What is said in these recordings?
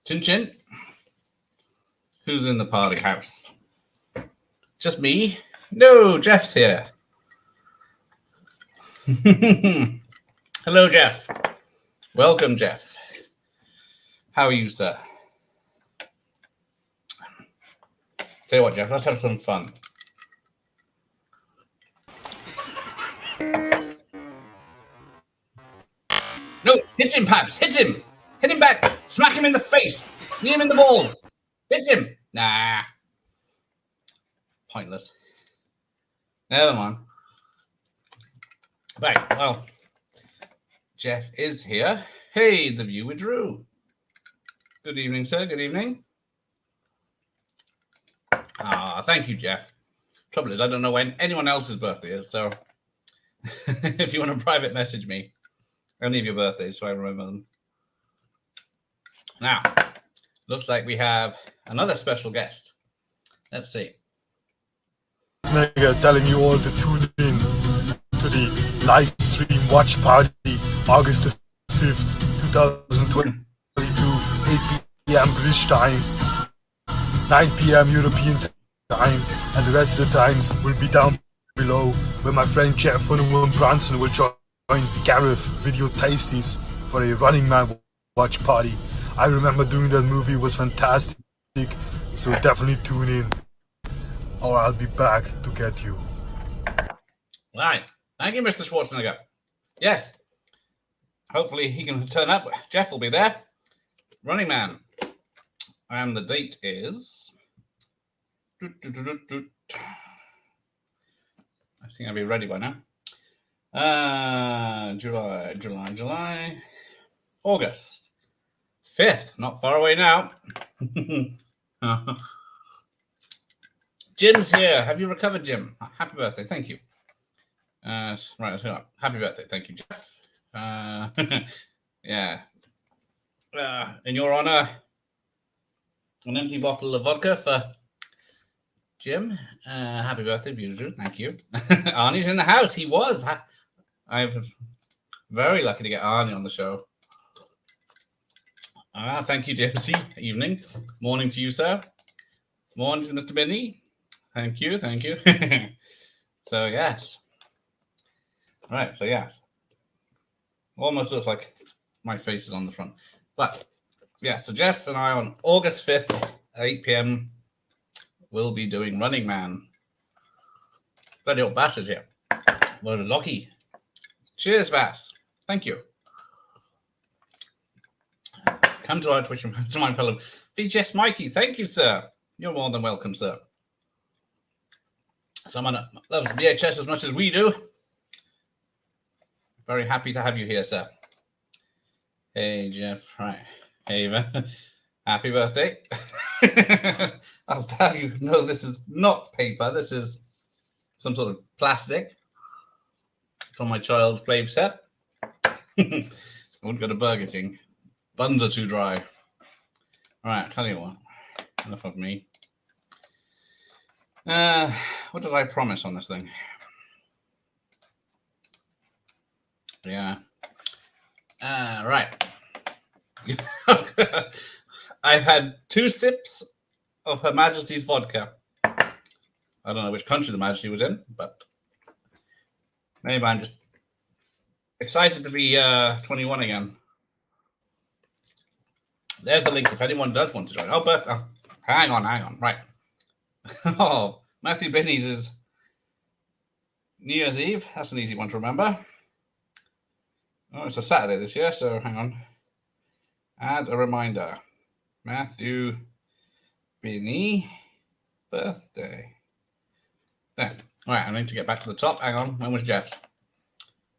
Chin Chin. Who's in the party house? Just me? No, Jeff's here. Hello, Jeff. Welcome, Jeff. How are you, sir? Tell you what, Jeff, let's have some fun. No, hit him, Pabs. Hit him. Hit him back. Smack him in the face. Knee him in the balls. Hit him. Nah. Pointless. Never mind. Right, well, Jeff is here. Hey, the view with Drew. Good evening, sir. Good evening. Thank you, Jeff. Trouble is, I don't know when anyone else's birthday is, so if you want to private message me, I'll leave your birthdays so I remember them. Now, looks like we have another special guest. Let's see. Nigga telling you all to tune in to the live stream watch party August the 5th, 2022, 8 p.m. British time, 9 p.m. European time, and the rest of the times will be down below, where my friend Jeff Bronson will join Gareth Video Tasties for a Running Man watch party. I remember doing that movie, it was fantastic, so definitely tune in, or I'll be back to get you. Right. Thank you, Mr. Schwarzenegger. Yes. Hopefully he can turn up. Jeff will be there. Running Man. And the date is... I think I'll be ready by now. July. August 5th. Not far away now. Jim's here. Have you recovered, Jim? Happy birthday. Thank you. Right, let's go. Happy birthday. Thank you, Jeff. Yeah. In your honor, an empty bottle of vodka for Jim. Happy birthday, beautiful. Thank you. Arnie's in the house. He was. I'm very lucky to get Arnie on the show. Thank you, James. Evening. Morning to you, sir. Morning to Mr. Benny. Thank you. So, yes. All right, so, yes. Almost looks like my face is on the front. But, yeah, so Jeff and I on August 5th at 8 p.m. will be doing Running Man. Bloody old bastard here. What a lucky. Cheers, Vass. Thank you. Come to our Twitch to my fellow VGS Mikey. Thank you, sir. You're more than welcome, sir. Someone that loves VHS as much as we do. Very happy to have you here, sir. Hey, Jeff. Right. Hey, Eva. Happy birthday. I'll tell you, no, this is not paper. This is some sort of plastic from my child's play set. I wouldn't go to Burger King. Buns are too dry. All right, I'll tell you what. Enough of me. What did I promise on this thing? Yeah. Right. I've had 2 sips of Her Majesty's vodka. I don't know which country the Majesty was in, but maybe I'm just excited to be 21 again. There's the link if anyone does want to join. Hang on. Right. Oh, Matthew Binnie's is New Year's Eve. That's an easy one to remember. Oh, it's a Saturday this year, so hang on. Add a reminder. Matthew Binnie birthday. There. All right, I need to get back to the top. Hang on. When was Jeff's?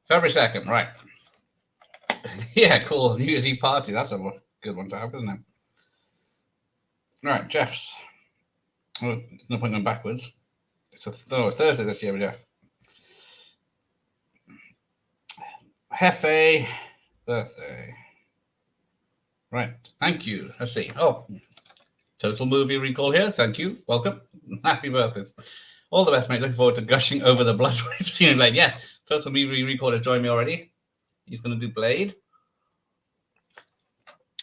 February 2nd, right. Yeah, cool. New Year's Eve party. That's a good one to have, isn't it? All right, Jeff's. Oh, no point going backwards. It's a Thursday this year with Jeff. Hefe birthday. Right. Thank you. Let's see. Oh, Total Movie Recall here. Thank you. Welcome. Happy birthday. All the best, mate. Looking forward to gushing over the blood we've seen in Blade. Yes, Total Movie Recall has joined me already. He's going to do Blade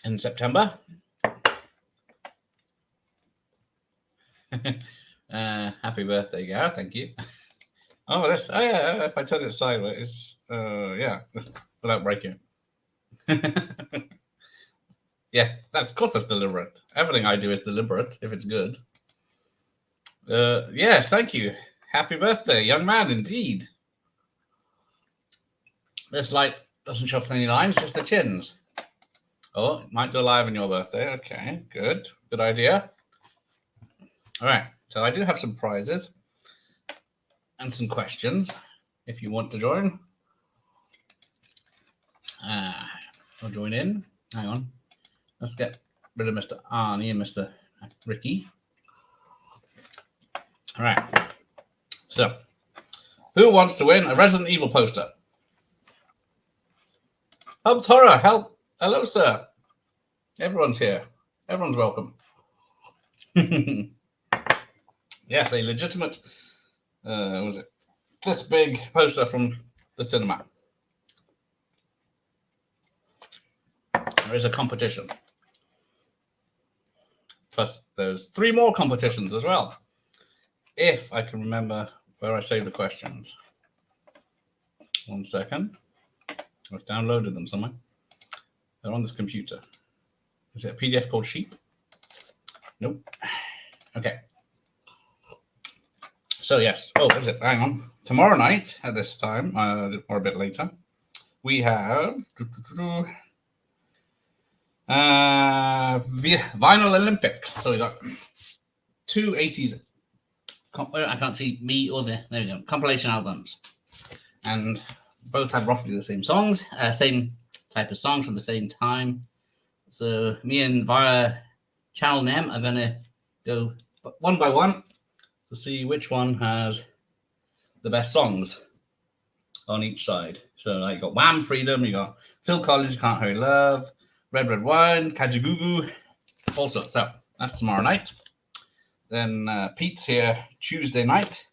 in September. Happy birthday, Gareth. Thank you. Oh, this. Oh, yeah. If I turn it sideways, yeah, without breaking it. Yes, of course that's deliberate. Everything I do is deliberate if it's good. Yes, thank you. Happy birthday, young man, indeed. This light doesn't show any lines, just the chins. Oh, it might do live on your birthday. Okay, good. Good idea. All right, so I do have some prizes and some questions if you want to join. I'll join in. Hang on. Let's get rid of Mr. Arnie and Mr. Ricky. All right. So, who wants to win a Resident Evil poster? Hub's Horror, help. Hello, sir. Everyone's here. Everyone's welcome. Yes, a legitimate, what was it? This big poster from the cinema. There is a competition. Plus, there's 3 more competitions as well. If I can remember where I saved the questions. 1 second. I've downloaded them somewhere. They're on this computer. Is it a PDF called Sheep? Nope. Okay. So, yes. Oh, is it? Hang on. Tomorrow night at this time, or a bit later, we have Vinyl Olympics. So we got 2 80s. I can't see me or there we go. Compilation albums. And both have roughly the same songs, same type of songs from the same time. So me and via Channel Nem are going to go one by one to see which one has the best songs on each side. So like you got Wham! Freedom, you got Phil Collins, Can't Hurry Love, Red Red Wine, Kajagoogoo, also. So that's tomorrow night. Then Pete's here Tuesday night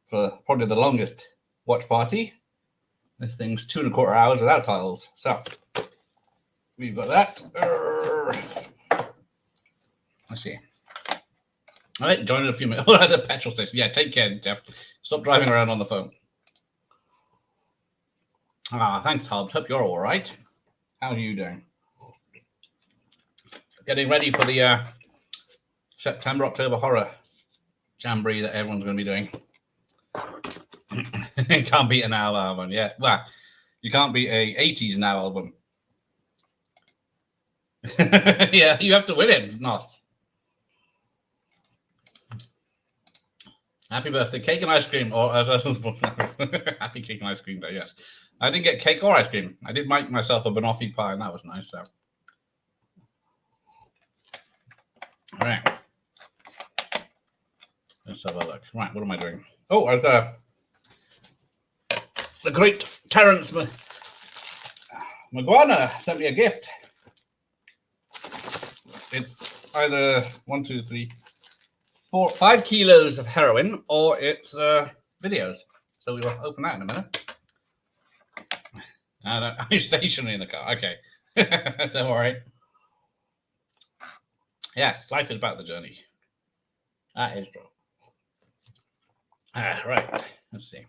for probably the longest watch party. This thing's 2.25 hours without titles. So we've got that. Let's see. All right, join in a few minutes. Oh, that's a petrol station. Yeah, take care, Jeff. Stop driving around on the phone. Thanks, Hobbs. Hope you're all right. How are you doing? Getting ready for the September-October horror jamboree that everyone's going to be doing. Can't beat an Now album. Yeah, well, you can't beat a 80s Now album. Yeah, you have to win it, Nos. Happy birthday, cake and ice cream, or as happy cake and ice cream day. Yes, I didn't get cake or ice cream. I did make myself a banoffee pie, and that was nice. So, all right, let's have a look. Right, what am I doing? Oh, I've got the great Terence Maguana sent me a gift. It's either 1, 2, 3, 4, 5 kilos of heroin, or it's videos. So we will open that in a minute. I'm stationary in the car. Okay. Don't worry. Yes, life is about the journey. That is true. Right. Let's see.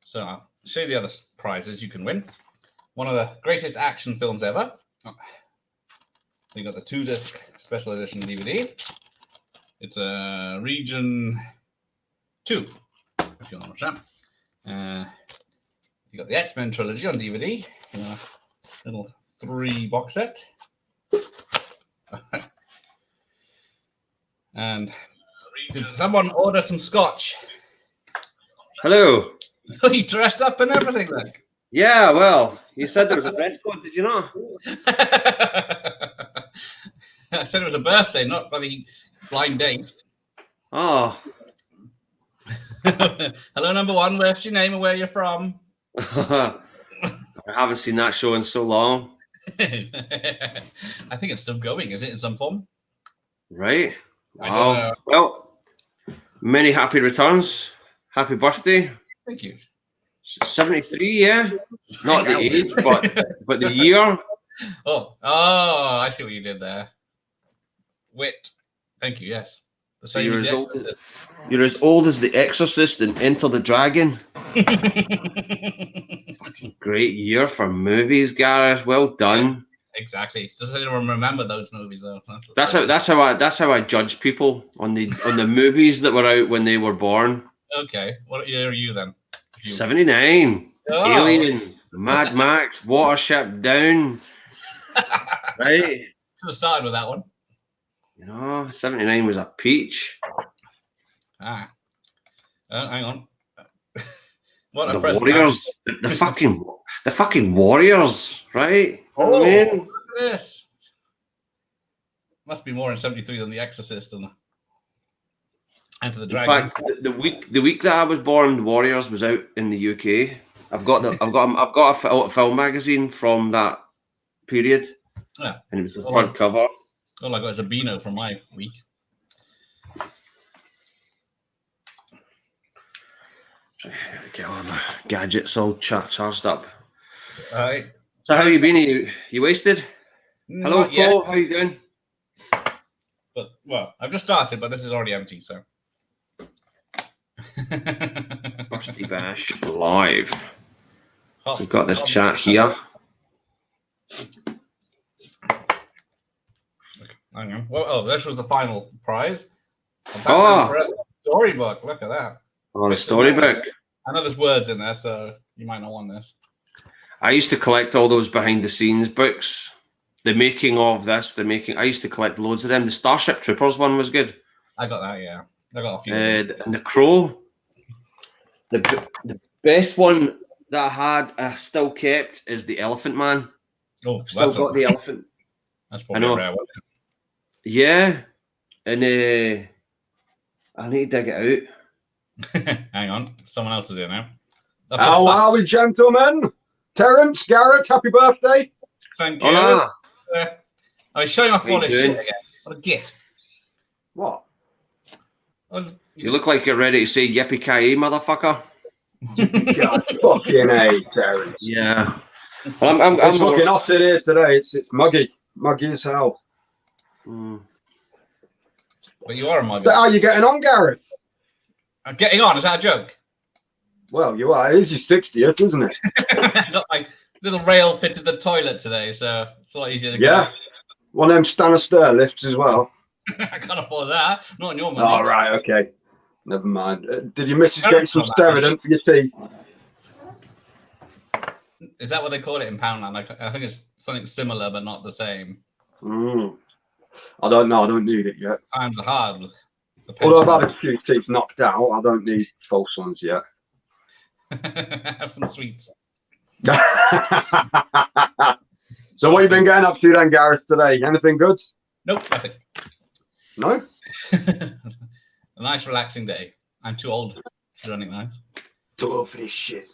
So I'll show you the other prizes you can win. One of the greatest action films ever. We got the 2-disc special edition DVD. It's a Region 2, if you want to watch that. You got the X-Men trilogy on DVD, little 3 box set. And did someone order some scotch? Hello. He dressed up and everything, like. Yeah, well, you said there was a dress code, did you not? I said it was a birthday, not bloody blind date. Oh. Hello, number 1. Where's your name and where you're from? I haven't seen that show in so long. I think it's still going, is it, in some form? Right. Wow. Well, many happy returns. Happy birthday. Thank you. 73, yeah. Not the age, but the year. Oh, I see what you did there. Wit. Thank you, yes. The So same you're as as The old- Exorcist. You're as old as The Exorcist and Enter the Dragon. Great year for movies, Gareth. Well done. Exactly. It's just I don't remember those movies though. the That's thing. how I judge people on the movies that were out when they were born. Okay. What year are you then? You- 79. Oh. Alien, Mad Max, Watership Down. Right? Should have started with that one. 79 was a peach. Ah. Hang on. What a The present. Warriors, the fucking Warriors, right? Oh, I mean, look at this. Must be more in 73 than The Exorcist and Enter the in Dragon. fact, the week that I was born, the Warriors was out in the UK. I've got a film magazine from that period, Yeah. and it was the front cover. All I got is a Beano from my week. Get all my gadgets all charged up. All right. So how you been? You wasted? Hello, Not yet, Paul. How you doing? but well, I've just started, but this is already empty, so. Rusty Bash live. Hot- We've got this hot- chat here. Hang on. Well, this was the final prize. A Batman Oh. Forever storybook. Look at that. On a storybook. I know there's words in there, so you might not want this. I used to collect all those behind the scenes books. The making of this, I used to collect loads of them. The Starship Troopers one was good. I got that, yeah. I got a few. And the Crow. The best one that I had, I still kept, is the Elephant Man. Oh, Still that's, got the elephant. that's probably I know. a rare one. Yeah. And I need to dig it out. Hang on. Someone else is here now. Oh, for How fuck- are we, gentlemen? Terence, Garrett, happy birthday. Thank you. Hola. I was showing off How all you this shit doing? again. What a git. What? You look like you're ready to say yippee-ki-yay, motherfucker. God, fucking A, Terence. Yeah. Well, I'm It's more- fucking hot in here today. It's muggy. Muggy as hell. Mm. But you are a mug. How are you getting on, Gareth? I'm getting on. Is that a joke? Well, you are. It is your 60th, isn't it? Got my little rail fitted the toilet today, so it's a lot easier to get. Yeah. One of them Stanister lifts as well. I can't afford that. Not on your money. All right, okay. Never mind. Did your missus I get don't some know about Sterident for your teeth? Is that what they call it in Poundland? I think it's something similar, but not the same. Mm. I don't know. I don't need it yet. Times are hard with the Although pension. I've had a few teeth knocked out, I don't need false ones yet. Have some sweets. So what have you been getting up to then, Gareth, today? Anything good? Nope, nothing. No? A nice, relaxing day. I'm too old to do anything nice. Too old for this shit.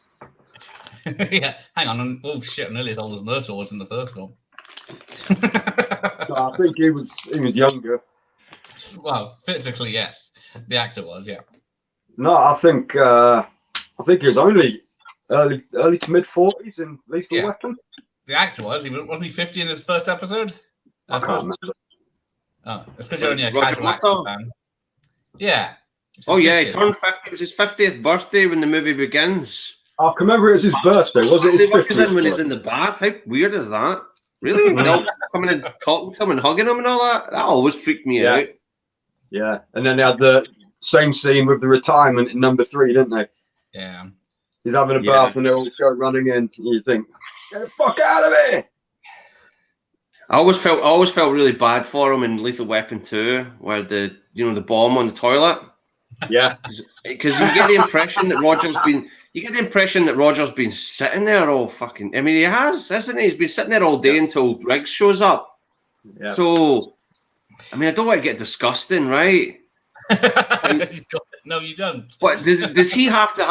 Yeah, hang on. Oh shit, I'm nearly as old as Myrtle was in the first film. No, I think he was younger. Well, physically, yes. The actor was, yeah. No, I think he was only early to mid 40s in Lethal Yeah. Weapon. The actor was. Wasn't he 50 in his first episode? I can't remember. Oh, it's because you're only a Roger casual actor Moore? fan. Yeah. It's his Oh yeah, he 50th. turned 50. It was his 50th birthday when the movie begins. I can remember it was his birthday. Was it his He rushes in 50th? when he's in the bath. How weird is that? Really? They're all coming and talking to him and hugging him and all that? That always freaked me Yeah. out. Yeah, and then they had the same scene with the retirement in number 3, didn't they? Yeah. He's having a Yeah. bath and they all go running in. And you think, get the fuck out of here! I always felt really bad for him in Lethal Weapon 2, where the bomb on the toilet. Yeah, Because you get the impression that Roger's been sitting there all fucking. I mean, he has, hasn't he? He's been sitting there all day until Riggs shows up. yeah. So, I mean, I don't want to get disgusting, right? No, you don't. But does he have to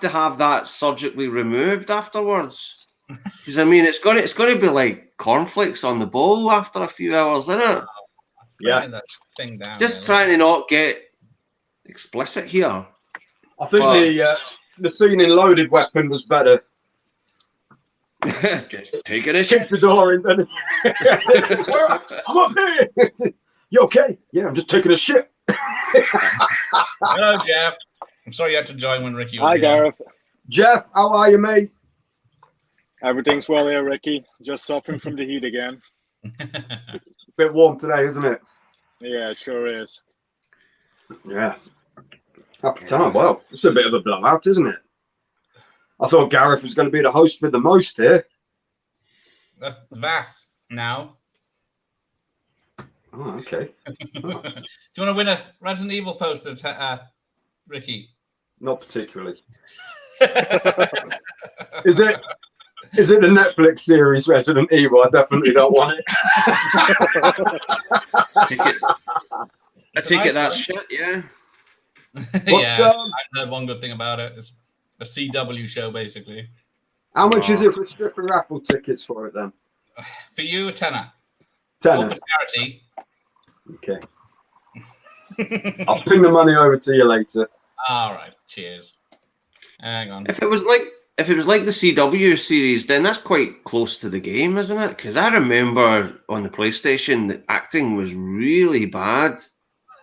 have that surgically removed afterwards? Because I mean, it's gonna be like cornflakes on the bowl after a few hours, isn't it? Yeah. Bring that thing down. Just trying to not get explicit here. I think the scene in Loaded Weapon was better. Just take it as Kick the door in. I'm up here. You okay? Yeah, I'm just taking a shit. Hello, Jeff. I'm sorry you had to join when Ricky was Hi, here. Gareth. Jeff, how are you, mate? Everything's well here, Ricky. Just suffering from the heat again. Bit warm today, isn't it? Yeah, it sure is. Yeah. Happy time. Well, it's a bit of a blowout, isn't it? I thought Gareth was going to be the host with the most here. That's Vass now. Oh, okay. Do you want to win a Resident Evil poster, Ricky? Not particularly. Is it the Netflix series Resident Evil? I definitely don't want it. I It's a take nice it that's one. shit, yeah. Yeah, I've heard one good thing about it. It's a CW show, basically. How much is it for strip and raffle tickets for it then? For you, a tenner. Or Tenner. for charity. Okay. I'll ping the money over to you later. All right, cheers. Hang on. If it was like the CW series, then that's quite close to the game, isn't it? Because I remember on the PlayStation, the acting was really bad.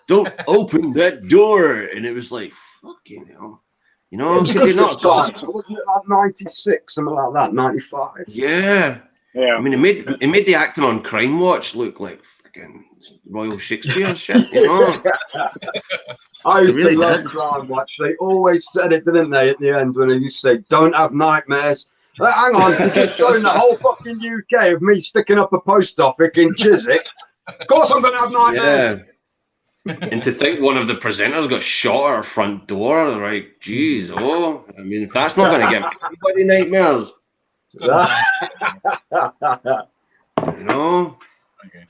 Don't open that door, and it was like fucking hell. You know, It was could good they for not its time. Wasn't it like 96, something like that, 95? Yeah, Yeah. I mean, it made the acting on Crime Watch look like fucking Royal Shakespeare shit. You know, I used really to love did. Crime Watch. They always said it, didn't they, at the end when they used to say, "Don't have nightmares." But hang on, you're just showing the whole fucking UK of me sticking up a post office in Chiswick. Of course I'm going to have nightmares. yeah. And to think one of the presenters got shot at her front door, like, geez, oh, I mean, that's not going to give anybody nightmares, It's got a you know. Okay.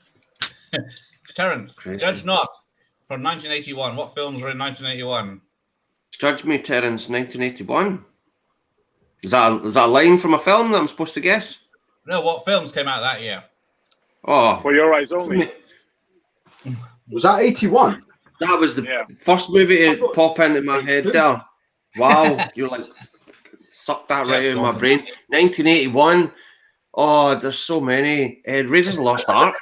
Terence, Crazy. Judge North from 1981. What films were in 1981? Judge Me, Terence, 1981. Is that a line from a film that I'm supposed to guess? No, what films came out that year? Oh, For your eyes only. Was that 81? that was the Yeah. first movie to pop into my head there. Wow, you're like, suck that right out of my brain. 1981. Oh, there's so many. Raiders of the Lost Ark.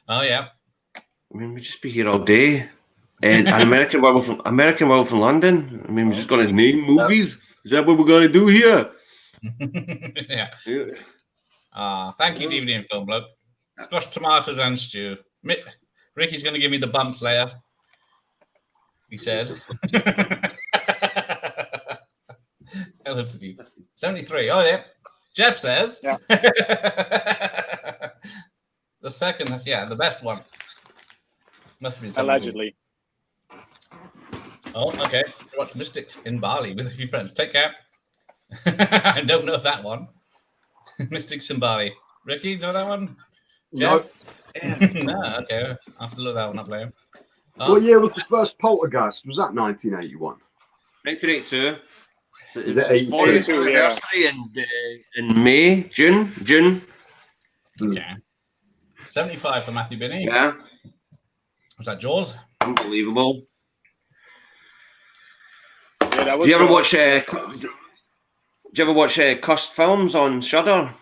Oh, yeah. I mean, we just be here all day. And American Werewolf in London. I mean, we're just going to name movies. Is that what we're going to do here? Yeah. Thank you, DVD and Film Bloke. Squashed tomatoes and stew. Ricky's going to give me the bumps later. He said. Hello to you. 73. Oh, yeah. Jeff says. Yeah. The second, yeah, the best one. Must be 72. Allegedly. Oh, okay. Watch Mystics in Bali with a few friends. Take care. I don't know that one. Mystics in Bali. Ricky, know that one? No. Jeff? No, okay. I'll have to look that one up later. What year was the first Poltergeist? Was that 1981? 1982. So Is it's it its 40th 82, yeah. anniversary in May, June. Okay. 75 for Matthew Binney. Yeah, Was that Jaws? unbelievable. Yeah, that was. Do you ever watch cussed films on Shudder?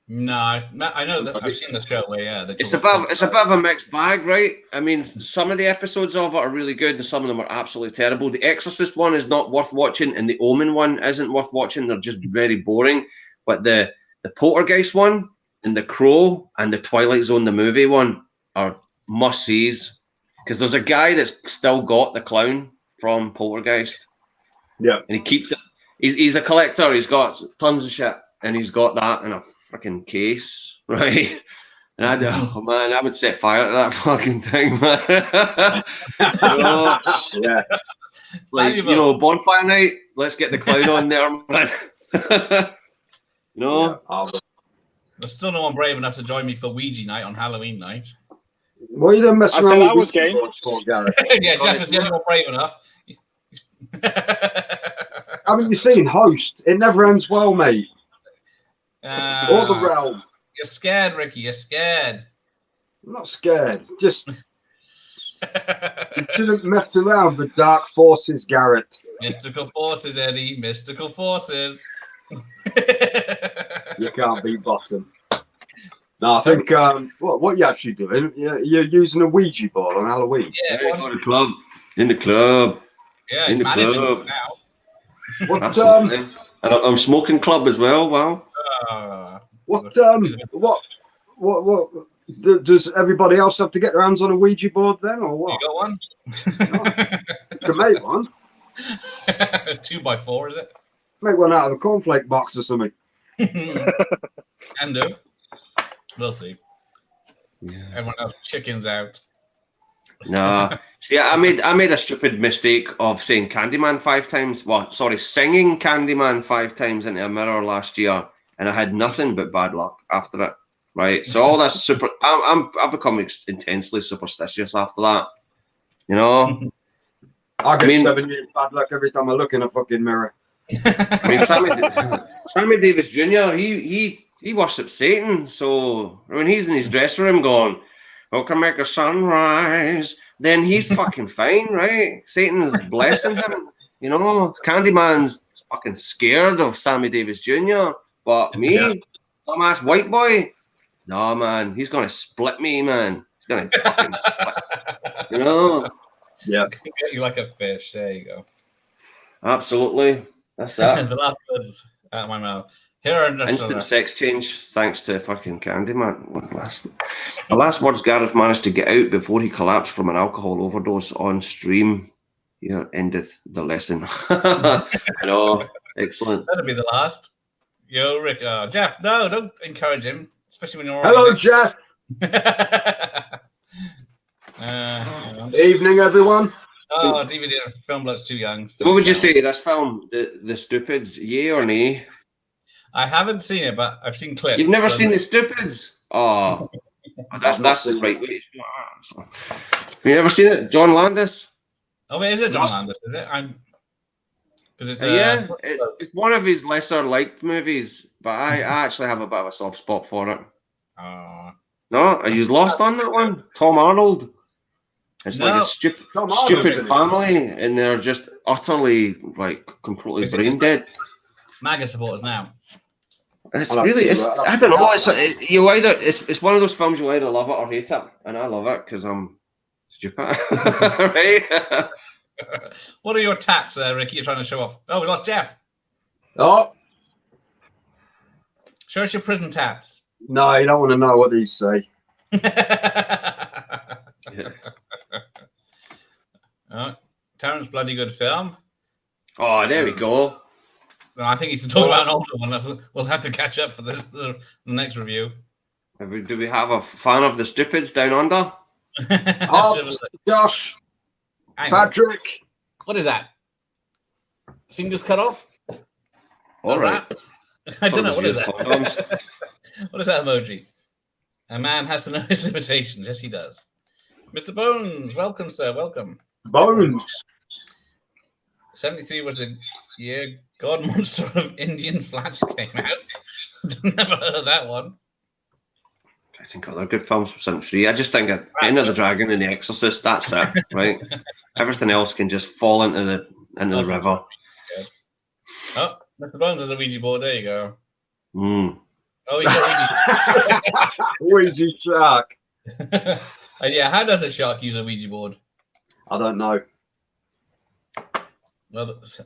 No, I know that I've seen the show where they It's talk a bit of a mixed bag, right? I mean, some of the episodes of it are really good, and some of them are absolutely terrible. The Exorcist one is not worth watching, and the Omen one isn't worth watching. They're just very boring. But the Poltergeist one, and the Crow, and the Twilight Zone the movie one are must sees. Because there's a guy that's still got the clown from Poltergeist. Yeah. And he keeps it. He's a collector. He's got tons of shit, and he's got that in a freaking case, right? And I would set fire to that fucking thing, man. Yeah. Like, bonfire night. Let's get the clown on there, man. Yeah. There's still no one brave enough to join me for Ouija night on Halloween night. What are you then messing I said around I with was Ouija game. boards for, Gareth? Yeah, Jeff is getting more brave enough. Haven't you seen Host? It never ends well, mate. Or The Realm. You're scared, Ricky. You're scared. I'm not scared. Just you shouldn't mess around with dark forces, Garrett. Mystical forces, Eddie. Mystical forces. You can't beat bottom. No, I think what you actually doing? You're using a Ouija board on Halloween. Yeah, There you go, the club. In the club. yeah, in he's the managing club. it now. What Absolutely. And I'm smoking club as well. Wow. Does everybody else have to get their hands on a Ouija board then, or You what? got one? You can make one. 2x4, is it? Make one out of a cornflake box or something. Can do. We'll see. Yeah. Everyone else chickens out. Nah. See, I made a stupid mistake of saying Candyman 5 times. Well, sorry, singing Candyman 5 times into a mirror last year, and I had nothing but bad luck after it. Right. So all that's super. I've become intensely superstitious after that. You know. I get I mean- 7 years bad luck every time I look in a fucking mirror. I mean, Sammy Davis Jr. He worships Satan. So when he's in his dressing room going, "Who can make a sunrise?" then he's fucking fine, right? Satan's blessing him. You know, Candyman's fucking scared of Sammy Davis Jr. But me, dumbass white boy, no man, he's gonna split me, man. He's gonna fucking split. You know, Yeah. Get you like a fish. There you go. absolutely. That's that. The last words out of my mouth. Here are just Instant sex change thanks to fucking Candyman. The last words Gareth managed to get out before he collapsed from an alcohol overdose on stream. Here endeth the lesson. I know. Excellent. That'll be the last. Yo, Rick. Jeff, no, don't encourage him, especially when you're Hello, Jeff. hang on. Evening, everyone. Oh, DVD film bloke's too young. What would you say? This film, The Stupids, yay or nay? I haven't seen it, but I've seen clips. You've never so- seen The Stupids? Oh, that's the right way. Have you ever seen it? John Landis? Oh, wait, is it John Landis? Is it? Because it's Yeah, it's one of his lesser liked movies, but I actually have a bit of a soft spot for it. No, are you lost on that one? Tom Arnold. It's like No. a stupid Tom Arnold's in it. family, and they're just utterly like completely Is it brain just- dead. MAGA supporters now. It's I'll have really, to- it's I'll have I to don't know. watch It's one of those films you either love it or hate it, and I love it because I'm stupid, right? What are your tats there, Ricky? You're trying to show off. Oh, we lost Jeff. Oh, Show us your prison tats. no, you don't want to know what these say. Yeah. Oh, Terrence, bloody good film. Oh, there we go. No, I think he's talking about an older one. We'll have to catch up for the next review. Do we have a fan of the Stupids down under? Oh, Josh, Hang on. Patrick. What is that? Fingers cut off? All A right. wrap? I don't know. What is that? Condoms. What is that emoji? A man has to know his limitations. Yes, he does. Mr. Bones, welcome, sir. Welcome. Bones. 73 was the year God Monster of Indian Flats came out. Never heard of that one. I think other good films from 73. I just think of Enter the Dragon and The Exorcist. That's it, right? Everything else can just fall into the river. Oh, Mr. Bones has a Ouija board. There you go. Mm. Oh, you got Ouija shark. Ouija. Yeah, how does a shark use a Ouija board? I don't know. Well, that's-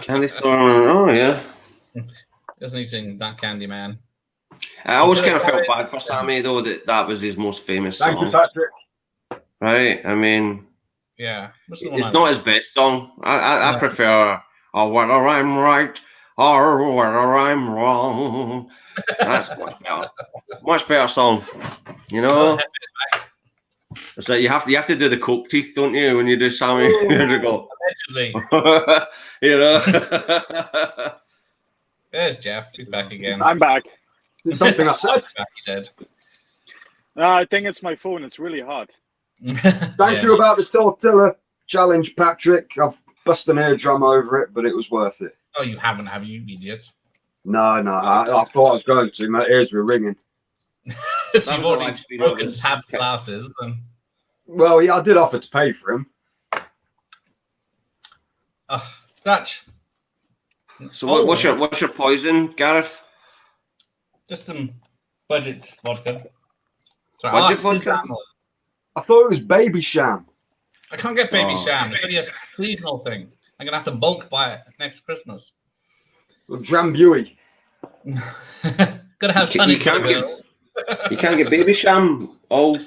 Candy Store. Oh, yeah. doesn't he sing that Candyman? I always kind of felt bad for Sammy, though, that was his most famous Thank you, song. Patrick. Right? I mean, Yeah. What's the one it's I not like? his best song. I No. prefer Whether I'm Right or Whether I'm Wrong. That's much better. Much better song. You know? It's like you have to do the coke teeth, don't you, when you do Sammy? You have to go, Allegedly. you know? There's Jeff. He's back again. I'm back. It's something I said. Back, he said. I think it's my phone. It's really hot. Thank you about the tortilla challenge, Patrick. I've busted an eardrum over it, but it was worth it. Oh, you haven't, have you, idiot? No, I thought I was going to. My ears were ringing. So was you've the already live stream broken of this. Tab's glasses. And... Well, yeah, I did offer to pay for him. Dutch. So what's your poison, Gareth? Just some budget vodka. Sorry, Budget it's vodka? seasonal. I thought it was Baby Sham. I can't get Baby Oh. Sham. It's only a seasonal thing. I'm gonna have to bulk buy it next Christmas. Or Drambuie. Gotta have You Sunny can't Day. You can't get Baby Sham all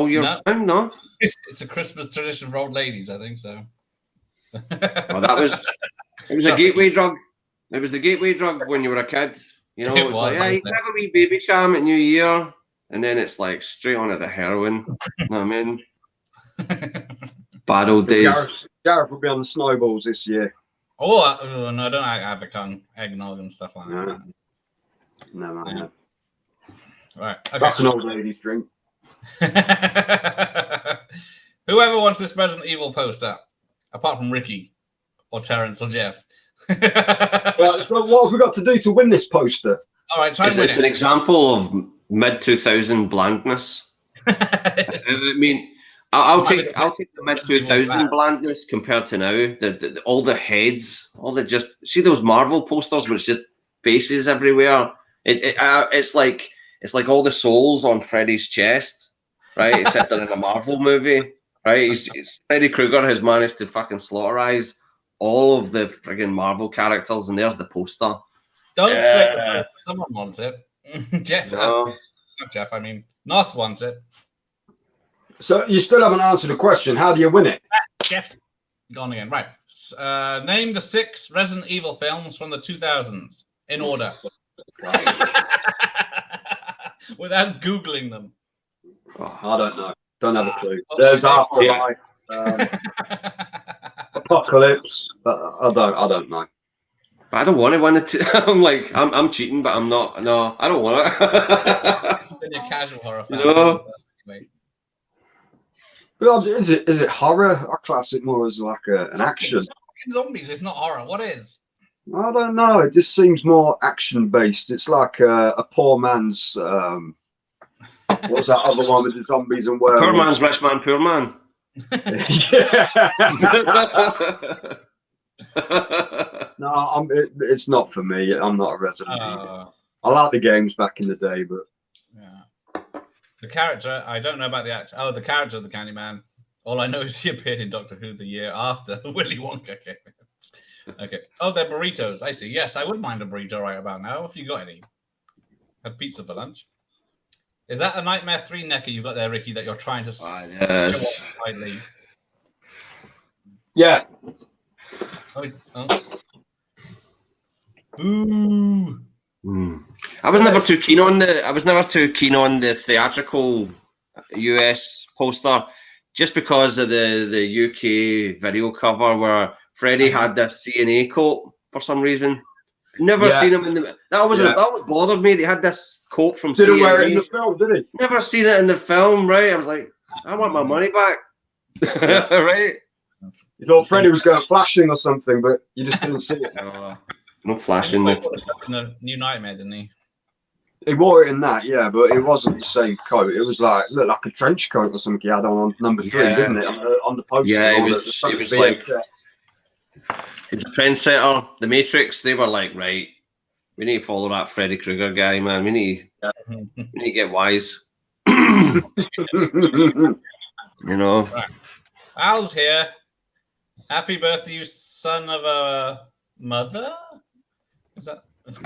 year No. round, no? It's a Christmas tradition for old ladies, I think so. Well, it was a gateway drug. It was the gateway drug when you were a kid. You know, It it's was, like, yeah, you can wasn't have a wee Baby Sham at New Year, and then it's like straight on to the heroin. You know what I mean? Bad old days. Gareth will be on the snowballs this year. no, I don't have the con eggnog and stuff like that. No, man. Yeah. No. Right. Okay. That's an old lady's drink. Whoever wants this Resident Evil poster, apart from Ricky or Terrence or Jeff. Right, so what have we got to do to win this poster? All right, try and It's an win example of mid-2000 blandness. it. I mean, I'll take the mid-2000 blandness compared to now. The all the heads, all the just see those Marvel posters where it's just faces everywhere. It's like all the souls on Freddy's chest, right? Except they're in a Marvel movie, right? Freddy Krueger has managed to fucking slaughterize all of the friggin' Marvel characters, and there's the poster. Don't Yeah. say it. Someone wants it. Jeff, No. not Jeff, I mean, Nos wants it. So you still haven't answered the question. How do you win it? Jeff, gone again. Right. Name the 6 Resident Evil films from the 2000s in order. Without Googling them. I don't know. Don't have a clue. There's Afterlife, Apocalypse. I don't know. But I don't want to win it. I'm cheating, but I'm not. No, I don't want it. In your casual horror fan. No. Well, is it horror? I class it more as like an action. It's fucking zombies. It's not horror. What is? I don't know. It just seems more action based. It's like a poor man's. What's that other one with the zombies and werewolves? Poor man's rich man, poor man. No, it's not for me. I'm not a Resident Evil. Uh, I like the games back in the day, but yeah. The character, I don't know about the actor. Oh, the character of the Candyman. All I know is he appeared in Doctor Who the year after Willy Wonka came in. Okay. Oh, they're burritos. I see. Yes, I would mind a burrito right about now. If you got any. Had pizza for lunch. Is that a Nightmare 3 necker you got there, Ricky, that you're trying to yes. show off widely? yeah. Oh. Ooh. I was never too keen on the theatrical US poster, just because of the UK video cover where Freddy had this CNA coat for some reason. Never seen him in the. That was bothered me. They had this coat from Didn't CNA. wear it in the film, did he? Never seen it in the film, right? I was like, I want my money back, right? You thought Freddy was going flashing or something, but you just didn't see it. No flashing. In the New Nightmare, didn't he? He wore it in that, yeah, but it wasn't the same coat. It was looked like a trench coat or something he had on number 3, Yeah. didn't it? On the poster. Yeah, on it the was front of the like- VHS. It's a trendsetter. The Matrix, they were like, right, we need to follow that Freddy Krueger guy, man. We need to get wise. You know. Al's here. Happy birthday, you son of a mother. Is that?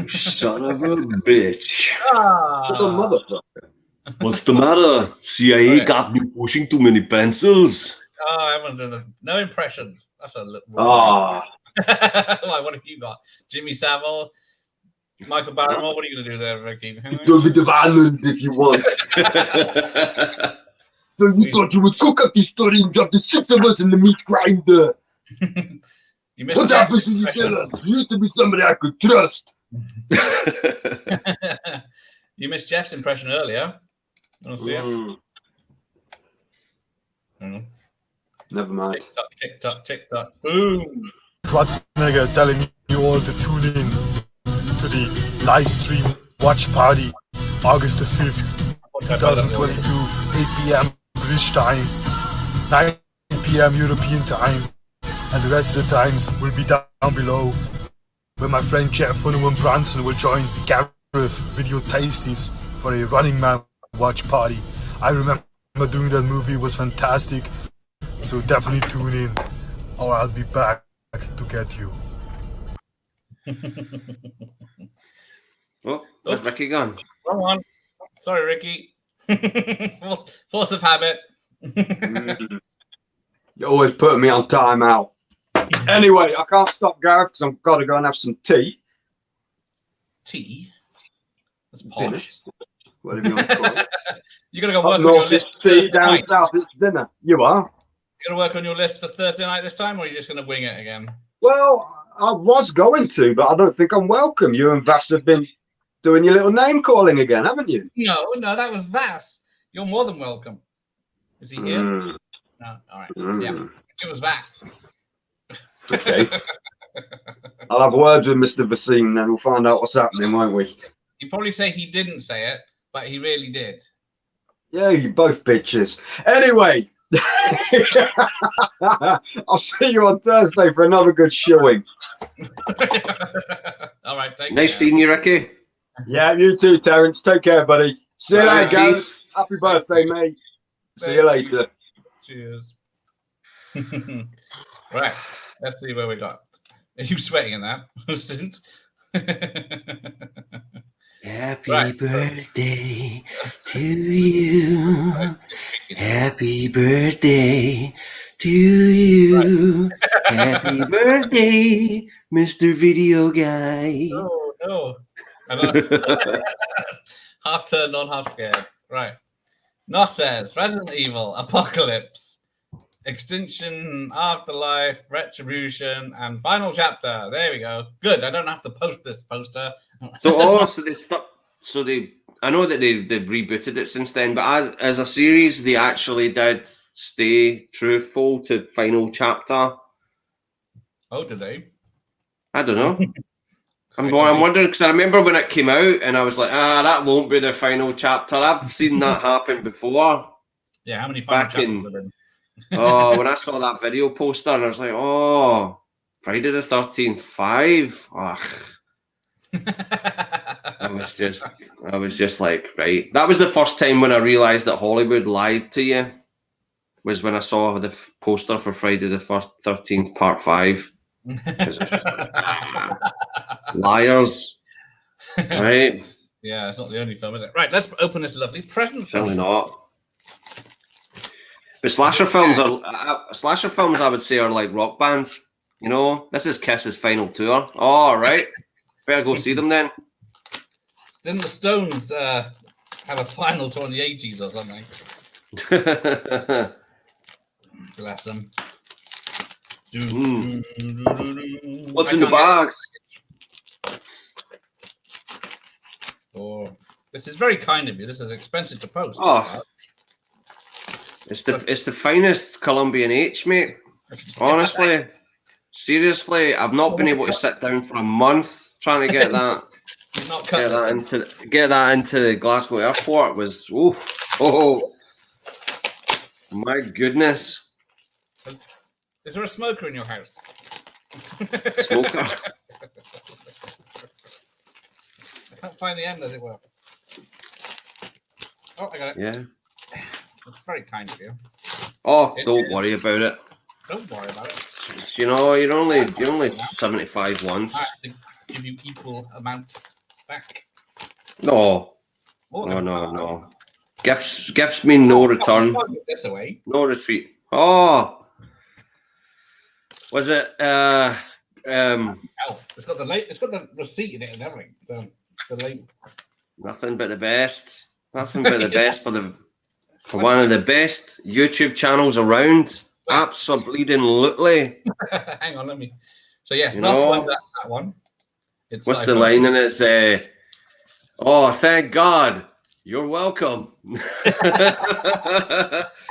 Son of a bitch. What a motherfucker. What's the matter? CIA Right. got me pushing too many pencils. Oh, everyone's in the no impressions. That's a little. Ah, Why, what have you got? Jimmy Savile, Michael Barrymore. What are you going to do there, Ricky? you'll be violent if you want. So you thought you would cook up this story and drop the 6 of us in the meat grinder. You missed What Jeff's happened to you, impression. fella? You used to be somebody I could trust. You missed Jeff's impression earlier. Want to see it? Never mind. Tick tock, tick tock, tick tock. Boom. Schwarzenegger telling you all to tune in to the live stream watch party August the 5th, 2022, 8 p.m. British time, 9 p.m. European time, and the rest of the times will be down below, where my friend Jeff Funneman Branson will join Gareth with Video Tasties for a Running Man watch party. I remember doing that movie, it was fantastic. So definitely tune in, or I'll be back to get you. Oh, where's Oops. Ricky gone? Wrong one. Sorry, Ricky. Force of habit. You're always putting me on timeout. Anyway, I can't stop Gareth because I've got to go and have some tea. Tea? That's Dinner. posh. Whatever you want to call it. You're going to go Up work on your north list it's for tea, Thursday down night? south it's dinner. You are? You're going to work on your list for Thursday night this time, or are you just going to wing it again? Well, I was going to, but I don't think I'm welcome. You and Vass have been doing your little name calling again, haven't you? No, that was Vass. You're more than welcome. Is he here? Mm, No. All right. mm. Yeah, it was Vass. Okay. I'll have words with Mr. Vasim, then we'll find out what's happening, won't we? He'd probably say he didn't say it, but he really did. Yeah, you both bitches. Anyway, I'll see you on Thursday for another good showing. All right. Take Nice care. seeing you, Ricky. Yeah, you too, Terence. Take care, buddy. See you Bye, later, Ricky. Gareth. Happy birthday, mate. See you Thank you. later. Cheers. Right. Let's see where we got. Are you sweating in that? Since- Happy Right. birthday to you. Happy birthday to you. Happy birthday, Mr. Video Guy. Oh no. I know. Half turned on, half scared. Right. Nos says Resident Evil, Apocalypse, Extinction, Afterlife, Retribution, and Final Chapter. There we go. Good. I don't have to post this poster. So they stuck. So I know that they've rebooted it since then, but as a series, they actually did stay truthful to Final Chapter. Oh, did they? I don't know. I'm Right, wondering because I remember when it came out, and I was like, that won't be the final chapter. I've seen that happen before. Yeah, how many Final Back Chapters in- have there been? Oh, when I saw that video poster, and I was like, oh, Friday the 13th 5. Ugh. I was just like, right. That was the first time when I realized that Hollywood lied to you. Was when I saw the poster for Friday the 13th Part 5. It's just like, liars, right? Yeah, it's not the only film, is it? Right, let's open this lovely present. for Certainly you. not. But slasher films, I would say, are like rock bands. You know, this is Kiss's final tour. Oh, all right. Better go see them then. Didn't the Stones have a final tour in the 80s or something? Bless them. What's in the box? Oh, this is very kind of you. This is expensive to post. Oh. It's the finest Colombian H, mate. Honestly, seriously, I've not been able to sit down for a month trying to get that. You've not cut this thing. Get that into the Glasgow airport was my goodness. Is there a smoker in your house? Smoker. I can't find the end, as it were. Oh, I got it. Yeah. It's very kind of you. Oh, It don't is. worry about it. Don't worry about it. You know, you're only 75 once. I have to give you equal amount back. No. Oh, No. Gifts mean no return. I'll give this away. No retreat. Oh. Was it Oh, it's got the receipt in it and everything. So the link. nothing but the best. Nothing but the best for one of the best YouTube channels around. Absolutely. Hang on, let me. So yes, You that's know, one. That's that one. It's What's the sci-fi. line in it? Oh, thank God. You're welcome.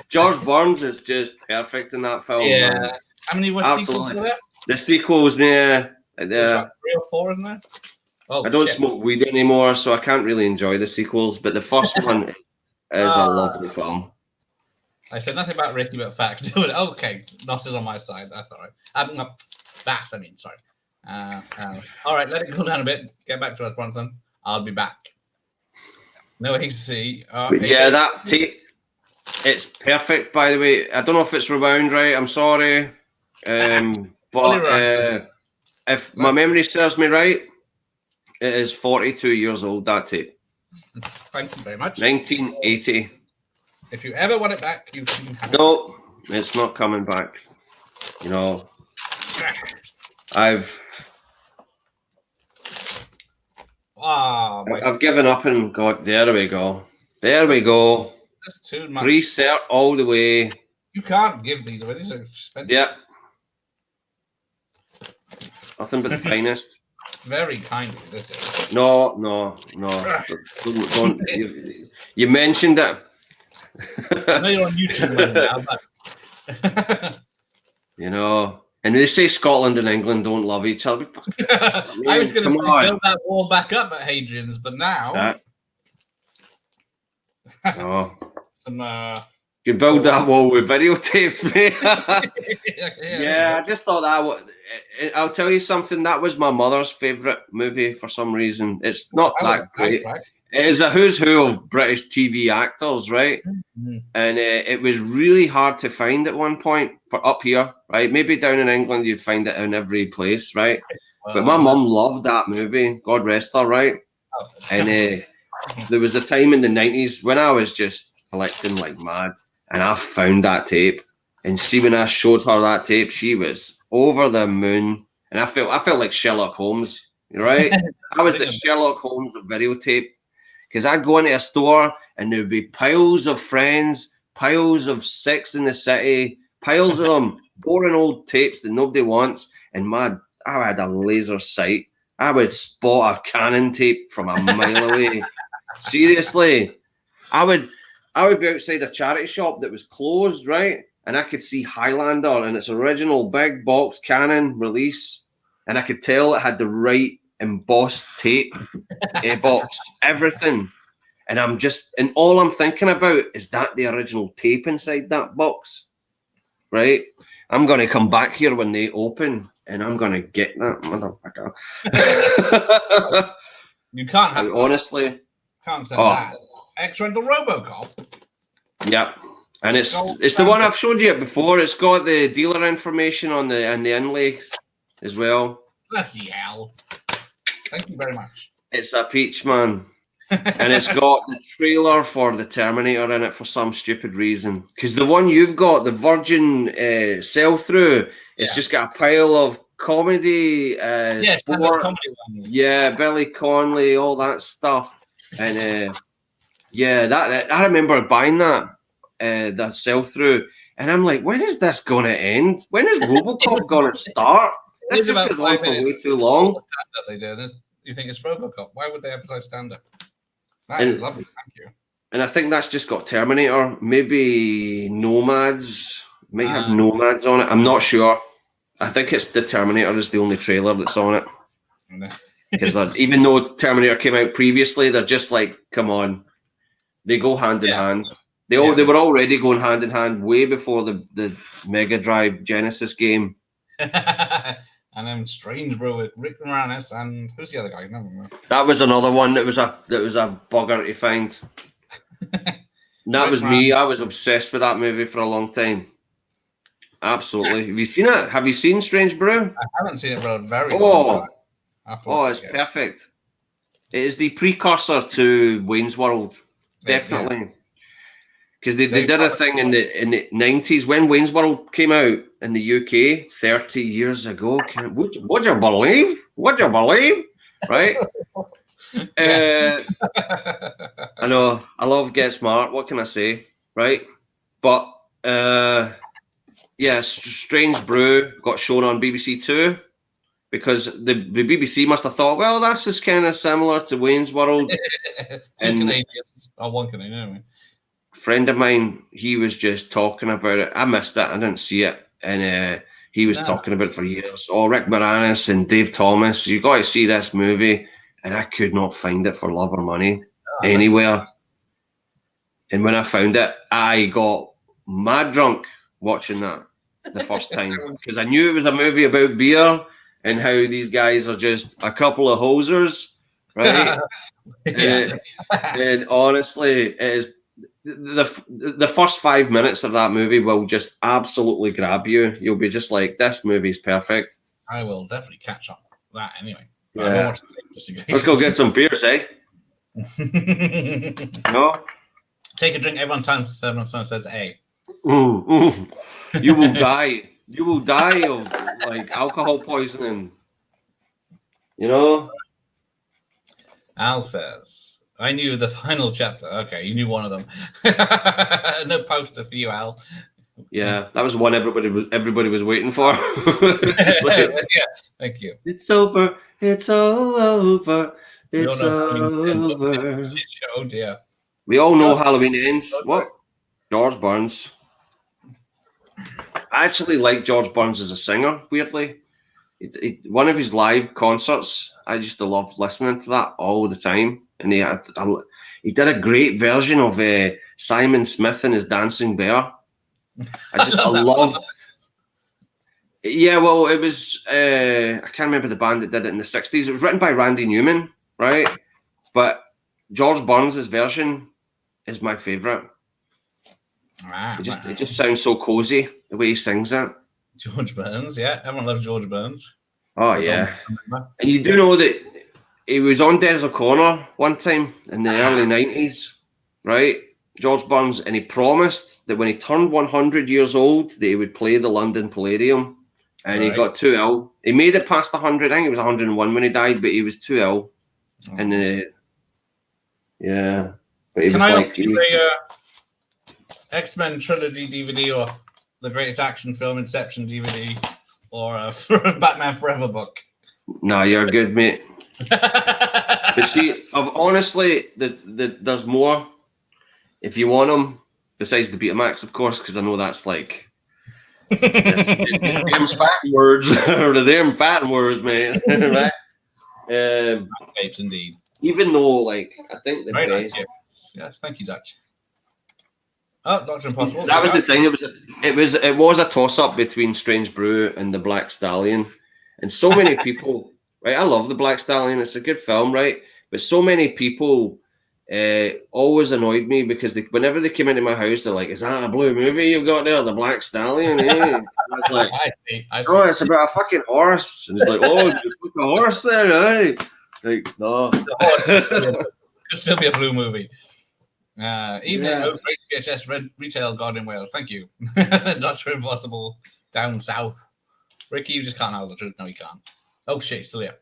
George Burns is just perfect in that film. Yeah. Man. How many were sequels Absolutely. to that? The sequels, yeah. There's like 3 or 4, isn't there? Oh, I don't shit. smoke weed anymore, so I can't really enjoy the sequels. But the first one is a lovely film. I said nothing about Ricky, but facts. Do it. Okay, Nos is on my side. That's all right. Bass, I mean, sorry. All right, let it cool down a bit. Get back to us, Bronson. I'll be back. No AC. But yeah, that tape, it's perfect, by the way. I don't know if it's rewound right. I'm sorry. But if my memory serves me right, it is 42 years old, that tape. Thank you very much. 1980. If you ever want it back, you can have it. No, it's not coming back. You know, I've given up and got, there we go. There we go. That's too much. Reset all the way. You can't give these away. These are expensive. Yep. Nothing but the finest. Very kind of you, this is. No. Don't. You mentioned it. I know you're on YouTube right now, but You know, and they say Scotland and England don't love each other. I was going to build that wall back up at Hadrian's, but now some you build that wall with videotapes, mate. yeah, I just thought I'll tell you something. That was my mother's favourite movie for some reason. It's not that great. Right. It is a who's who of British TV actors, right? Mm-hmm. And it was really hard to find at one point for up here, right? Maybe down in England you'd find it in every place, right? But my mum loved that movie. God rest her, right? And there was a time in the 90s when I was just collecting like mad, and I found that tape. And see, when I showed her that tape, she was over the moon. And I felt like Sherlock Holmes, right? I was the Sherlock Holmes of videotape. Because I'd go into a store and there'd be piles of Friends, piles of Sex in the City, piles of them, boring old tapes that nobody wants. And I had a laser sight. I would spot a Canon tape from a mile away. Seriously. I would be outside a charity shop that was closed, right? And I could see Highlander and its original big box Canon release. And I could tell it had the right embossed tape, box, everything. And all I'm thinking about is that the original tape inside that box, right? I'm going to come back here when they open and I'm going to get that motherfucker. You can't have honestly. Can't say that. X-Rental Robocop. Yep. And it's the one I've showed you before. It's got the dealer information on the inlays as well. Bloody hell. Thank you very much. It's a peach, man. And it's got the trailer for the Terminator in it for some stupid reason. Because the one you've got, the Virgin sell-through, it's just got a pile of comedy, sport. Comedy ones. Yeah, Billy Connolly, all that stuff. And that I remember buying that, the sell-through. And I'm like, when is this going to end? When is RoboCop going to start? This just goes on for way too long. They do. You think it's RoboCop? Why would they advertise stand-up? That is lovely. Thank you. And I think that's just got Terminator. Maybe Nomads. Might have Nomads on it. I'm not sure. I think it's the Terminator is the only trailer that's on it. Because even though Terminator came out previously, they're just like, come on. They go hand in hand. They were already going hand in hand way before the Mega Drive Genesis game. And then Strange Brew with Rick Moranis and who's the other guy? No. That was another one that was a bugger to find. That was me. I was obsessed with that movie for a long time. Absolutely. Have you seen it? Have you seen Strange Brew? I haven't seen it for a very long time. It's perfect. It is the precursor to Wayne's World. Definitely. Because they did a thing in the 90s when Wayne's World came out in the UK 30 years ago. Would you believe? Would you believe? Right? I know. I love Get Smart. What can I say? Right? But, Strange Brew got shown on BBC Two because the BBC must have thought, well, that's just kind of similar to Wayne's World. Canadians. One Canadian, anyway. Friend of mine, he was just talking about it. I missed it. I didn't see it. And he was talking about it for years. Oh, Rick Moranis and Dave Thomas. You got to see this movie. And I could not find it for love or money anywhere. And when I found it, I got mad drunk watching that the first time. Because I knew it was a movie about beer and how these guys are just a couple of hosers right? Yeah. And honestly, it is the first 5 minutes of that movie will just absolutely grab you. You'll be just like, this movie's perfect. I will definitely catch on that anyway. Yeah. I won't watch it just in case. Let's go get some beers, eh? No? Take a drink. Everyone says A. You will die. You will die of like alcohol poisoning. You know? Al says, I knew the final chapter. Okay, you knew one of them. No poster for you, Al. Yeah, that was one everybody was waiting for. It's just like, Yeah, thank you. it's over. It's all over. We all It's know over. shit show, dear. We all know Halloween ends. What? George Burns. I actually like George Burns as a singer, weirdly. One of his live concerts, I used to love listening to that all the time. And he did a great version of Simon Smith and his Dancing Bear. I love. Yeah, well, it was. I can't remember the band that did it in the 60s. It was written by Randy Newman, right? But George Burns' version is my favorite. It just sounds so cozy the way he sings it. George Burns, yeah. Everyone loves George Burns. Oh, yeah. And you do know that he was on Des O'Connor one time in the early 90s, right? George Burns, and he promised that when he turned 100 years old, that he would play the London Palladium. And he got too ill. He made it past 100. I think it was 101 when he died, but he was too ill. Oh, and yeah. But he Can was I like, offer you a X-Men trilogy DVD or the greatest action film Inception DVD or a Batman Forever book? No, you're good, mate. But see, honestly, there's more. If you want them, besides the Betamax, of course, because I know that's like them fat words or them fat words, man. Right? Tapes, indeed. Even though, like, I think the Very best. nice. Yes, thank you, Dutch. Oh, Dr. Impossible. That was the thing. It was a toss up between Strange Brew and the Black Stallion, and so many people. Right, I love the Black Stallion. It's a good film, right? But so many people always annoyed me because whenever they came into my house, they're like, "Is that a blue movie you've got there, the Black Stallion?" Eh? I was like, I see. "Oh, it's about a fucking horse." And it's like, "Oh, you put the horse there, eh?" Like, no. Could still be a blue movie. Great VHS retail God in Wales. Thank you. Dr. Impossible down south. Ricky, you just can't handle the truth. No, you can't. Oh shit, he's still here.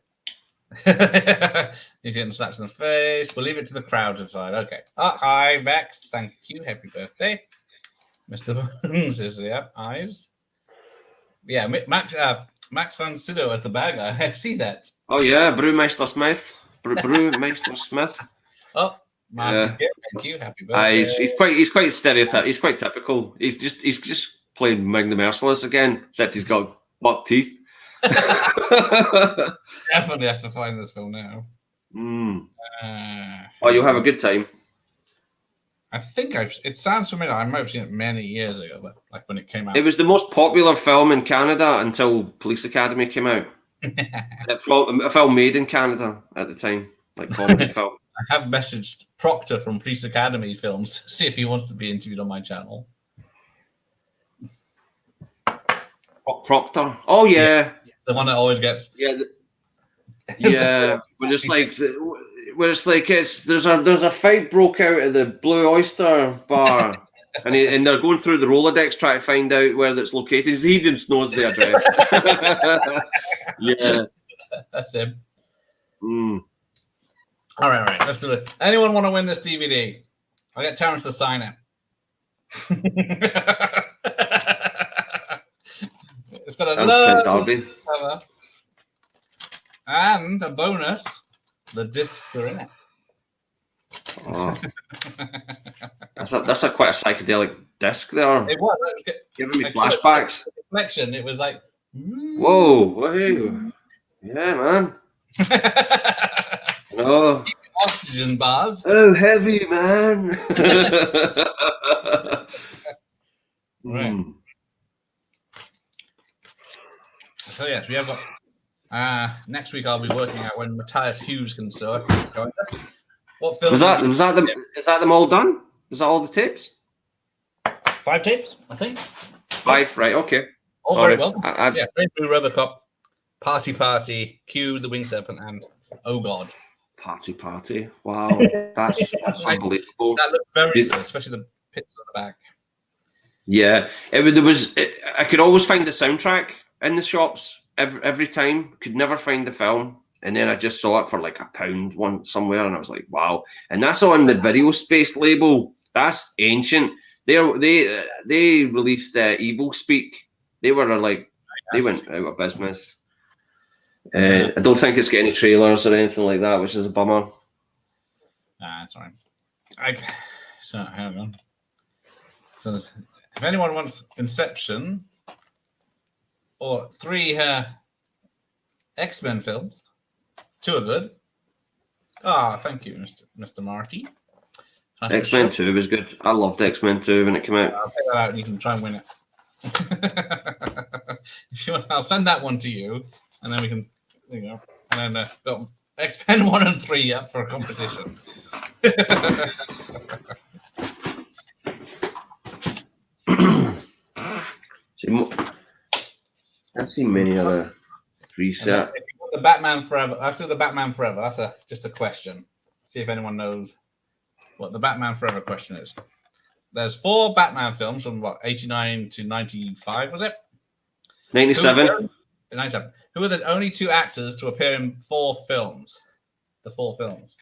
He's getting slapped in the face. We'll leave it to the crowd to decide. Okay. Hi, Vex. Thank you. Happy birthday. Mr. Bones is here. Eyes. Yeah, Max van Sydow as the bad guy. I see that. Oh yeah, Brewmeister Smith. Brewmeister Smith. Oh, Martin's here. Thank you. Happy birthday. He's quite stereotypical. He's quite typical. He's just playing Magnum Merciless again, except he's got buck teeth. Definitely have to find this film now. Oh, you'll have a good time. I think it sounds familiar. I might have seen it many years ago, but like when it came out. It was the most popular film in Canada until Police Academy came out. A film made in Canada at the time, like comedy film. I have messaged Proctor from Police Academy Films to see if he wants to be interviewed on my channel. Proctor. Oh yeah. The one that always gets. Yeah. Yeah. When it's like there's a fight broke out at the Blue Oyster Bar, and they're going through the Rolodex trying to find out where it's located. He just knows the address. Yeah. That's him. All right. Let's do it. Anyone want to win this DVD? I'll get Terrence to sign it. It's got a lovely cover. And a bonus, the discs are in it. Oh. That's quite a psychedelic disc there. It was. Giving me flashbacks. Reflection. It was like, whoa. Yeah, man. No. Oxygen bars. Oh, heavy, man. Right. So yes, we have got Next week I'll be working out when Matthias Hughes can join us. What film Is that them all done? Is that all the tapes? 5 tapes, I think. 5, right? Okay. All Sorry. very well. Yeah, Train Through Robocop, Party, Q, The Winged Serpent, and Oh God. Party. Wow, that's unbelievable. That looked very good, especially the pictures on the back. Yeah, I could always find the soundtrack in the shops every time. Could never find the film, and then I just saw it for like £1 somewhere, and I was like, wow. And that's on the Video Space label. That's ancient. They released Evil Speak. They were like they went out of business. I don't think it's got any trailers or anything like that, which is a bummer. That's all right. So hang on. So if anyone wants Inception or 3 X-Men films, 2 are good. Thank you, Mr. Marty. X-Men 2 was good. I loved X-Men 2 when it came out. I'll take that out and you can try and win it. I'll send that one to you, and then we can, and then got X-Men 1 and 3 up for a competition. I've seen many other reset. The Batman Forever. After the Batman Forever, that's just a question. See if anyone knows what the Batman Forever question is. There's 4 Batman films from 89 to 95, was it? 97. 97. Who are the only 2 actors to appear in 4 films? The 4 films.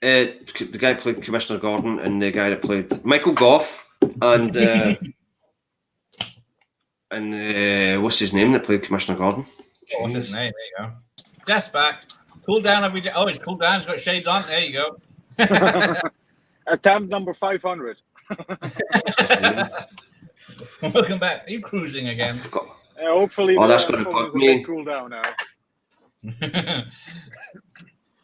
The guy played Commissioner Gordon and the guy that played Michael Goff and and what's his name that played Commissioner Gordon? What's his name? There you go. Jeff's back. Cool down every day. Oh, he's cooled down. He's got shades on. There you go. Attempt number 500. Welcome back. Are you cruising again? Hopefully, that's going to bug me. Cool down now.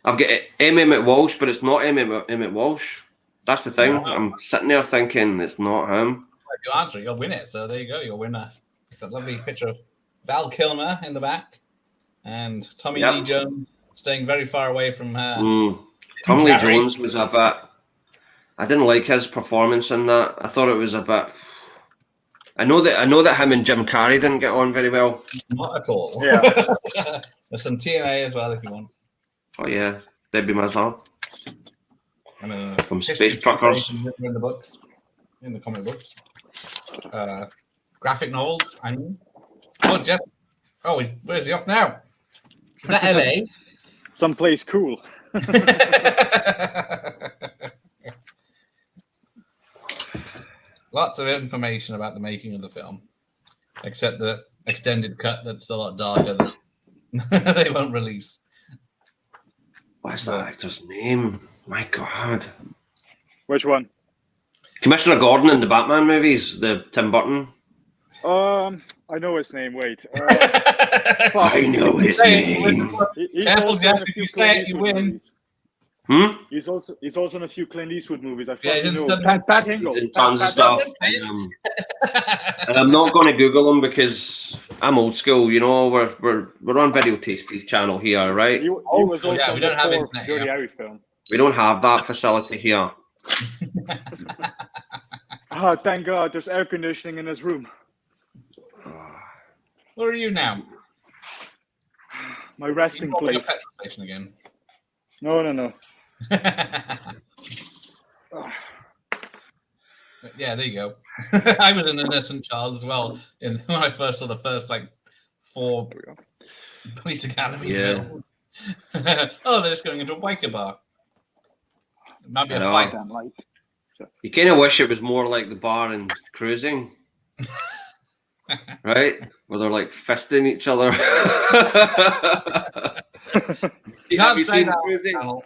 I've got Emmett Walsh, but it's not Emmett Walsh. That's the thing. I'm sitting there thinking it's not him. If you answer, you'll win it. So there you go. You'll win a lovely picture of Val Kilmer in the back and Tommy Lee Jones staying very far away from her. Tommy Lee Jones was a bit. I didn't like his performance in that. I thought it was a bit. I know that him and Jim Carrey didn't get on very well. Not at all. Yeah. There's some TNA as well if you want. Oh yeah, Debbie Mazar. From History Space Truckers. In the books, in the comic books. Graphic novels, I mean. Oh, Jeff. Oh, where's he off now? Is that LA? Someplace cool. Lots of information about the making of the film, except the extended cut that's a lot darker than they won't release. What's that actor's name? My God. Which one? Commissioner Gordon in the Batman movies, the Tim Burton. I know his name. Wait. I know his name. He's Careful, also Jeff, in a if few you say Clint it, you Eastwood win. movies. He's also in a few Clint Eastwood movies. I Yeah, he's fucking in know. some- Pat Hingle. And tons of stuff. And I'm not going to Google him because I'm old school. You know, we're on Video Tasty channel here, right? He was also yeah, we in don't the have 4th internet, Dirty yeah. Harry film. We don't have that facility here. Thank God, there's air conditioning in his room. Where are you now? My resting You're place. petrol station again. No. Yeah, there you go. I was an innocent child as well when I first saw the first 4 Police Academy films. Oh, they're just going into a biker bar. It might be a fight. Damn light. You kind of wish it was more like the bar and cruising, right? Where they're fisting each other. You Have can't you say seen that on the Cruising? channel.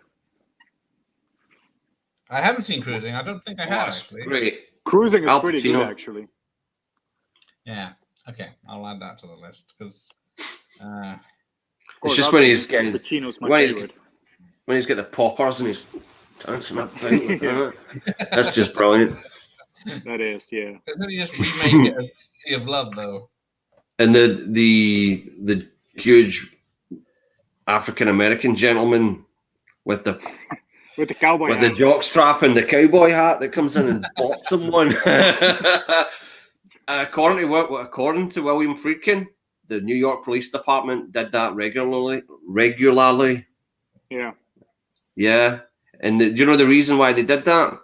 I haven't seen Cruising. I don't think I have actually. Great. Cruising is Al pretty good, Pacino. actually. Yeah. Okay, I'll add that to the list because. Of It's course, just when Al he's getting Pacino's my when he's favorite. when he's got the poppers and he's dancing up. That's just brilliant. That is, yeah. Doesn't he just remake it as Sea of Love though? And the huge African American gentleman with the cowboy with hat. the jock strap and the cowboy hat that comes in and bops someone. According to William Friedkin, the New York Police Department did that regularly. Yeah. Yeah. And do you know the reason why they did that?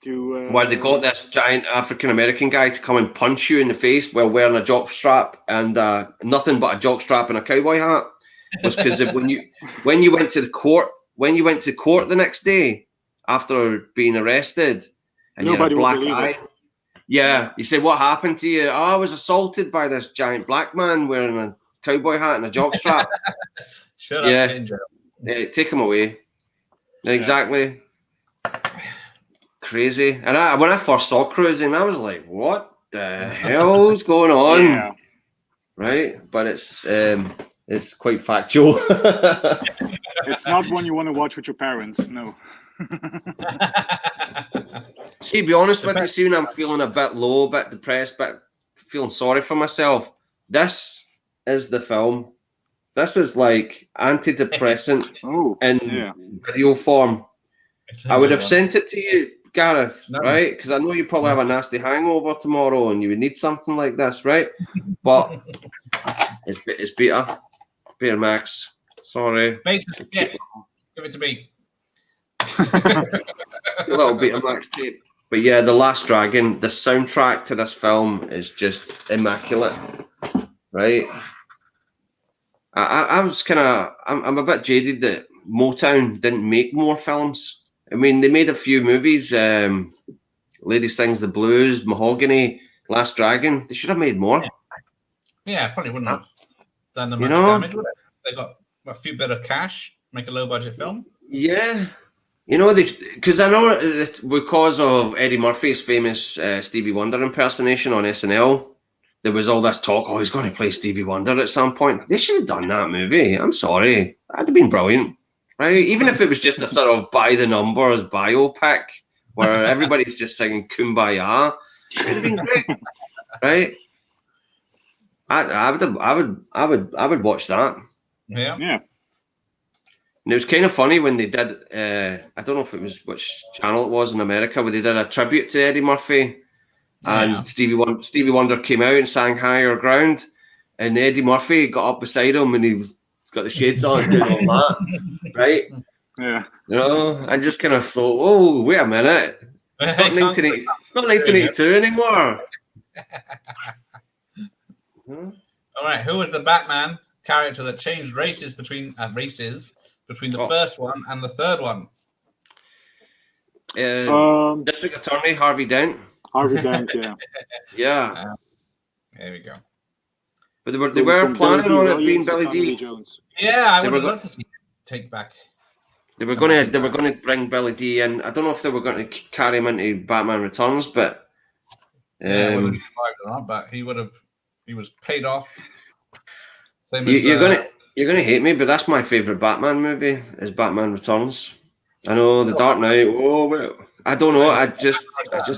Why they got this giant African American guy to come and punch you in the face while wearing a jock strap and nothing but a jock strap and a cowboy hat was because when you went to court the next day after being arrested and Nobody you had a would black believe eye. Yeah, you said, what happened to you? Oh, I was assaulted by this giant black man wearing a cowboy hat and a jock strap. Shut up, Ninja. Yeah, take him away. Exactly. Crazy. And when I first saw Cruising, I was like, what the hell's going on? Yeah. Right? But it's quite factual. It's not one you want to watch with your parents. No. See, be honest with you, see, when I'm feeling a bit low, a bit depressed, but feeling sorry for myself, this is the film. This is like antidepressant in video form. I would have sent it to you, Gareth, right? Because I know you probably have a nasty hangover tomorrow and you would need something like this, right? But it's better. Better, Max. Sorry. Mate, yeah. Give it to me. A little Betamax tape. But yeah, The Last Dragon, the soundtrack to this film is just immaculate, right? I'm a bit jaded that Motown didn't make more films. I mean, they made a few movies, Lady Sings the Blues, Mahogany, Last Dragon. They should have made more. Yeah, probably wouldn't have done much damage, would it? They got a few bit of cash, make a low-budget film. Yeah. You know, because I know that because of Eddie Murphy's famous Stevie Wonder impersonation on SNL, there was all this talk, he's going to play Stevie Wonder at some point. They should have done that movie. I'm sorry. That'd have been brilliant, right? Even if it was just a sort of by-the-numbers biopic where everybody's just singing Kumbaya, it would have been great, right? I would watch that. Yeah. Yeah. And it was kind of funny when they did, I don't know if it was which channel it was in America, where they did a tribute to Eddie Murphy. And Stevie Wonder came out and sang Higher Ground. And Eddie Murphy got up beside him and he got the shades on and doing all that. Right? Yeah. You know, I just kind of thought, oh, wait a minute. It's not 1982 anymore. All right, who was the Batman character that changed races between the first one and the third one? District Attorney Harvey Dent. Harvey Dent, yeah. Yeah. There we go. But they were planning on it being Billy D. Jones. Yeah, I would have loved to see Take Back. They were going to bring Billy D in. I don't know if they were going to carry him into Batman Returns, but whether he survived or not, but he was paid off. Same as you're gonna hate me, but that's my favorite Batman movie is Batman Returns. I know The Dark Knight. Oh, well, I don't know. I just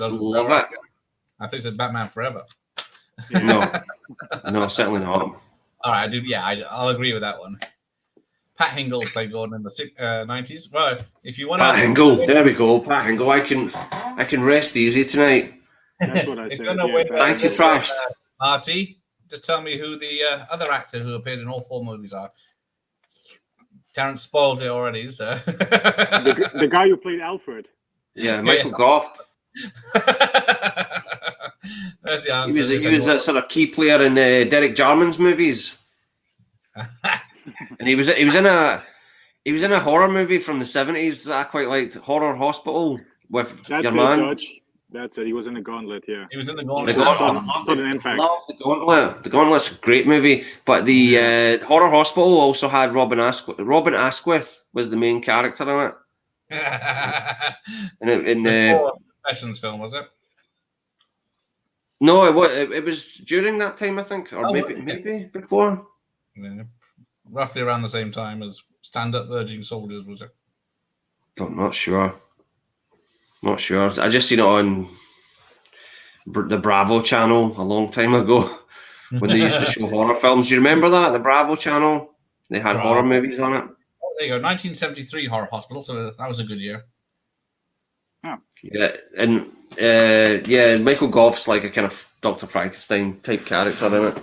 love it. I think it's Batman Forever. No, certainly not. All right, I do. Yeah, I'll agree with that one. Pat Hingle played Gordon in the 90s. Well, if you want Pat Hingle, there we go. Pat Hingle, I can rest easy tonight. That's what I said. Thank you, Trash. Marty, just tell me who the other actor who appeared in all 4 movies are. Terrence spoiled it already, so. the guy who played Alfred. Yeah, Michael Gough. That's the answer. He was a sort of key player in Derek Jarman's movies. And he was in a horror movie from the 70s that I quite liked, Horror Hospital with your man. Dutch. That's it. He was in the Gauntlet. Yeah. He was in the Gauntlet. Sudden Impact. Love the Gauntlet. The Gauntlet's a great movie, but the Horror Hospital also had Robin Asquith. Robin Asquith was the main character in it. In Sessions film, was it? No, it was during that time, I think, or maybe before. Yeah, roughly around the same time as Stand Up Virgin Soldiers, was it? I'm not sure. Not sure. I just seen it on the Bravo channel a long time ago when they used to show horror films. Do you remember that? The Bravo channel? They had Right. horror movies on it. Oh, there you go. 1973 Horror Hospital. So that was a good year. Yeah, and Michael Goff's like a kind of Dr. Frankenstein type character in it.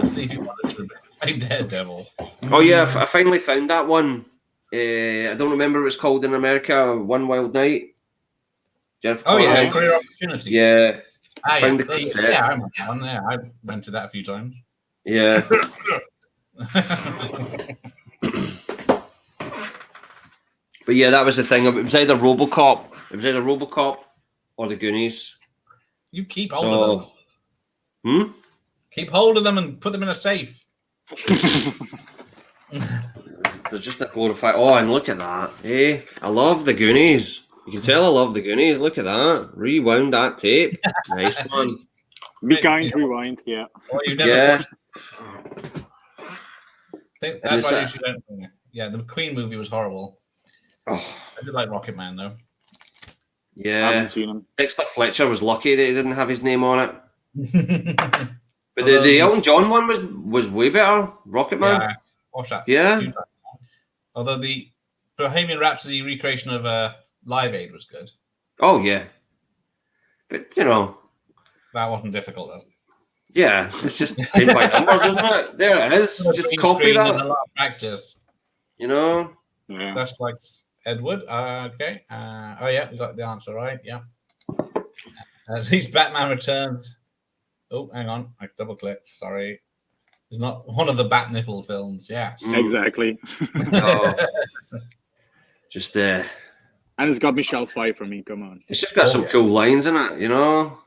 Stevie Wonder should have been Daredevil. Oh yeah, I finally found that one. I don't remember what it's called in America. One Wild Night. Jennifer Oh yeah, Connelly. Career Opportunities. Yeah, Ah, found yeah. the cassette. Yeah, I remember that one. Yeah, I rented that a few times. yeah. But yeah, that was the thing. It was either RoboCop or the Goonies. You keep hold of those. Hmm? Keep hold of them and put them in a safe. They're just a glorified. Oh, and look at that. Hey, I love the Goonies. You can tell I love the Goonies. Look at that. Rewound that tape. Nice one. Be kind, rewind. Yeah. Oh, you've never Yeah. watched. That's why you should don't. Yeah, the Queen movie was horrible. Oh, I did like Rocket Man though. I yeah. haven't seen him. Dexter Fletcher was lucky that he didn't have his name on it. But Although the Elton John one was way better. Rocket Man. Yeah, watch that. Yeah. Although the Bohemian Rhapsody recreation of Live Aid was good. Oh yeah. But you know, That wasn't difficult though. yeah, it's just paint by numbers, isn't it? There it is. Just Green copy screen and a that. lot of practice. You know. Yeah. That's like Edward. Okay. Oh yeah, we got the answer right. Yeah. At least Batman Returns. Oh, hang on. I double clicked. Sorry. It's not one of the Bat Nipple films. Yes. Exactly. No. Just And it's got Michelle Pfeiffer. I mean, come on. it's just got some yeah. cool lines in it, you know.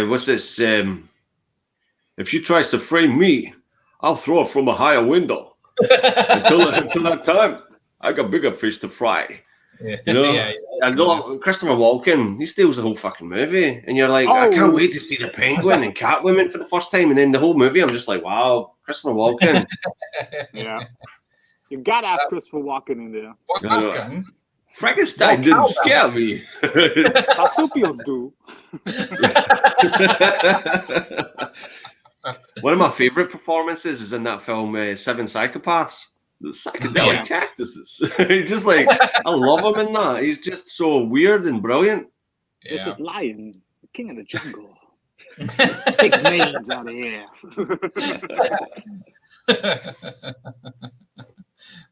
What's this? If she tries to frame me, I'll throw her from a higher window. Until that time, I got bigger fish to fry. Yeah. You know? Yeah. I love Christopher Walken. He steals the whole fucking movie, and you're like, I can't Oh. wait to see the Penguin and Catwoman for the first time. And then the whole movie, I'm just like, wow, Christopher Walken. Yeah. You gotta have Christopher Walken in there. Welcome. Frankenstein didn't scare me. Marsupials do. One of my favorite performances is in that film, Seven Psychopaths. The psychedelic Yeah. cactuses. He's just like, I love him in that. He's just so weird and brilliant. This Yeah. is Lion, the king of the jungle. Take names out of here.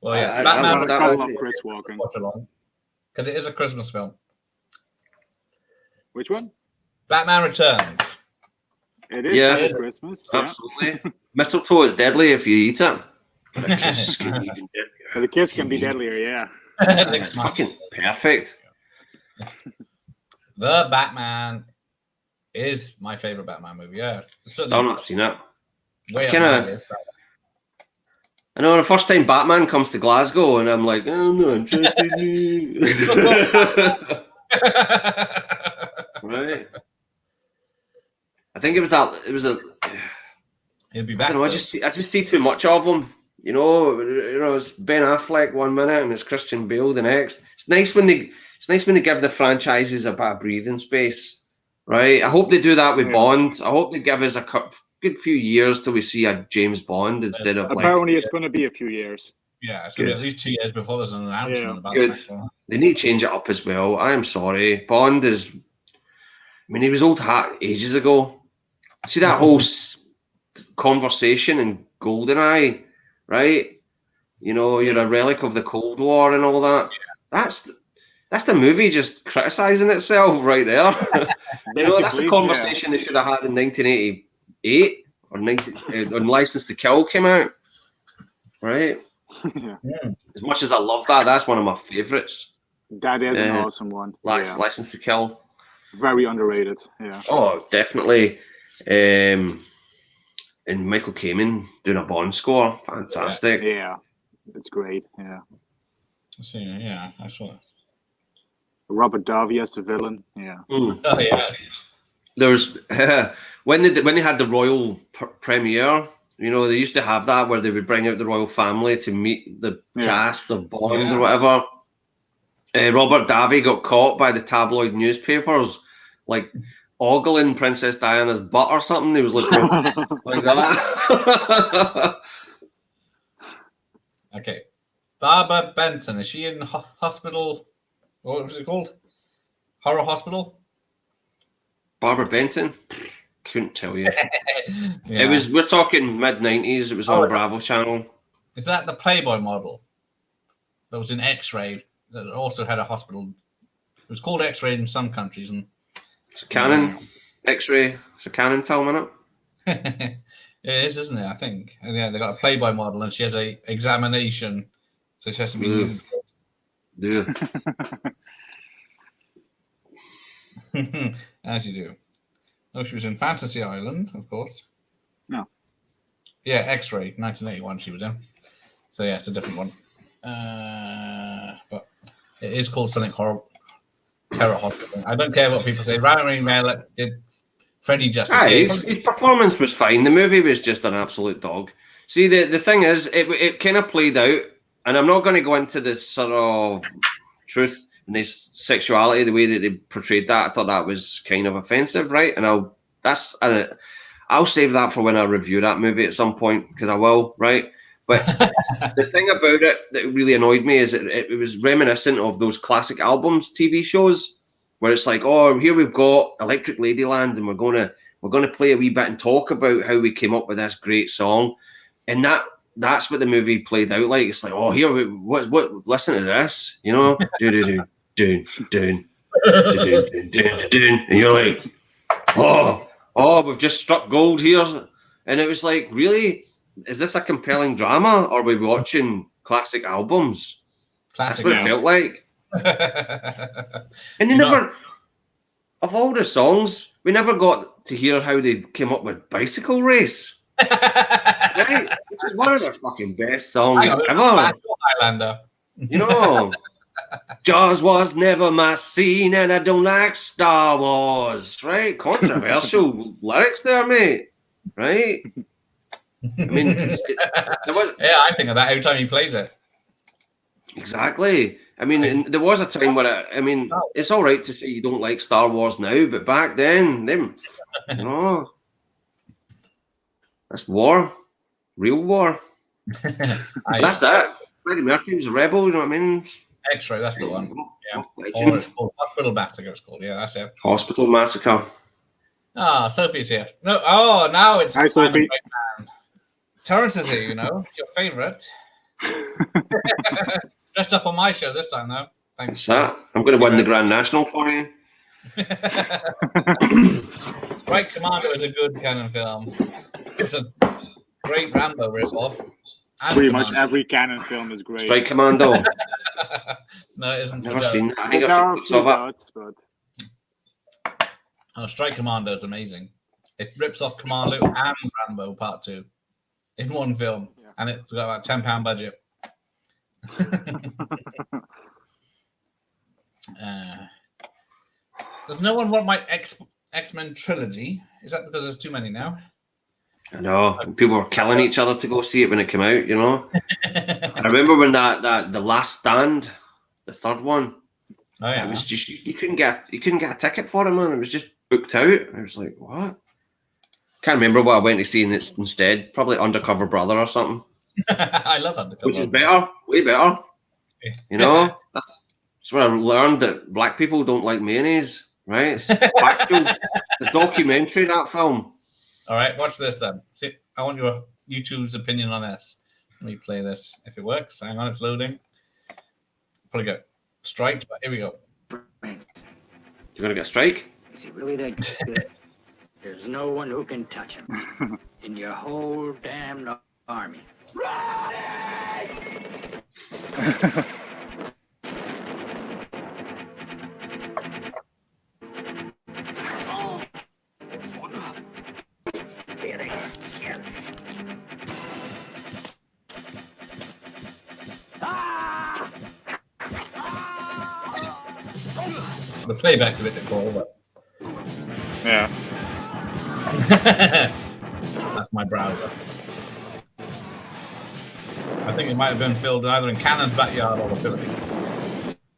Well, yes, I Batman love that I one. love Chris Walken. watch along because it is a Christmas film. Which one? Batman Returns. It is Yeah. for Christmas. Yeah. Absolutely. Mistletoe is deadly if you eat it. But a kiss can be even deadlier. But the kiss can be deadlier, yeah. Next It's month. fucking perfect. The Batman is my favorite Batman movie. Yeah, I've not seen it. way up kinda- my list. I know the first time Batman comes to Glasgow, and I'm like, I'm not interested in you. Right. I think it was a. He'll be I back. don't know. I though. just see too much of him. You know, it's Ben Affleck one minute and it's Christian Bale the next. It's nice when they give the franchises a bit of breathing space, right? I hope they do that with Yeah. Bond. I hope they give us a good few years till we see a James Bond instead of like. Apparently, it's going to be a few years. Yeah, it's going to be Good. at least 2 years before there's an announcement Yeah. about Good. the next one. They need to change it up as well. I am sorry. Bond is. I mean, he was old hat ages ago. See that whole conversation in GoldenEye, right? You know, you're a relic of the Cold War and all that. That's the movie just criticizing itself right there. You know, that's a Basically, conversation they should have had in 1988 or when License to Kill came out, right? Yeah. As much as I love that, that's one of my favorites. That is an Yeah. awesome one. License to Kill. Very underrated. Yeah. Oh, definitely. And Michael Kamen doing a Bond score, fantastic. Yeah. It's great. Yeah. Let's see, yeah, I saw that. Robert Davi as the villain. Yeah. Mm. Oh yeah, There's when they had the royal premiere, you know, they used to have that where they would bring out the royal family to meet the Yeah. cast of Bond Yeah. or whatever. Robert Davi got caught by the tabloid newspapers, like ogling Princess Diana's butt or something. He was like that. Okay. Barbara Benton, is she in hospital? What was it called? Horror Hospital? Barbara Benton? Couldn't tell you. Yeah. It was. We're talking mid-90s. It was on Bravo Channel. Is that the Playboy model that was in X-Ray that also had a hospital? It was called X-Ray in some countries, and It's a Canon X-ray. It's a Canon film, isn't it is, isn't it? I think. And yeah, they got a Playboy model, and she has a examination, so she has to be moved. Yeah. As you do. Oh, she was in Fantasy Island, of course. No. Yeah, X-Ray, 1981. She was in. So yeah, it's a different one. But it is called something Terror Hospital. I don't care what people say. Ryan Malek did Freddie justice. His performance was fine. The movie was just an absolute dog. See, the thing is, it kind of played out, and I'm not going to go into this sort of truth and his sexuality, the way that they portrayed that. I thought that was kind of offensive, right? And I'll save that for when I review that movie at some point, because I will, right? But the thing about it that really annoyed me is it was reminiscent of those classic albums, TV shows, where it's like, oh, here we've got Electric Ladyland, and we're gonna play a wee bit and talk about how we came up with this great song, and that's what the movie played out like. It's like, oh, here what listen to this, you know, and you're like, oh, we've just struck gold here, and it was like, really. Is this a compelling drama, or are we watching classic albums? That's what it felt like. And they never, of all the songs, we never got to hear how they came up with Bicycle Race. Right? Which is one of their fucking best songs ever. Highlander. You know, Jaws was never my scene, and I don't like Star Wars. Right? Controversial lyrics there, mate. Right? I mean, yeah, I think of that every time he plays it. Exactly. I mean, there was a time where it's all right to say you don't like Star Wars now, but back then, you know, that's war, real war. That's it. Freddie Mercury was a rebel. You know what I mean? X-Ray, that's the one. Yeah. Or it's called Hospital Massacre. It's called. Yeah, that's it. Hospital Massacre. Ah, Sophie's here. No, now it's Hi, Sophie. Terrence is here, you know, your favourite. Dressed up on my show this time, though. Thanks. That's that. I'm going to win the Grand National for you. Strike Commando is a good canon film. It's a great Rambo rip-off. Pretty much every canon film is great. Strike Commando. No, it isn't. Never seen that. I think I've seen clips of it. Oh, Strike Commando is amazing. It rips off Commando and Rambo Part 2 in one film, and it's got about £10 budget. Does no one want my X-Men trilogy? Is that because there's too many now? I know. People were killing each other to go see it when it came out, you know. I remember when the Last Stand, the third one. Oh yeah. It was just you couldn't get a ticket for it, man. It was just booked out. I was like, what? Can't remember what I went to see instead. Probably Undercover Brother or something. I love Undercover. Which is better, way better. You know, that's where I learned that black people don't like mayonnaise. Right? It's factual. The documentary, that film. All right, watch this then. See, I want your YouTube's opinion on this. Let me play this if it works. Hang on, it's loading. Probably get striked, but here we go. You're gonna get a strike? Is he really that good? There's no one who can touch him in your whole damn army. The playback's a bit poor, but yeah. That's my browser. I think it might have been filmed either in Cannon's backyard or the Philippines.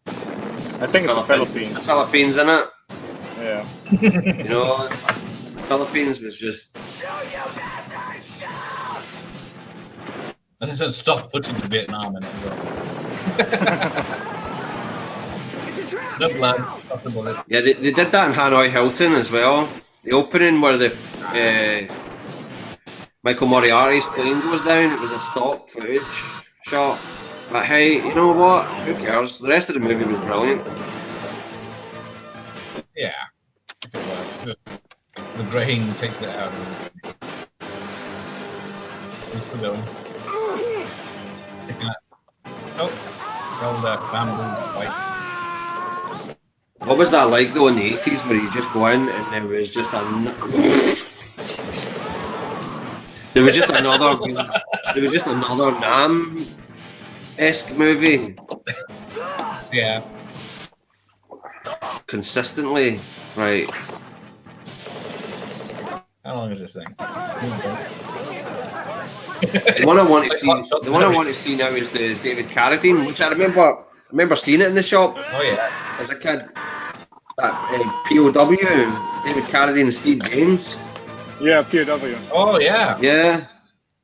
I think it's the Philippines. It's the Philippines, isn't it? Yeah. Yeah. You know, Philippines was just And there's stock footage of Vietnam in it as well. No blood, not the bullet. yeah. They did that in Hanoi Hilton as well. The opening where the Michael Moriarty's plane goes down. It was a stock footage shot. But hey, you know what? Who cares? The rest of the movie was brilliant. Yeah, if it works. Just the brain takes it out of it. He's still going. Oh, roll that bamboo spike. What was that like though in the 80s where you just go in and there was just there was just another Nam-esque movie Yeah. consistently, right? How long is this thing? The one I want to see now is the David Carradine, which I remember seeing it in the shop Oh yeah. as a kid. That POW, David Carradine and Steve James. Yeah, POW. Oh yeah. Yeah,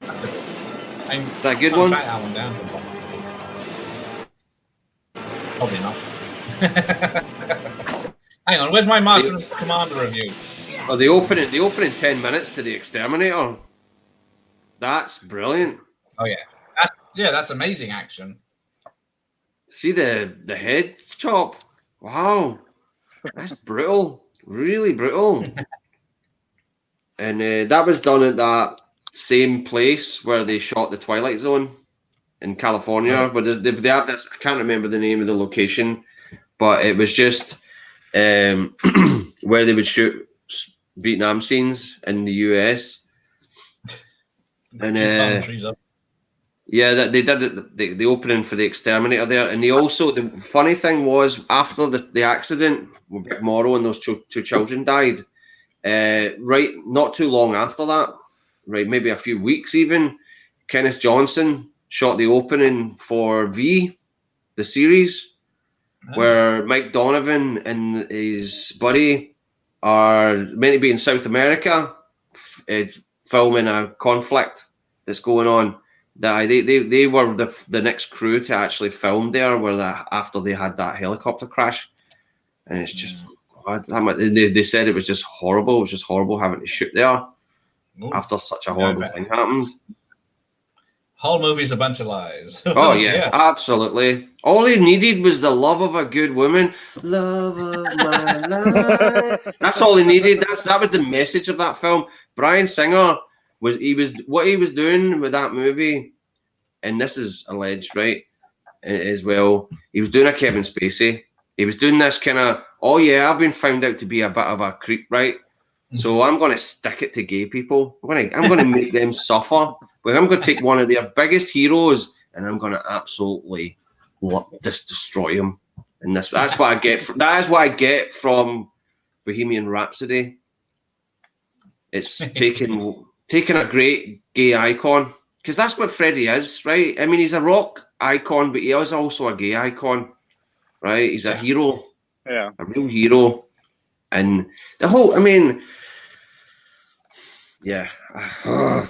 I'm that good I'll one. track that one down. Probably not. Hang on, where's my Master and Commander review? Oh, the opening 10 minutes to The Exterminator. That's brilliant. Oh yeah. That's amazing action. See the head chop. Wow, that's brutal. Really brutal. And that was done at that same place where they shot the Twilight Zone in California. But they have this. I can't remember the name of the location, but it was just where they would shoot Vietnam scenes in the US. And Trees up. yeah, that they did it, the opening for The Exterminator there, and they also, the funny thing was, after the accident with Vic Morrow and those two children died, right, not too long after that, right, maybe a few weeks even, Kenneth Johnson shot the opening for V, the series, where Mike Donovan and his buddy are meant to be in South America, filming a conflict that's going on. They were the next crew to actually film there, after they had that helicopter crash, and it's just they said it was just horrible. It was just horrible having to shoot there after such a horrible thing happened. Whole movie's a bunch of lies. Oh yeah, absolutely. All he needed was the love of a good woman. Love of my life. That's all he needed. That was the message of that film. Bryan Singer what he was doing with that movie, and this is alleged, right, as well. He was doing a Kevin Spacey. He was doing this kind of, oh yeah, I've been found out to be a bit of a creep, right? So I'm going to stick it to gay people. I'm going to make them suffer. But I'm going to take one of their biggest heroes and I'm going to absolutely just destroy him. And that's what I get. That is what I get from Bohemian Rhapsody. It's taking a great gay icon, because that's what Freddie is, right? I mean, he's a rock icon, but he is also a gay icon, right? He's a hero, a real hero, and the whole. I mean, yeah. I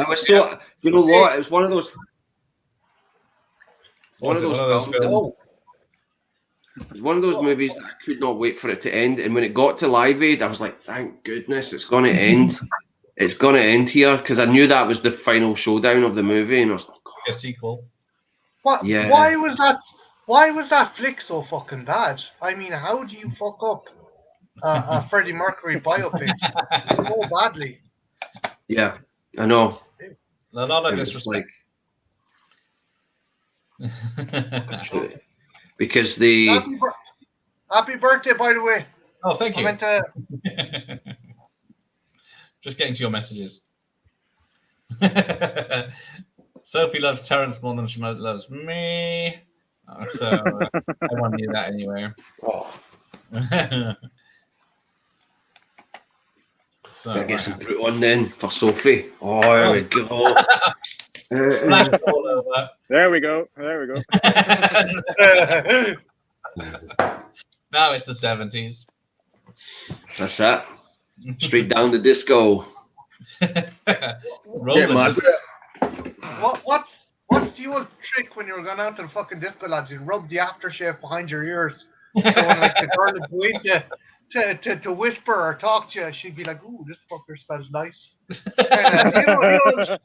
was so. You know what? It was one of those. One of those films. It was one of those movies that I could not wait for it to end. And when it got to Live Aid, I was like, thank goodness it's going to end. It's going to end here, because I knew that was the final showdown of the movie. And I was like, God. A sequel. What? Yeah. Why was that flick so fucking bad? I mean, how do you fuck up a Freddie Mercury biopic so badly? Yeah, I know. A lot of It was disrespect. Because the Happy birthday, by the way. Oh, thank you. I meant to. Just getting to your messages. Sophie loves Terrence more than she loves me. So I want to do that anyway. Oh, So I guess I put it on then for Sophie. Oh, there we go. splash it all over. There we go. There we go. No, it's the 70s. That's it. Straight down the disco. Rolling man. this- What's the old trick when you're going out to the fucking disco, lads? You rub the aftershave behind your ears. So when like the girl would go in to whisper or talk to you, she'd be like, "Ooh, this fucker smells nice." The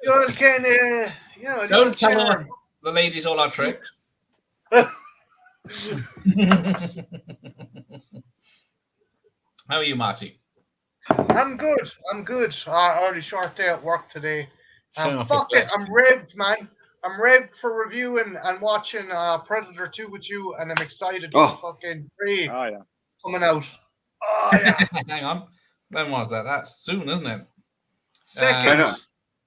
old kind of, the Don't old tell charm. her the ladies all our tricks. How are you, Marty? I'm good. Early short day at work today. Showing off Fuck your it, I'm revved, man. I'm revved for reviewing and watching Predator 2 with you, and I'm excited for Oh. fucking 3 Oh yeah. coming out. Oh, yeah. Hang on. When was that? That's soon, isn't it? Second.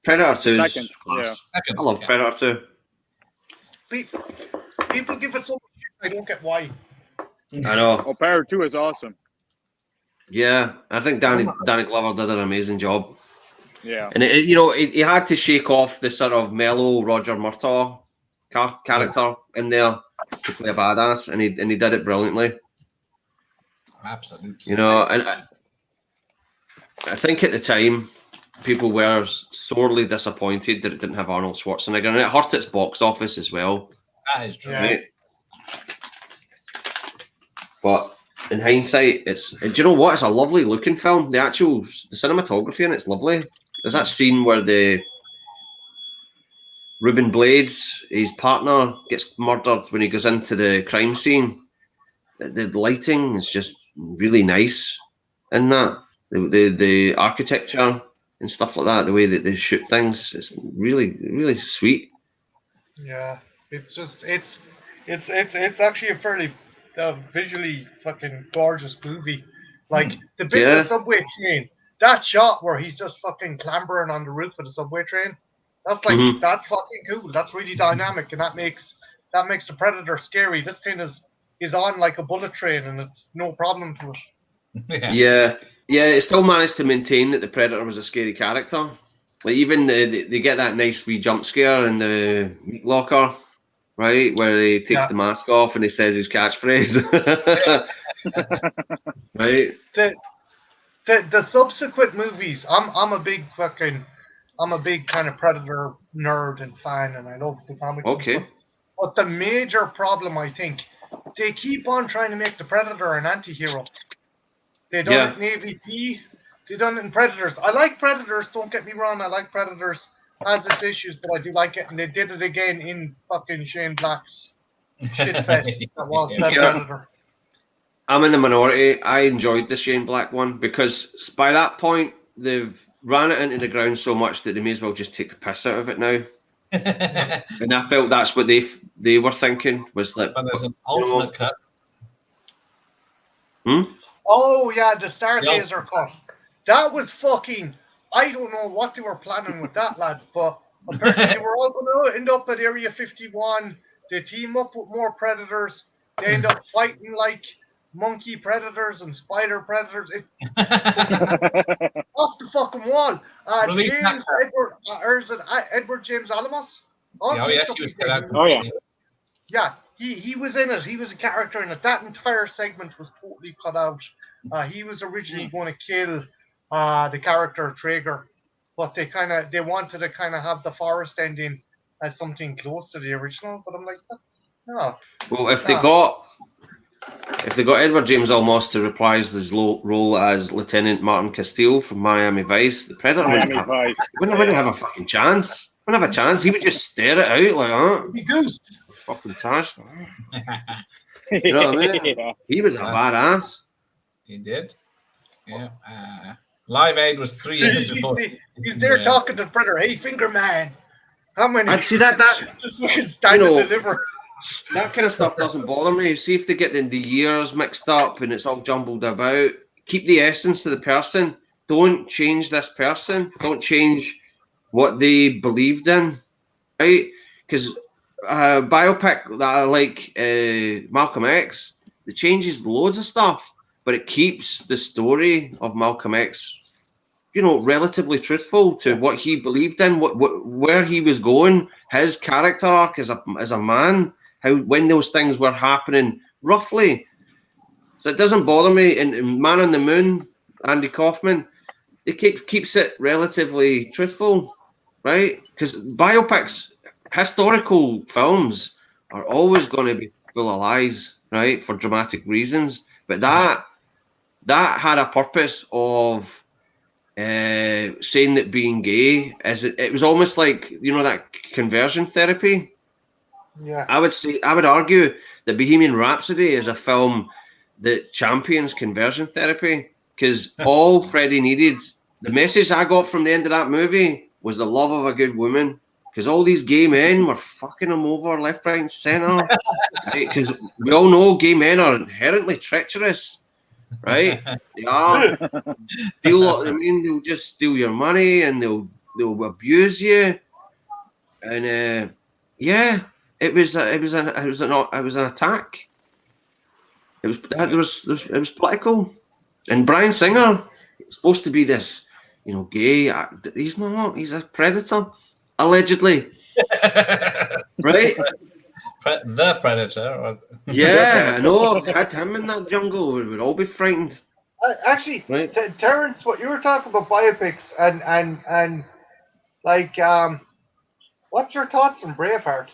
Predator 2 is Second, class. Second. I love yeah. Predator 2. People give it so much shit, I don't get why. I know. Oh, Predator 2 is awesome. Yeah, I think Danny Glover did an amazing job. Yeah. And he had to shake off the sort of mellow Roger Murtaugh character in there to play a badass, and he did it brilliantly. Absolutely. You know, and I think at the time people were sorely disappointed that it didn't have Arnold Schwarzenegger, and it hurt its box office as well. That is true. Yeah. Right? But in hindsight, do you know what? It's a lovely looking film. The cinematography in it's lovely. There's that scene where the Ruben Blades, his partner, gets murdered when he goes into the crime scene. The lighting is just really nice in that. The architecture and stuff like that, the way that they shoot things, it's really, really sweet. Yeah, it's actually a fairly visually fucking gorgeous movie. Like the bit of Yeah. the subway train, that shot where he's just fucking clambering on the roof of the subway train. That's like Mhm. that's fucking cool. That's really dynamic, and that makes the Predator scary. This thing is on like a bullet train, and it's no problem to it. Yeah, it still managed to maintain that the Predator was a scary character. Like even they get that nice wee jump scare in the meat locker, right, where he takes Yeah. the mask off and he says his catchphrase. Right? The subsequent movies, I'm a big kind of Predator nerd and fan, and I love the comics. and Okay. stuff. But the major problem, I think, they keep on trying to make the Predator an anti-hero. They done Yeah. it in AVP. They done it in Predators. I like Predators. Don't get me wrong. I like Predators. Has its issues, but I do like it. And they did it again in fucking Shane Black's shitfest. That was that Yeah. Predator. I'm in the minority. I enjoyed the Shane Black one because by that point they've ran it into the ground so much that they may as well just take the piss out of it now. And I felt that's what they were thinking was like, But there's an ultimate cut. Oh yeah, the Stargazer cut. That was fucking. I don't know what they were planning with that, lads, but apparently they were all going to end up at Area 51. They team up with more predators. They end up fighting like monkey predators and spider predators. It's off the fucking wall. Release James Edward, or is it Edward James Alamos? Oh, yes, he was cut out. Oh, yeah. Yeah, he was in it. He was a character in it. That entire segment was totally cut out. He was originally going to kill the character Traeger, but they wanted to kind of have the forest ending as something close to the original. But I'm like, that's no. well, if they got Edward James Olmos to reprise his role as Lieutenant Martin Castile from Miami Vice, the Predator Miami wouldn't Vice. have a fucking chance. Wouldn't have a chance. He would just stare it out like that. He goose. Fucking tash. You know what I mean? Yeah. He was a badass. He did. Yeah. Live Aid was 3 years before. He's there Yeah. talking to the Predator. Hey, finger man. How many? I'd see that stand you know, and deliver. that kind of stuff doesn't bother me. See if they get the years mixed up and it's all jumbled about. Keep the essence to the person. Don't change this person. Don't change what they believed in, right? Because biopic that I like, Malcolm X, it changes loads of stuff, but it keeps the story of Malcolm X, relatively truthful to what he believed in, where he was going, his character arc as a man, when those things were happening roughly. So it doesn't bother me. And Man on the Moon, Andy Kaufman, it keeps it relatively truthful, right? Because biopics, historical films, are always going to be full of lies, right, for dramatic reasons. But that had a purpose of saying that being gay it was almost like, you know, that conversion therapy. Yeah. I would argue that Bohemian Rhapsody is a film that champions conversion therapy, because all Freddie needed, the message I got from the end of that movie was the love of a good woman, because all these gay men were fucking him over left, right, and centre. Because we all know gay men are inherently treacherous, right? They are. They'll just steal your money and they'll abuse you, and it was an attack. It was political, and Bryan Singer is supposed to be this, you know, gay. He's not. He's a predator, allegedly. Right? The Predator. Yeah, I know. If they had him in that jungle, we would all be frightened. Actually, Right. Terrence, what you were talking about biopics and like, what's your thoughts on Braveheart?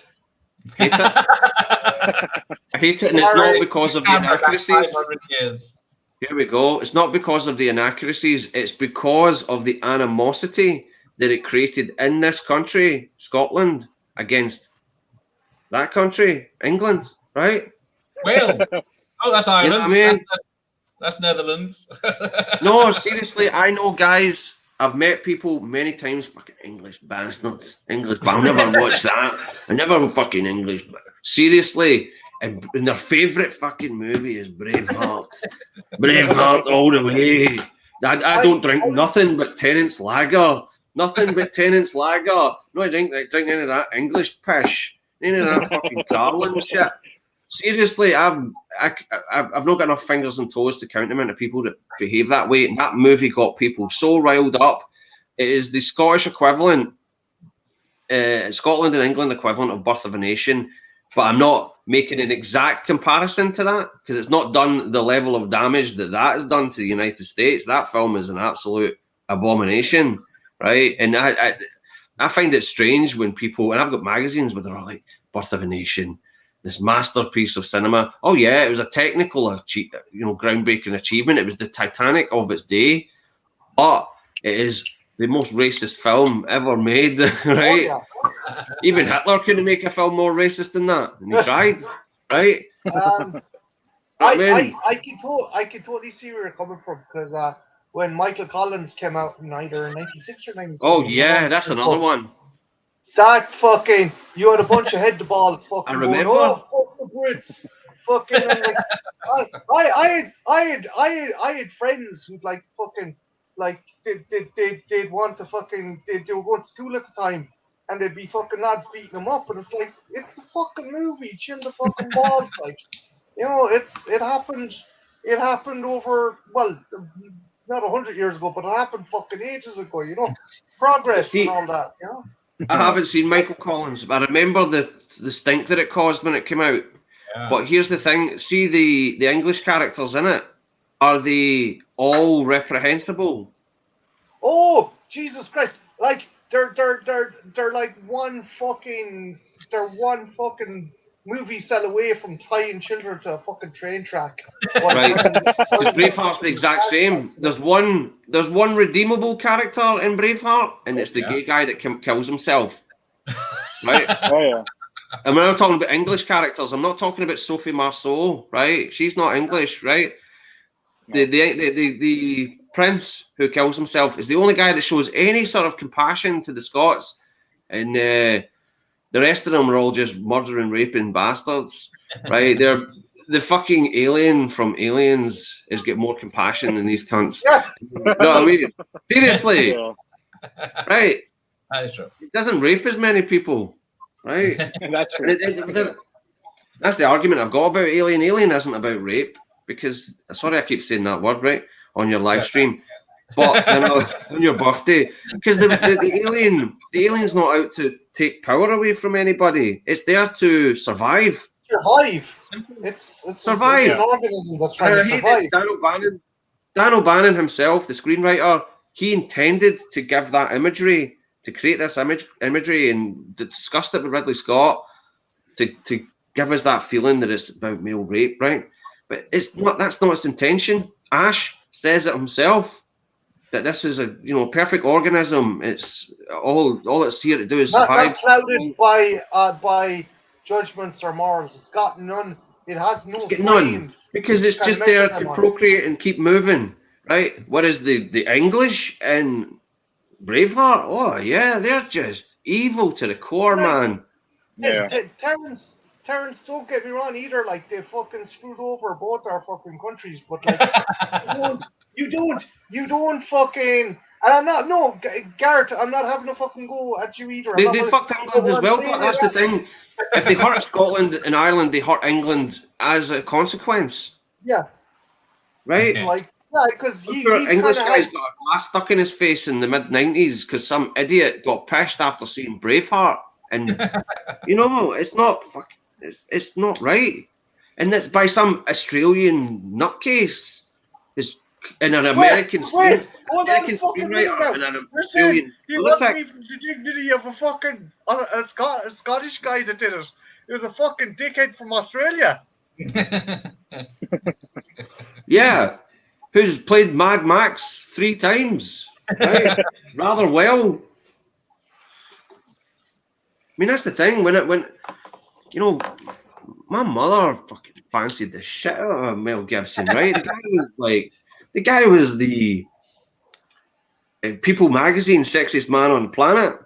Hate it. I hate it, and it's not because of the inaccuracies. 500 years. Here we go. It's not because of the inaccuracies. It's because of the animosity that it created in this country, Scotland, against that country, England, right? Wales. Oh, that's Ireland. You know what I mean? That's Netherlands. No, seriously, I know guys. I've met people many times. Fucking English bastards. English, but I'll never watch that. I never fucking English. Seriously, and their favourite fucking movie is Braveheart. Braveheart all the way. I don't drink nothing but Tennent's Lager. Nothing but Tennent's Lager. No, I drink any of that English pish. Any of that fucking Carlin shit. Seriously, I've not got enough fingers and toes to count the amount of people that behave that way. And that movie got people so riled up. It is the Scottish equivalent, Scotland and England equivalent of Birth of a Nation. But I'm not making an exact comparison to that, because it's not done the level of damage that has done to the United States. That film is an absolute abomination, right? And I find it strange when people, and I've got magazines where they're all like, Birth of a Nation, this masterpiece of cinema. Oh yeah, it was a technical, groundbreaking achievement. It was the Titanic of its day, but it is the most racist film ever made, right? Oh, yeah. Even Hitler couldn't make a film more racist than that, and he tried, right? I can totally see where you're coming from, because when Michael Collins came out in either 96 or 97. Oh yeah, that's another one. That fucking, you had a bunch of head to balls fucking I remember. going, oh, fuck the Brits. Fucking, like, I had friends who'd like fucking, like, they'd want to fucking, they were going to school at the time, and there'd be fucking lads beating them up, and it's like, it's a fucking movie, chill the fucking balls, like, you know, it happened over, well, not 100 years ago, but it happened fucking ages ago, you know, progress and all that, you know. I haven't seen Michael Collins, but I remember the stink that it caused when it came out. Yeah. But here's the thing: see the English characters in it, are they all reprehensible? Oh, Jesus Christ! Like they're like one fucking movie cell away from tying children to a fucking train track. Right. Because Braveheart's the exact same. There's one redeemable character in Braveheart, and it's the gay guy that kills himself. Right? Oh yeah. And when I'm talking about English characters, I'm not talking about Sophie Marceau, right? She's not English, right? The prince who kills himself is the only guy that shows any sort of compassion to the Scots, and the rest of them are all just murdering, raping bastards, right? They're the fucking alien from Aliens has got more compassion than these cunts. You know what I mean? Seriously, Yeah. right? That is true. It doesn't rape as many people, right? That's true. That's the argument I've got about Alien. Alien isn't about rape, because, sorry I keep saying that word, right, on your live stream, but on your birthday, because the alien's not out to take power away from anybody. It's there to survive, survive. It's Survive. an organism that's And I trying to hate survive. that Dan O'Bannon himself, the screenwriter, he intended to give that imagery, to create this imagery and discussed it with Ridley Scott to give us that feeling that it's about male rape, right? But it's not. That's not its intention. Ash says it himself that this is a perfect organism. It's all it's here to do is survive. Not clouded by judgments or morals. It's got none. It has no None, because it's just there to procreate and keep moving, right? Whereas the English in Braveheart, oh yeah, they're just evil to the core, man. Yeah. Terrence, don't get me wrong either. Like, they fucking screwed over both our fucking countries, but like, you don't fucking. And I'm not, no, Garrett, I'm not having a fucking go at you either. They fucked England as well, but that's the thing. If they hurt Scotland and Ireland, they hurt England as a consequence. Yeah. Right? Like, yeah, because English guy's got a glass stuck in his face in the mid-90s because some idiot got pissed after seeing Braveheart. And, it's not it's not right. And that's by some Australian nutcase. It's in an American screenwriter and an Australian he wasn't even the dignity of a fucking a Scottish guy that did it. It was a fucking dickhead from Australia. Yeah, who's played Mad Max 3 times, right? Rather well. I mean, that's the thing. When my mother fucking fancied the shit out of Mel Gibson, right? The guy was the People magazine sexiest man on the planet,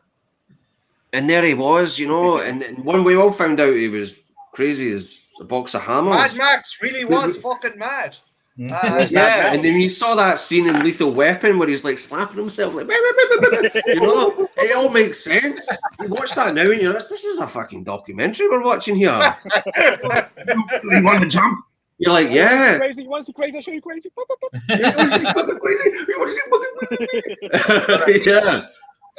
and there he was, and when we all found out he was crazy as a box of hammers. Mad Max really was fucking mad. Yeah, and then you saw that scene in Lethal Weapon where he's like slapping himself, like, it all makes sense. You watch that now and you're like, this is a fucking documentary we're watching here. You want to jump? You're like, yeah. Crazy. You want to see crazy? I'll show you crazy. Yeah.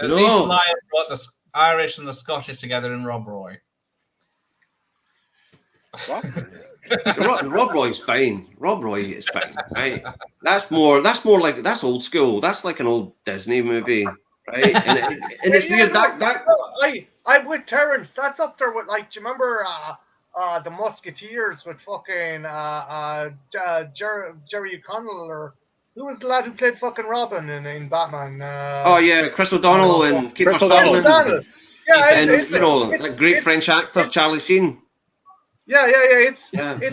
At least Lion brought the Irish and the Scottish together in Rob Roy. What? Rob Roy's fine. Rob Roy is fine, right? That's more like that's old school. That's like an old Disney movie, right? And it's weird that I'm with Terrence. That's up there with, like, do you remember the Musketeers with fucking Jerry O'Connell, or who was the lad who played fucking Robin in Batman? Oh yeah, Chris O'Donnell and Kiefer Sutherland. Yeah, and that great French actor Charlie Sheen. Yeah. It's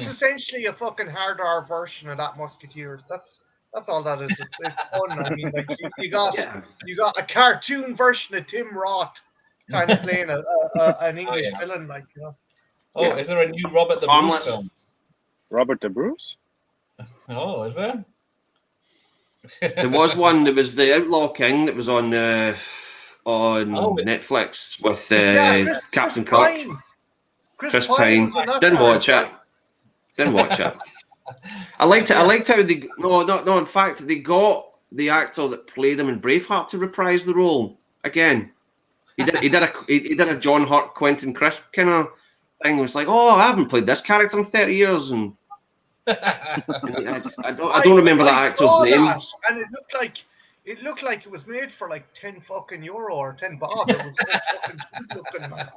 essentially a fucking hard R version of that Musketeers. That's all that is. It's fun. I mean, like, you got a cartoon version of Tim Roth kind of playing an English villain, like, is there a new Robert the Bruce film? Robert the Bruce? Oh, is there? There was one. There was the Outlaw King that was on Netflix with Captain Kirk. Chris Pine. Didn't watch it. I liked how they no. In fact, they got the actor that played him in Braveheart to reprise the role again. He did a John Hurt, Quentin Crisp kind of thing. It was like, I haven't played this character in 30 years, and I don't remember that actor's name. And it looked like it was made for like 10 fucking euro or 10 bob. It was so fucking good looking, man.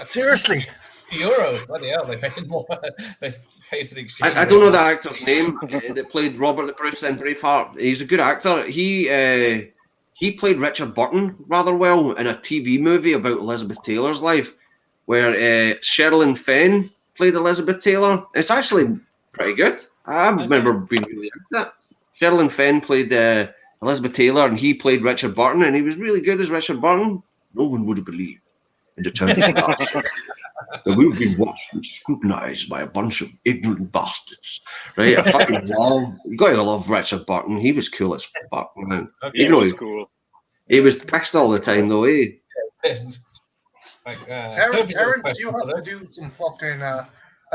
Seriously. Euros, bloody hell! They paid more. They paid for the exchange. I don't know the actor's name that played Robert the Bruce in Braveheart. He's a good actor. He played Richard Burton rather well in a TV movie about Elizabeth Taylor's life, where Sherilyn Fenn played Elizabeth Taylor. It's actually pretty good. I remember being really into it. Sherilyn Fenn played Elizabeth Taylor, and he played Richard Burton, and he was really good as Richard Burton. No one would have believed in the town of Glasgow that we would be watched and scrutinised by a bunch of ignorant bastards. Right? I fucking you got to love Richard Burton. He was cool as fuck, man. Okay, he was cool. He was pissed all the time, though, eh? Pissed. Like, Terrence, you have to do some fucking, I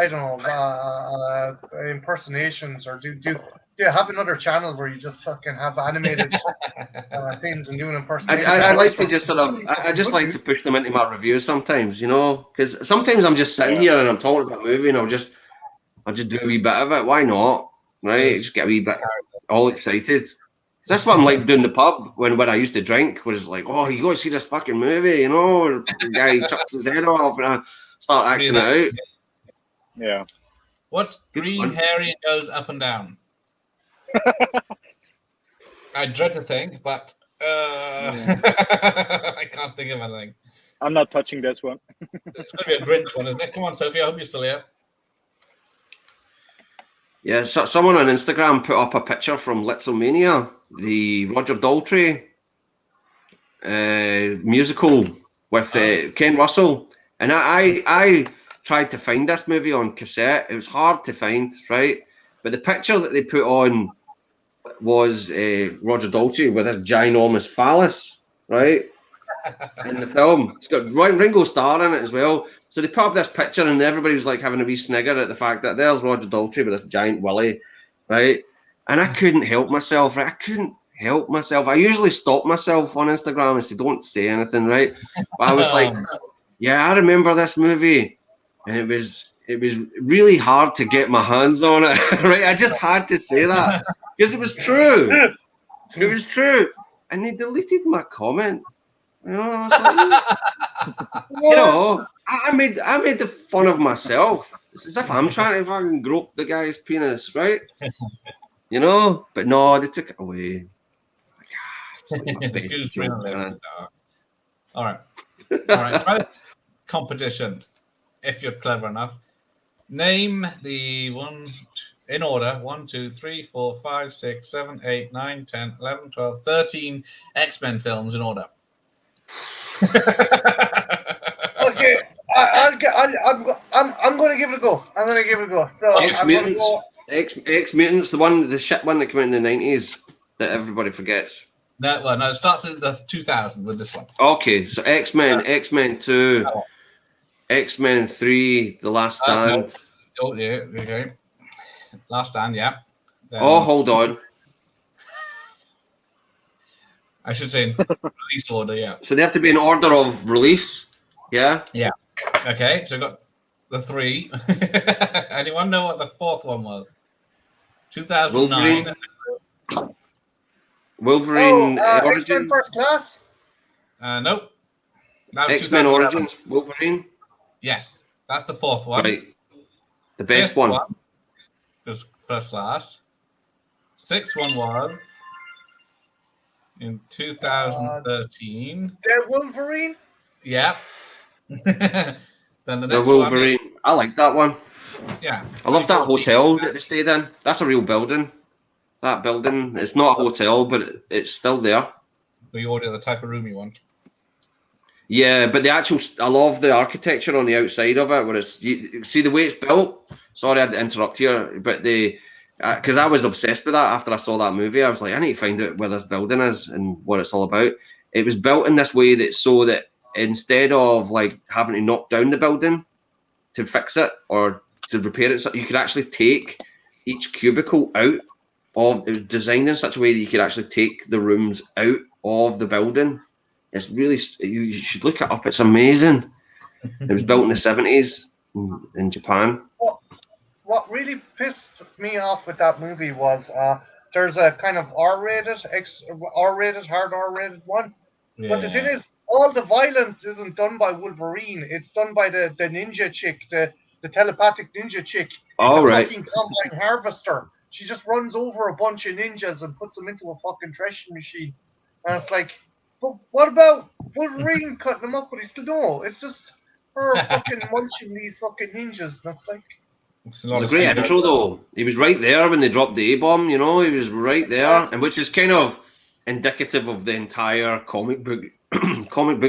don't know, impersonations, or do Yeah, have another channel where you just fucking have animated things and doing impersonations. I like to just sort of, I just like to push them into my reviews sometimes, you know, because sometimes I'm just sitting here and I'm talking about a movie and I'll just do a wee bit of it. Why not? Right? Just get a wee bit all excited. That's what I'm like doing the pub when I used to drink, was like, oh, you got to see this fucking movie, you know, the guy chucks his head off and I start acting it out. Yeah. What's green, hairy, and goes up and down? I dread to think, but I can't think of anything. I'm not touching this one. It's going to be a Grinch one, isn't it? Come on, Sophie, I hope you're still here. Yeah, so someone on Instagram put up a picture from Litzomania, the Roger Daltrey musical with Ken Russell. And I tried to find this movie on cassette. It was hard to find, right? But the picture that they put on was Roger Daltrey with a ginormous phallus, right? In the film. It's got Ringo Starr in it as well. So they put up this picture and everybody was like having a wee snigger at the fact that there's Roger Daltrey with this giant willy, right? And I couldn't help myself, right? I couldn't help myself. I usually stop myself on Instagram and say, don't say anything, right? But I was like, yeah, I remember this movie. And it was really hard to get my hands on it, right? I just had to say that because it was true. It was true. And they deleted my comment. You know, I was like, you know, I made the fun of myself. It's as if I'm trying to fucking grope the guy's penis, right? You know, but no, they took it away. Like, my best joke, man. All right. Try the competition, if you're clever enough. Name the one in order 1, 2, 3, 4, 5, 6, 7, 8, 9, 10, 11, 12, 13 X-Men films in order. Okay, I'm going to give it a go. So X-Mutants, the shit one that came out in the 90s that everybody forgets. No, it starts in the 2000 with this one. Okay, so X-Men, X-Men 2, X-Men 3, The Last Stand. Oh, yeah, okay. Last Stand, yeah. Then, hold on. I should say in release order, yeah. So they have to be in order of release, yeah? Yeah. Okay, so we've got the 3. Anyone know what the 4th one was? 2009. Wolverine X-Men Origins. First Class? Nope. X-Men Origins, Wolverine? Yes, that's the 4th one. Right. The best 5th one. Was First Class. 6th one was in 2013. The Wolverine? Yeah. Then the next The Wolverine. one. I like that one. Yeah. I love that hotel that they stayed in. That's a real building. That building. It's not a hotel, but it's still there. We order the type of room you want. Yeah, but I love the architecture on the outside of it, where you see the way it's built. Sorry, I had to interrupt here, but because I was obsessed with that after I saw that movie. I was like, I need to find out where this building is and what it's all about. It was built in this way that instead of like having to knock down the building to fix it or to repair it, so you could actually take each cubicle out of. It was designed in such a way that you could actually take the rooms out of the building. It's really, you should look it up. It's amazing. It was built in the 70s in Japan. What really pissed me off with that movie was there's a kind of R-rated, hard R-rated one. Yeah. But the thing is, all the violence isn't done by Wolverine. It's done by the ninja chick, the telepathic ninja chick. All right. Fucking combine harvester. She just runs over a bunch of ninjas and puts them into a fucking threshing machine. And it's like, but what about Wolverine cutting them up? But he's still no. It's just her fucking munching these fucking ninjas. And it's like, it was a great intro though. He was right there when they dropped the A-bomb. You know, he was right there, and which is kind of indicative of the entire comic book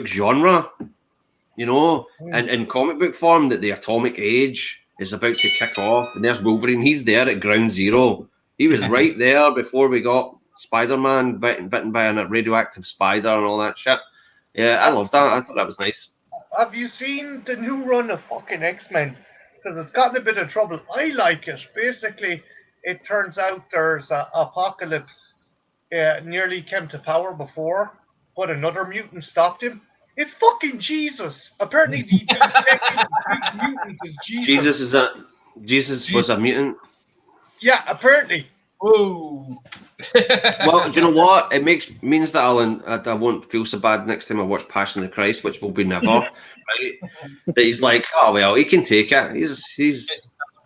genre. You know, and in comic book form, that the atomic age is about to kick off, and there's Wolverine. He's there at ground zero. He was right there before we got Spider-Man bitten by a radioactive spider and all that shit. Yeah, I loved that. I thought that was nice. Have you seen the new run of fucking X-Men? Because it's gotten a bit of trouble. I like it. Basically, it turns out there's Apocalypse nearly came to power before, but another mutant stopped him. It's fucking Jesus. Apparently, the second mutant is Jesus. Jesus was a mutant. Yeah, apparently. Whoa. Well, do you know what? It means that I won't feel so bad next time I watch Passion of the Christ, which will be never. Right? That he's like, oh well, he can take it. He's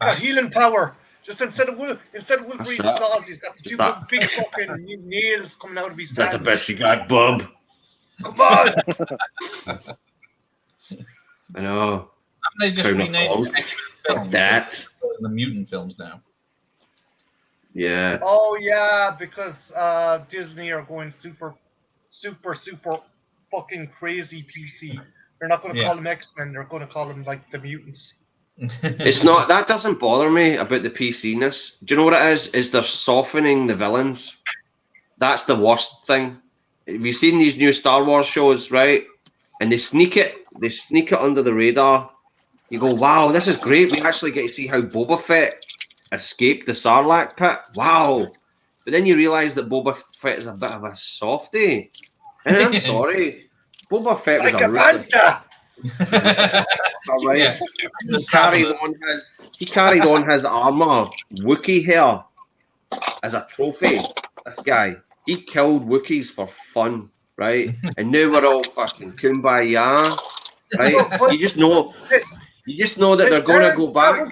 got healing power. Just instead of Wolverine's claws, he's got the two big fucking nails coming out of his hands. Is that the best you got, bub? Come on! I know. They just renamed that. The mutant films now. Yeah. Oh yeah, because Disney are going super fucking crazy PC. They're not going to call them X-Men. They're going to call them like the mutants. It's not. That doesn't bother me about the PC-ness. Do you know what it is? Is they're softening the villains. That's the worst thing. Have you seen these new Star Wars shows, right? And they sneak it under the radar. You go, wow, this is great. We actually get to see how Boba Fett escaped the Sarlacc pit. Wow. But then you realise that Boba Fett is a bit of a softie. And I'm sorry. Boba Fett was like a Vanta. All right. Yeah. He carried on his armor, Wookiee hair, as a trophy. This guy, he killed Wookiees for fun, right? And now we're all fucking kumbaya, right? You just know that they're going to go back.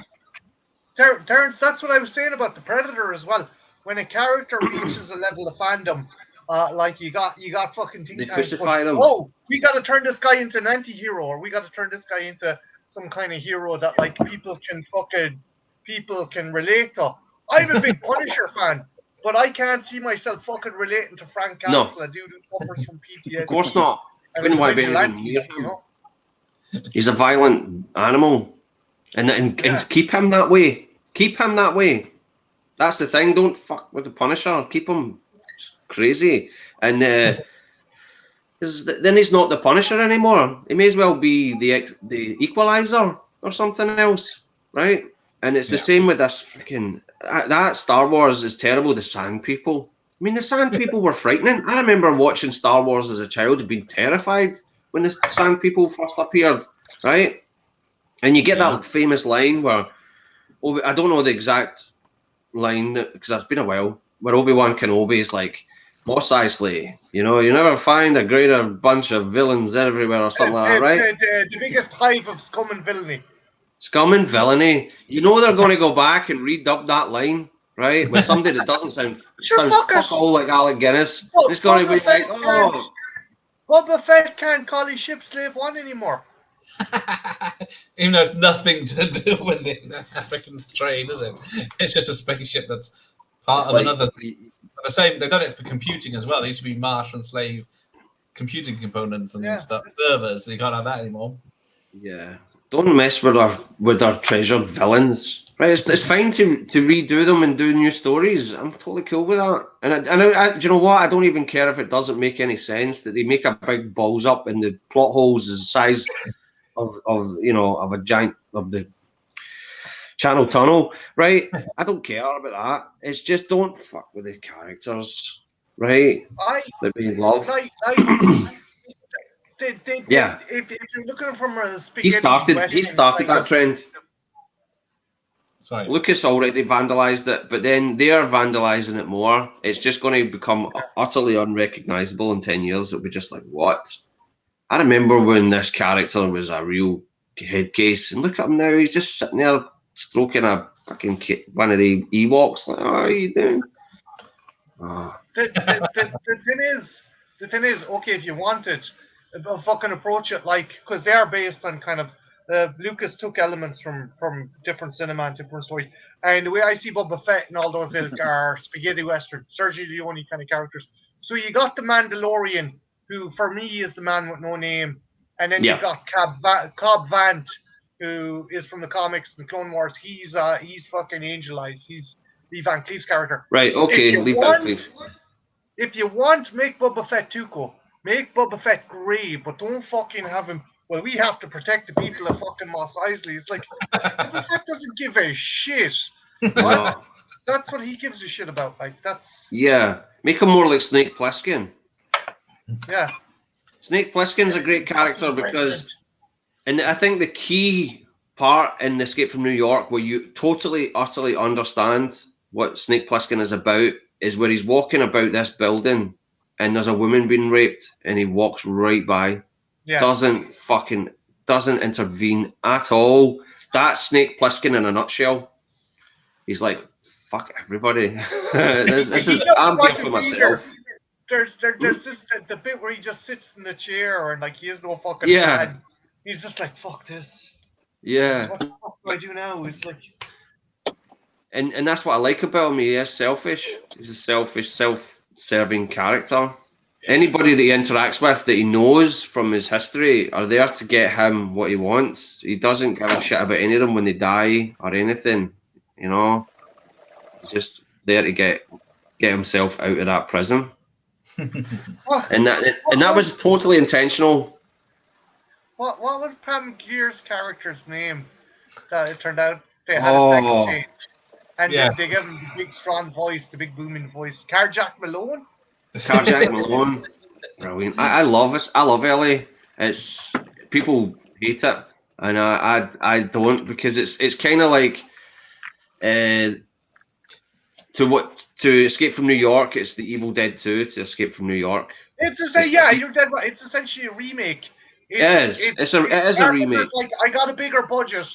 Terrence, that's what I was saying about the Predator as well. When a character reaches a level of fandom, like you got fucking They crucify them. Oh, we got to turn this guy into an anti-hero, or we got to turn this guy into some kind of hero that like people can relate to. I'm a big Punisher fan, but I can't see myself fucking relating to Frank Castle, a dude who suffers from PTSD. Of course not. He's a violent animal, and keep him that way. Keep him that way. That's the thing. Don't fuck with the Punisher. Keep him crazy, and then he's not the Punisher anymore. He may as well be the Equalizer or something else, right? And it's the same with this freaking that Star Wars is terrible. The Sand People. I mean, the Sand People were frightening. I remember watching Star Wars as a child and being terrified when the Sand People first appeared, right? And you get that famous line where, I don't know the exact line because it's been a while, where Obi-Wan Kenobi is like, Mos Eisley, you never find a greater bunch of villains everywhere or something like that, right? The biggest hive of scum and villainy. Scum and villainy. You know they're going to go back and redub that line, right? With somebody that doesn't sound fuck all like Alec Guinness. It's going to be like, oh. Boba Fett can't call his ship Slave One anymore. Even though it's nothing to do with it, that freaking train, is it? It's just a spaceship that's part of another. The same. They've done it for computing as well. There used to be master and slave computing components and stuff, servers. So you can't have that anymore. Yeah, don't mess with our treasured villains. Right, it's fine to redo them and do new stories. I'm totally cool with that. And I do you know what? I don't even care if it doesn't make any sense that they make a big balls up and the plot holes is the size of a giant of the Channel Tunnel, right? I don't care about that. It's just don't fuck with the characters, right? That we love. If you're looking from a spaghetti he started that trend. Sorry. Lucas already vandalized it, but then they're vandalizing it more. It's just going to become utterly unrecognizable in 10 years. It'll be just like, what? I remember when this character was a real head case, and look at him now. He's just sitting there stroking a fucking one of the Ewoks. Like, oh, how are you doing? Oh. The thing is, okay, if you wanted, fucking approach it like, because they are based on kind of, Lucas took elements from different cinema and different stories. And the way I see Boba Fett and all those are spaghetti western, Sergio Leone kind of characters. So you got the Mandalorian, who for me is the man with no name. And then you got Cobb Vanth, who is from the comics and the Clone Wars. He's fucking Angel Eyes. He's Lee Van Cleef's character. Right, okay, Lee Van Cleef. If you want, make Boba Fett Tuco. Make Boba Fett grey, but don't fucking have him. Well, we have to protect the people of fucking Mos Eisley. It's like, Boba Fett doesn't give a shit. No. that's what he gives a shit about. Like that's Yeah, make him more like Snake Plissken. yeah. Snake Plissken's a great character because, and I think the key part in Escape from New York where you totally, utterly understand what Snake Plissken is about is where he's walking about this building and there's a woman being raped and he walks right by, Yeah. doesn't intervene at all. That's Snake Plissken in a nutshell. He's like, fuck everybody. this is, I'm here for myself. There's this the bit where he just sits in the chair and like he has no fucking plan. He's just like, fuck this. Yeah. What the fuck do I do now? It's like, and that's what I like about him. He is selfish. He's a selfish, self-serving character. Anybody that he interacts with that he knows from his history are there to get him what he wants. He doesn't give a shit about any of them when they die or anything. You know, he's just there to get himself out of that prison. and that was totally intentional. What was Pam Gear's character's name? That it turned out they had a sex change, and they gave him the big strong voice, the big booming voice. Carjack Malone. Carjack Malone, brilliant. I love it. I love Ellie. It's people hate it, and I don't because it's kind of like to Escape from New York. It's the Evil Dead 2 to Escape from New York. You're dead right. It's essentially a remake. It is a remake. Like I got a bigger budget.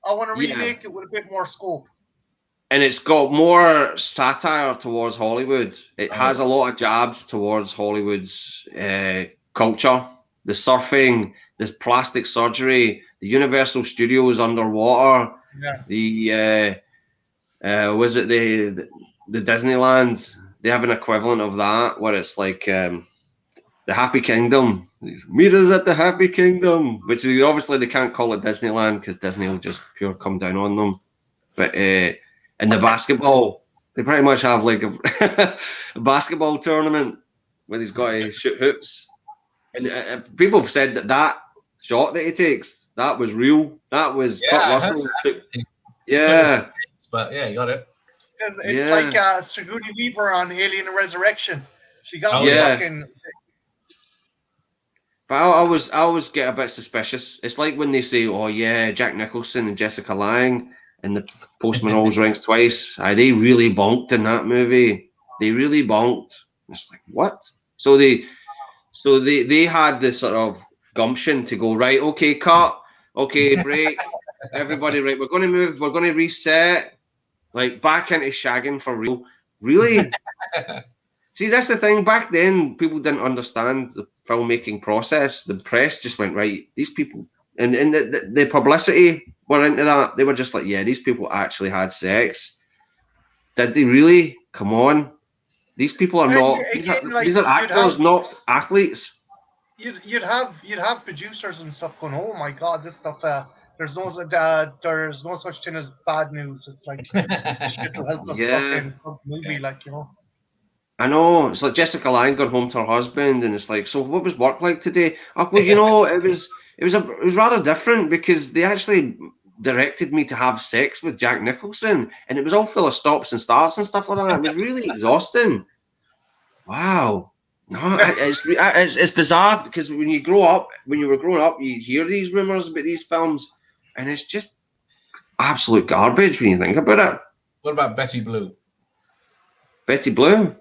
I want to remake it with a bit more scope. And it's got more satire towards Hollywood. It has a lot of jabs towards Hollywood's culture. The surfing, this plastic surgery, the Universal Studios underwater. Yeah. Was it the Disneyland? They have an equivalent of that where it's like the Happy Kingdom. Meet us at the Happy Kingdom, which is obviously they can't call it Disneyland because Disney will just pure come down on them. But in the basketball, they pretty much have like a basketball tournament where he's got to shoot hoops. And people have said that shot that he takes, that was real. That was Kurt Russell. But yeah, you got it. It's like Sigourney Weaver on Alien Resurrection. She got fucking. But I always get a bit suspicious. It's like when they say, "Oh yeah, Jack Nicholson and Jessica Lange and the Postman Always Rings Twice." They really bonked in that movie. They really bonked. It's like what? So they had this sort of gumption to go right. Okay, cut. Okay, break. Everybody, right? We're going to move. We're going to reset. Like back into shagging for real. Really? See, that's the thing. Back then, people didn't understand the filmmaking process. The press just went, right, these people, and the publicity were into that. They were just like, yeah, these people actually had sex. Did they really? Come on. These people are not, these are actors, not athletes. You'd have producers and stuff going, oh my God, this stuff, there's no such thing as bad news. It's like, shit will help us fucking movie, like, you know. I know. It's like Jessica Lange got home to her husband, and it's like, so what was work like today? Oh, well, you know, it was rather different because they actually directed me to have sex with Jack Nicholson, and it was all full of stops and starts and stuff like that. It was really exhausting. Wow. No, it's bizarre because when you were growing up, you hear these rumors about these films, and it's just absolute garbage when you think about it. What about Betty Blue? Betty Blue?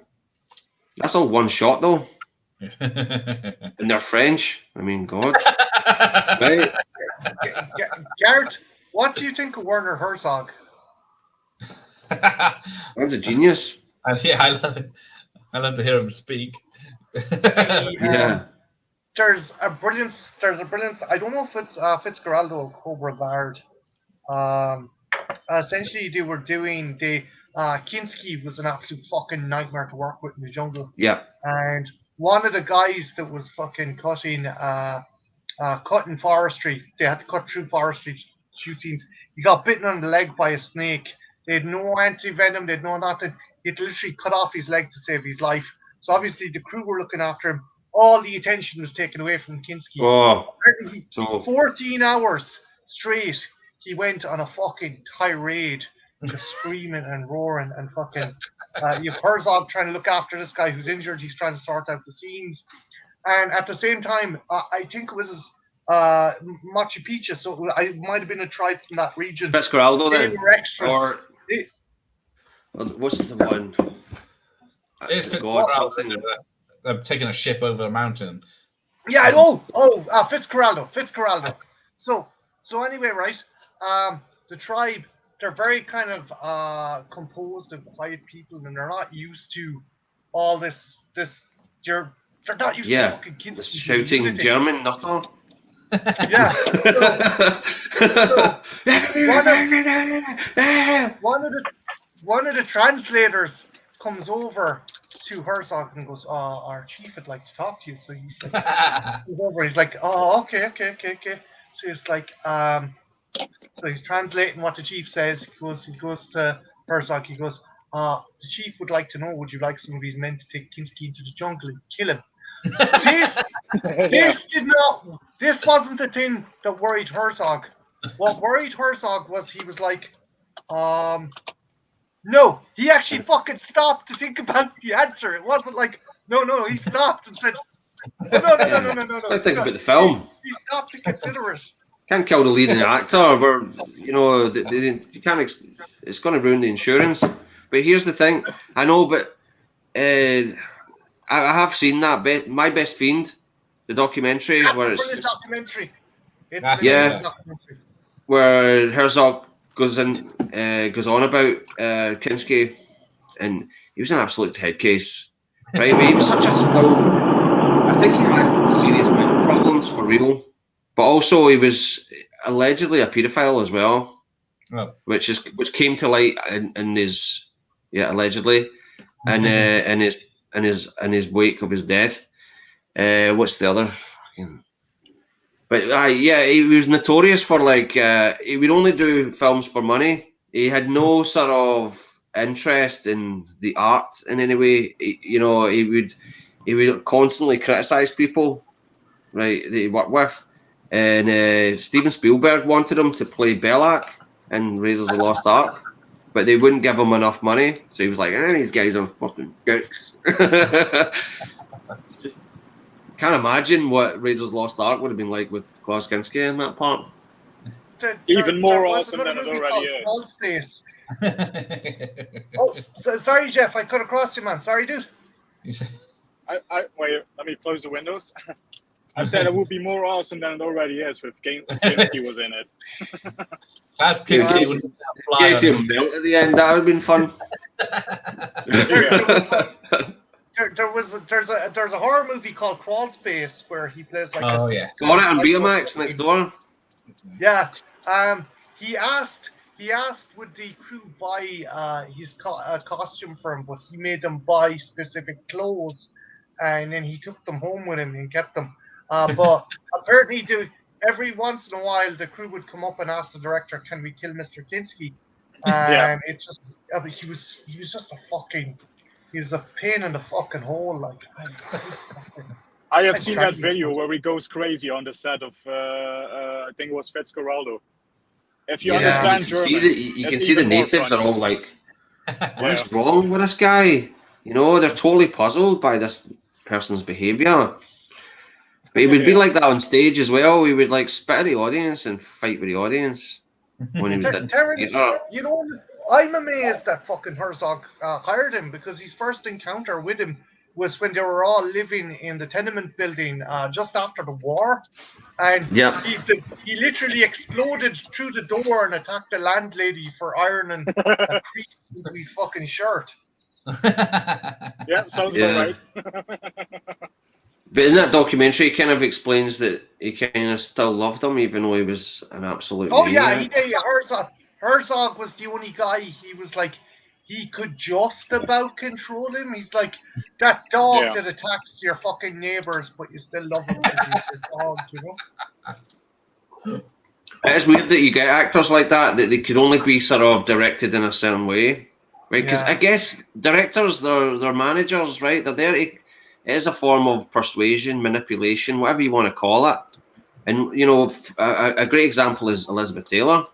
That's all one shot though. And they're French. I mean, God. Right? Garrett, what do you think of Werner Herzog? That's a genius. I love it. I love to hear him speak. There's a brilliance. I don't know if it's Fitzgerald or Cobra Guard. Essentially, they were doing Kinski was an absolute fucking nightmare to work with in the jungle. Yeah. And one of the guys that was fucking cutting forestry, they had to cut through forestry shoot scenes. He got bitten on the leg by a snake. They had no anti-venom, they had no nothing. He had literally cut off his leg to save his life. So obviously the crew were looking after him. All the attention was taken away from Kinski. 14 hours straight, he went on a fucking tirade just screaming and roaring and fucking. You have Herzog trying to look after this guy who's injured. He's trying to sort out the scenes, and at the same time, I think it was Machu Picchu, so it might have been a tribe from that region. Fitzcarraldo They then, were extras. or what's the one? It's God, they're taking a ship over a mountain. Yeah. Fitzcarraldo. So anyway, right? The tribe, they're very kind of composed of quiet people, and they're not used to all this. They're not used to fucking kids shouting German, not all. Yeah. So one of the translators comes over to Herzog and goes, our chief would like to talk to you. So he's like, he's over. He's like, oh, okay. So he's like, so he's translating what the chief says. He goes to Herzog. He goes, the chief would like to know, would you like some of these men to take Kinski into the jungle and kill him? This wasn't the thing that worried Herzog. What worried Herzog was he was like, no, he actually fucking stopped to think about the answer. It wasn't like, no, he stopped and said, no. Let's think about the film. He stopped to consider it. Can't kill the leading actor. Where you can't. It's going to ruin the insurance. But here's the thing. I know, but I have seen that. My Best Fiend, the documentary, That's where a it's brilliant documentary. Where Herzog goes on about Kinski, and he was an absolute head case, right? But he was such a I think he had serious mental problems for real, but also he was allegedly a paedophile as well, which came to light in his allegedly, and in his wake of his death. What's the other? But he was notorious for he would only do films for money. He had no sort of interest in the art in any way. He would constantly criticize people, right, that he worked with. And Steven Spielberg wanted him to play Belloc in Raiders of the Lost Ark, but they wouldn't give him enough money. So he was like, these guys are fucking dicks. Can't imagine what Raiders of the Lost Ark would have been like with Klaus Kinski in that part. Even more awesome than it already is. Sorry, Jeff, I cut across you, man. Sorry, dude. Wait, let me close the windows. I said it would be more awesome than it already is with Kinski was in it. That's Kinski would fly him melt at the end. That would have been fun. There's a horror movie called Crawl Space where he plays like got it on Betamax next door. Yeah. He asked would the crew buy his costume for him, but he made them buy specific clothes, and then he took them home with him and kept them. But apparently, every once in a while, the crew would come up and ask the director, "Can we kill Mr. Kinski?" And it's just he was just he was a pain in the fucking hole. Like I have seen that video where he goes crazy on the set of I think it was Fitzcarraldo. If you understand German, you can see the natives are all like, "What's wrong with this guy?" They're totally puzzled by this person's behaviour. But he would be like that on stage as well. He would spit at the audience and fight with the audience when he was Terrence, I'm amazed that fucking Herzog hired him, because his first encounter with him was when they were all living in the tenement building just after the war, and he literally exploded through the door and attacked the landlady for ironing a crease into his fucking shirt. Yeah, sounds about right. But in that documentary, he kind of explains that he kind of still loved him, even though he was an absolute maniac. Herzog was the only guy he was like, he could just about control him. He's like, that dog that attacks your fucking neighbors, but you still love him because he's a dog, It's weird that you get actors like that they could only be sort of directed in a certain way, right? Because I guess directors, they're managers, right? They're there. It is a form of persuasion, manipulation, whatever you want to call it. And, a great example is Elizabeth Taylor.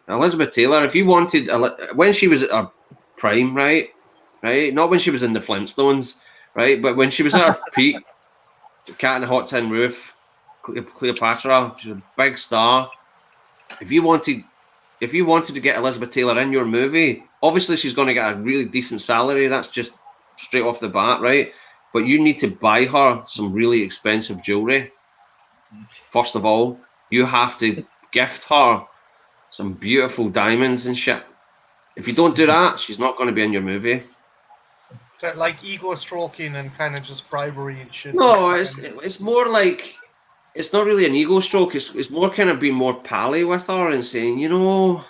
Elizabeth Taylor, if you wanted, when she was at her prime, right, not when she was in the Flintstones, right, but when she was at her peak, Cat in the Hot Tin Roof, Cleopatra, she's a big star. If you wanted to get Elizabeth Taylor in your movie, obviously she's going to get a really decent salary. That's just straight off the bat, right? But you need to buy her some really expensive jewelry. First of all, you have to gift her some beautiful diamonds and shit. If you don't do that, she's not going to be in your movie. Like ego stroking and kind of just bribery and shit. No, it's more like, it's not really an ego stroke. It's more kind of being more pally with her and saying, you know,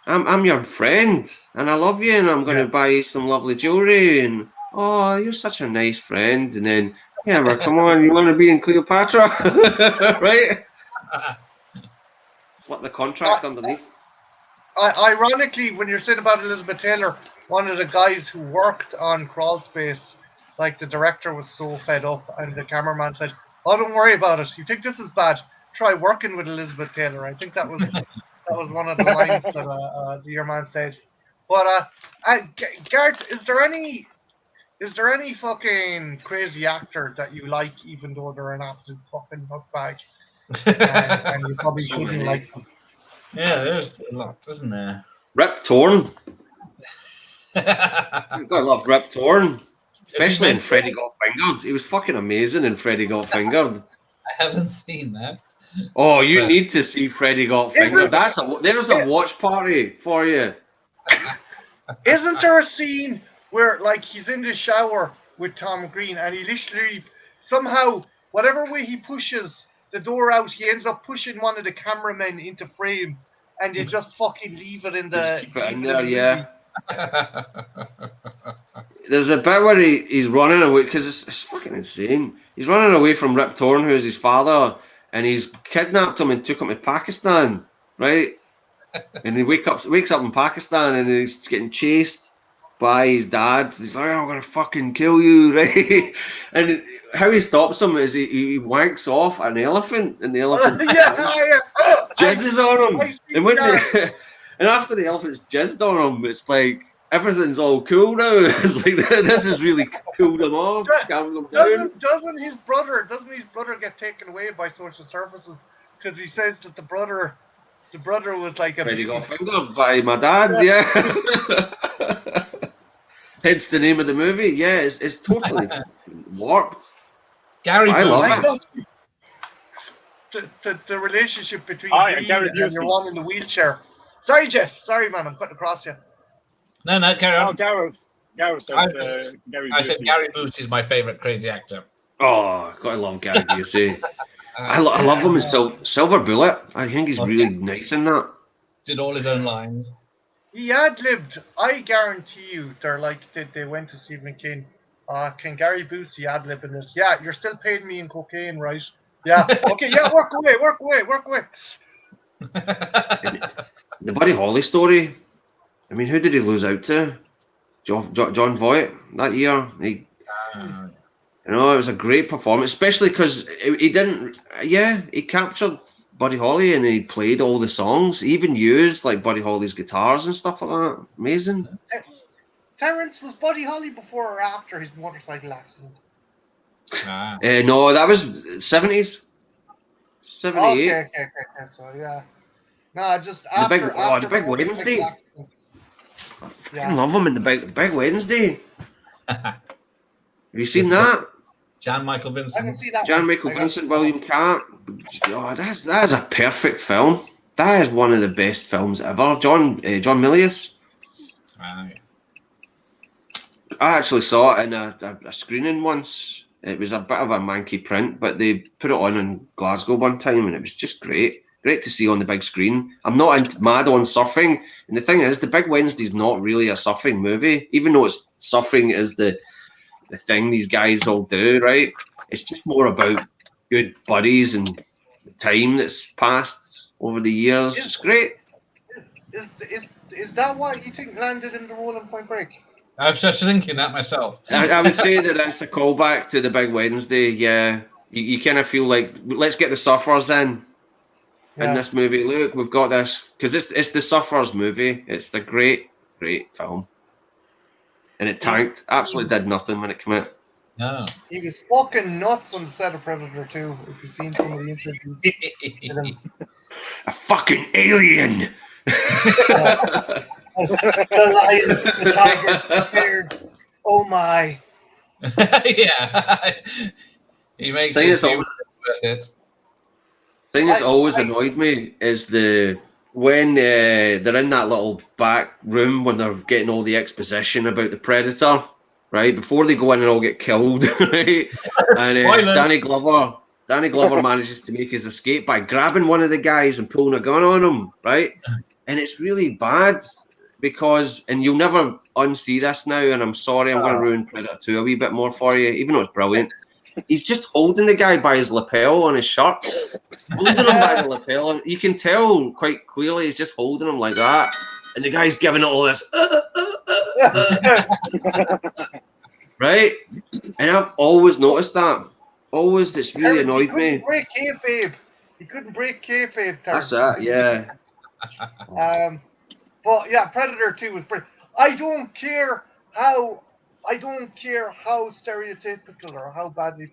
I'm your friend and I love you and I'm going to buy you some lovely jewelry and oh, you're such a nice friend. And then, yeah, well, come on, you want to be in Cleopatra, right? Slip the contract underneath. Ironically, when you're saying about Elizabeth Taylor, one of the guys who worked on Crawl Space, like the director was so fed up and the cameraman said, oh, don't worry about it. You think this is bad? Try working with Elizabeth Taylor. I think that was one of the lines that the your man said. But Gareth, is there any fucking crazy actor that you like, even though they're an absolute fucking nutbag, and you probably shouldn't like them? Yeah, there's a lot, isn't there? Rip Torn. You've got to love Rip Torn. Especially in Freddy Got Fingered. He was fucking amazing in Freddy Got Fingered. I haven't seen that. Oh, you need to see Freddy Got Fingered. There's a watch party for you. Isn't there a scene where, like, he's in the shower with Tom Green and he literally, somehow, whatever way he pushes the door out, he ends up pushing one of the cameramen into frame and they just fucking leave it in the... Just keep it in there, yeah. There's a bit where he's running away, because it's fucking insane. He's running away from Rip Torn, who is his father, and he's kidnapped him and took him to Pakistan, right? And he wakes up in Pakistan and he's getting chased by his dad. He's like, I'm gonna fucking kill you, right? And how he stops him is he wanks off an elephant, and the elephant jizzes on him. And when and after the elephant's jizzed on him, it's like everything's all cool now. It's like this has really cooled him off. Doesn't his brother get taken away by social services because he says that the brother was like Freddy Got Fingered by my dad, yeah. Hence the name of the movie. Yeah, it's totally warped. Gary Busey. The relationship between Gary and your one in the wheelchair. Sorry, Jeff. Sorry, man. I'm cutting across you. No, carry on. Oh, Gareth said Gary I said Gary Busey is my favourite crazy actor. Oh, gotta love Gary Busey. I love him in Silver Bullet. I think he's really nice in that. Did all his own lines. He ad-libbed. I guarantee you, they're like they went to Stephen King. Can Gary Busey ad-lib in this? Yeah, you're still paying me in cocaine, right? Yeah. Okay. Yeah. Work away. The Buddy Holly story. I mean, who did he lose out to? John Voight that year. You know, it was a great performance, especially because he didn't. Yeah, he captured Buddy Holly and he played all the songs. He even used like Buddy Holly's guitars and stuff like that. Amazing. Terrence, was Buddy Holly before or after his motorcycle accident? No, that was 70s. 78. Okay. So yeah. No, just after the Big Wednesday. I fucking love him in the Big Wednesday. Have you seen that? Jan Michael Vincent. I can see that. Jan Michael Vincent, William Catt. Oh, that is a perfect film. That is one of the best films ever. John Milius. I actually saw it in a screening once. It was a bit of a manky print, but they put it on in Glasgow one time, and it was just great. Great to see on the big screen. I'm not mad on surfing, and the thing is, the Big Wednesday's not really a surfing movie, even though surfing is the thing these guys all do, right? It's just more about good buddies and the time that's passed over the years. It's great. Is that what you think landed in the role in Point Break? I was just thinking that myself. I would say that that's a callback to the Big Wednesday. Yeah, you kind of feel like, let's get the surfers in. in this movie. Look, we've got this because it's the Sufferers movie. It's the great film, and it tanked. Absolutely did nothing when it came out. No. He was fucking nuts on the set of Predator 2. If you've seen some of the interviews with him. A fucking alien. The lions, the tigers, the bears. Oh my. Yeah. He makes Thing it is always- worth it. Thing that's always annoyed me is when they're in that little back room when they're getting all the exposition about the Predator, right? Before they go in and all get killed, right? And Danny Glover manages to make his escape by grabbing one of the guys and pulling a gun on him, right? And it's really bad because, and you'll never unsee this now, and I'm sorry, I'm going to ruin Predator 2 a wee bit more for you, even though it's brilliant. He's just holding the guy by his lapel on his shirt. Holding him by the lapel. And you can tell quite clearly he's just holding him like that. And the guy's giving it all this. Right? And I've always noticed that. Always, it's really annoyed me. He couldn't break kayfabe. That's that, yeah. But yeah, Predator 2 was pretty. I don't care how stereotypical or how badly.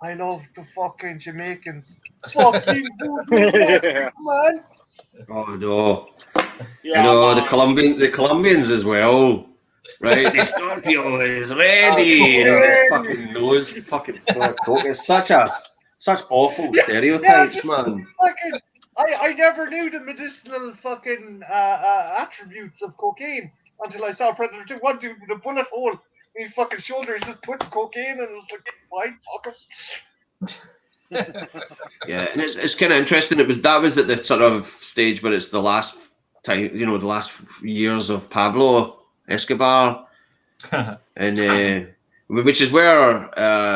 I love the fucking Jamaicans. Fucking man. Oh no. Yeah, You know, man. the Colombians as well. Right? The Scorpio is ready. And his fucking nose fucking full of coke. It's such awful stereotypes, man. Fucking, I never knew the medicinal fucking attributes of cocaine until I saw Predator 2. One dude with a bullet hole in his fucking shoulder, he's just putting cocaine and it was like, fine, fuck it. Yeah, and it's kind of interesting. That was at the sort of stage where it's the last time, the last years of Pablo Escobar, and which is where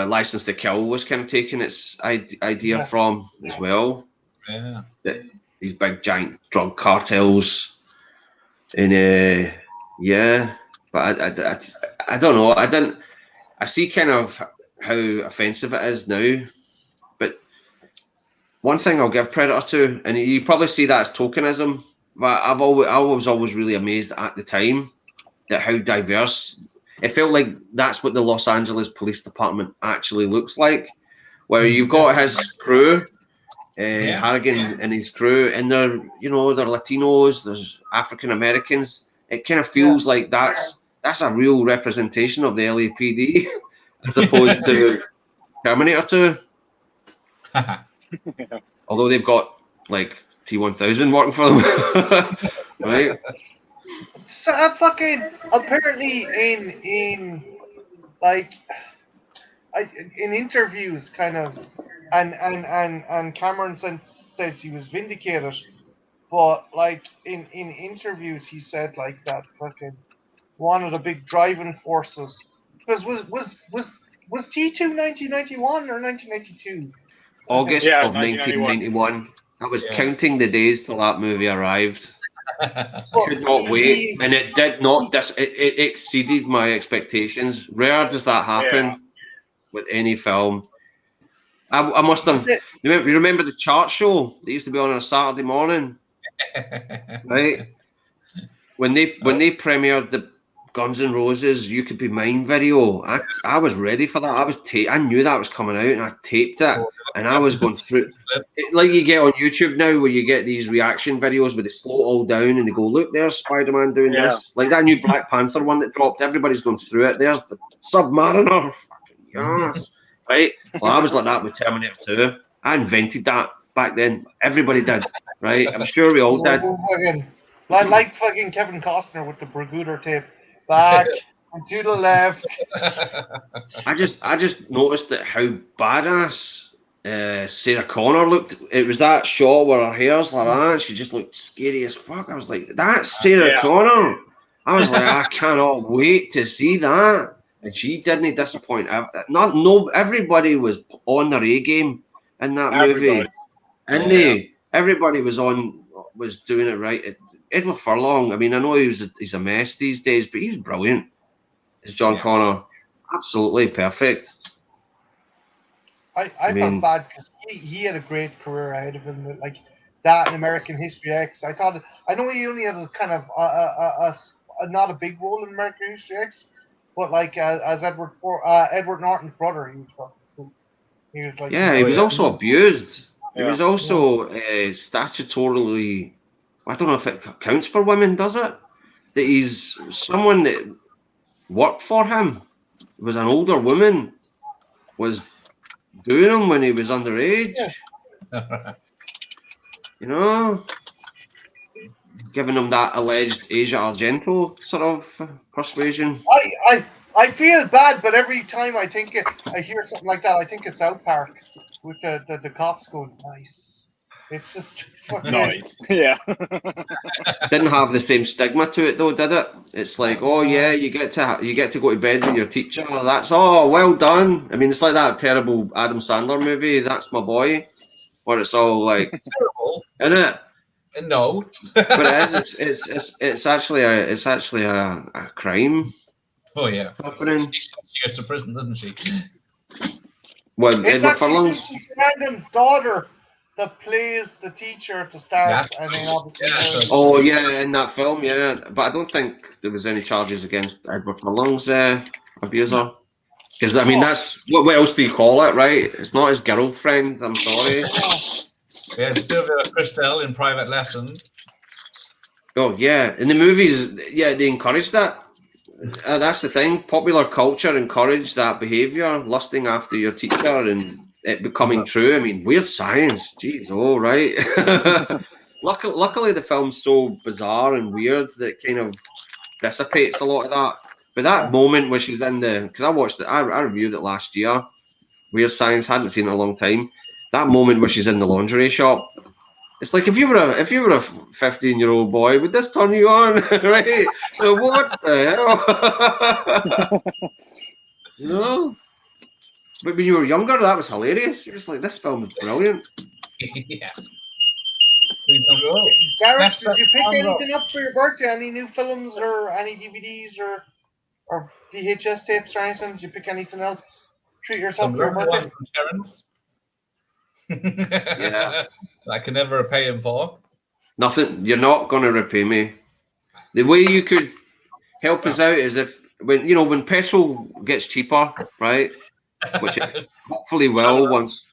License to Kill was kind of taking its idea from as well. Yeah, these big giant drug cartels, and but I don't know. I see kind of how offensive it is now. But one thing I'll give Predator to, and you probably see that as tokenism, but I was always really amazed at the time that how diverse it felt like. That's what the Los Angeles Police Department actually looks like, where you've got his crew, Harrigan and his crew, and they're Latinos, there's African Americans. It kind of feels like that's a real representation of the LAPD as opposed to Terminator 2. Although they've got like T-1000 working for them, right? So fucking apparently in interviews, kind of, and Cameron says he was vindicated, but like in interviews he said like that fucking one of the big driving forces, because was T2 1991 or 1992? August of 1991. I was counting the days till that movie arrived. Could not wait, and it did not. It exceeded my expectations. Rare does that happen with any film. I must have. You remember the chart show that used to be on a Saturday morning, right? When they premiered the Guns N' Roses "You Could Be Mine" video, I was ready for that. I knew that was coming out, and I taped it, and I was going through it, like you get on YouTube now, where you get these reaction videos where they slow it all down and they go, "Look, there's Spider-Man doing this," like that new Black Panther one that dropped. Everybody's going through it. There's the Submariner, fucking yes, right? Well, I was like that with Terminator 2. I invented that back then. Everybody did, right? I'm sure we all did. Like fucking Kevin Costner with the Bermuda tape. Back and to the left. I just noticed that how badass Sarah Connor looked. It was that shot where her hair's like that. She just looked scary as fuck. I was like, that's Sarah Connor. I was like, I cannot wait to see that. And she didn't disappoint. Everybody was on their A game in that movie. And everybody was doing it right. Edward Furlong, I mean, I know he's a mess these days, but he's brilliant. It's John Connor. Absolutely perfect. I felt bad because he had a great career ahead of him. Like that and American History X. I know he only had a kind of not a big role in American History X, but like as Edward Norton's brother, he was fucking cool. He was like, Yeah, he was also abused. He Yeah. was also statutorily. I don't know if it counts for women, does it? That he's someone that worked for him, was an older woman, was doing him when he was underage. Yeah. You know, giving him that alleged Asia Argento sort of persuasion. I feel bad, but every time I hear something like that, I think of South Park with the cops going nice. It's just fucking Nice. Yeah. Didn't have the same stigma to it though, did it? It's like, oh yeah, you get to go to bed with your teacher. That's well done. I mean, it's like that terrible Adam Sandler movie, That's My Boy, where it's all like Terrible. isn't it? No. But it is. It's actually a crime Oh yeah. happening. She goes to prison, doesn't she? Well, It's Edward actually Furlong's. Susan Sarandon's daughter that plays the teacher at the start, Yeah. and then obviously. Yeah. Oh yeah, in that film, yeah. But I don't think there was any charges against Edward Furlong's abuser. Because I mean, that's what else do you call it, right? It's not his girlfriend. I'm sorry. Yeah, Sylvia Christel in Private Lesson. Oh yeah, in the movies, yeah, they encouraged that. That's the thing. Popular culture encouraged that behaviour, lusting after your teacher, and it becoming true. I mean, weird science. Jeez, oh right. Luckily, the film's so bizarre and weird that it kind of dissipates a lot of that. But that moment where she's in because I watched it, I reviewed it last year. Weird Science, hadn't seen it in a long time. That moment where she's in the lingerie shop, it's like if you were a 15-year-old boy, would this turn you on? Right? So what the hell? You know? But when you were younger, that was hilarious. You're just like, this film is brilliant. Yeah. Gareth, did you pick anything up for your birthday? Any new films or any DVDs or VHS tapes or anything? Did you pick anything else? Treat yourself Some for your lovely birthday. one from Terrence. Yeah. I can never repay him for. Nothing. You're not going to repay me. The way you could help us out is if when petrol gets cheaper, right? Which it hopefully will once.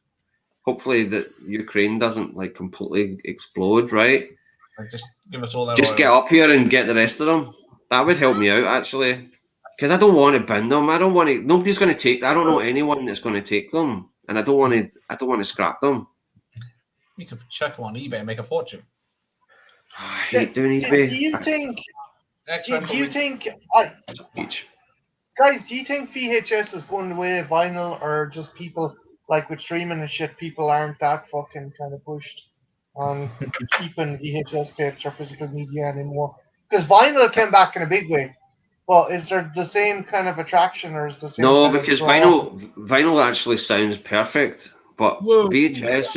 Hopefully that Ukraine doesn't like completely explode, right? Just give us all that. Just get up here and get the rest of them. That would help me out actually, because I don't want to bin them. I don't want to. Nobody's going to take. I don't know anyone that's going to take them, and I don't want to. I don't want to scrap them. You could chuck them on eBay and make a fortune. I hate doing eBay. Do you think? Guys, do you think VHS is going the way of vinyl, or just people like with streaming and shit? People aren't that fucking kind of pushed on keeping VHS tapes or physical media anymore? Because vinyl came back in a big way. Well, is there the same kind of attraction, or is the same? No, because vinyl actually sounds perfect, but VHS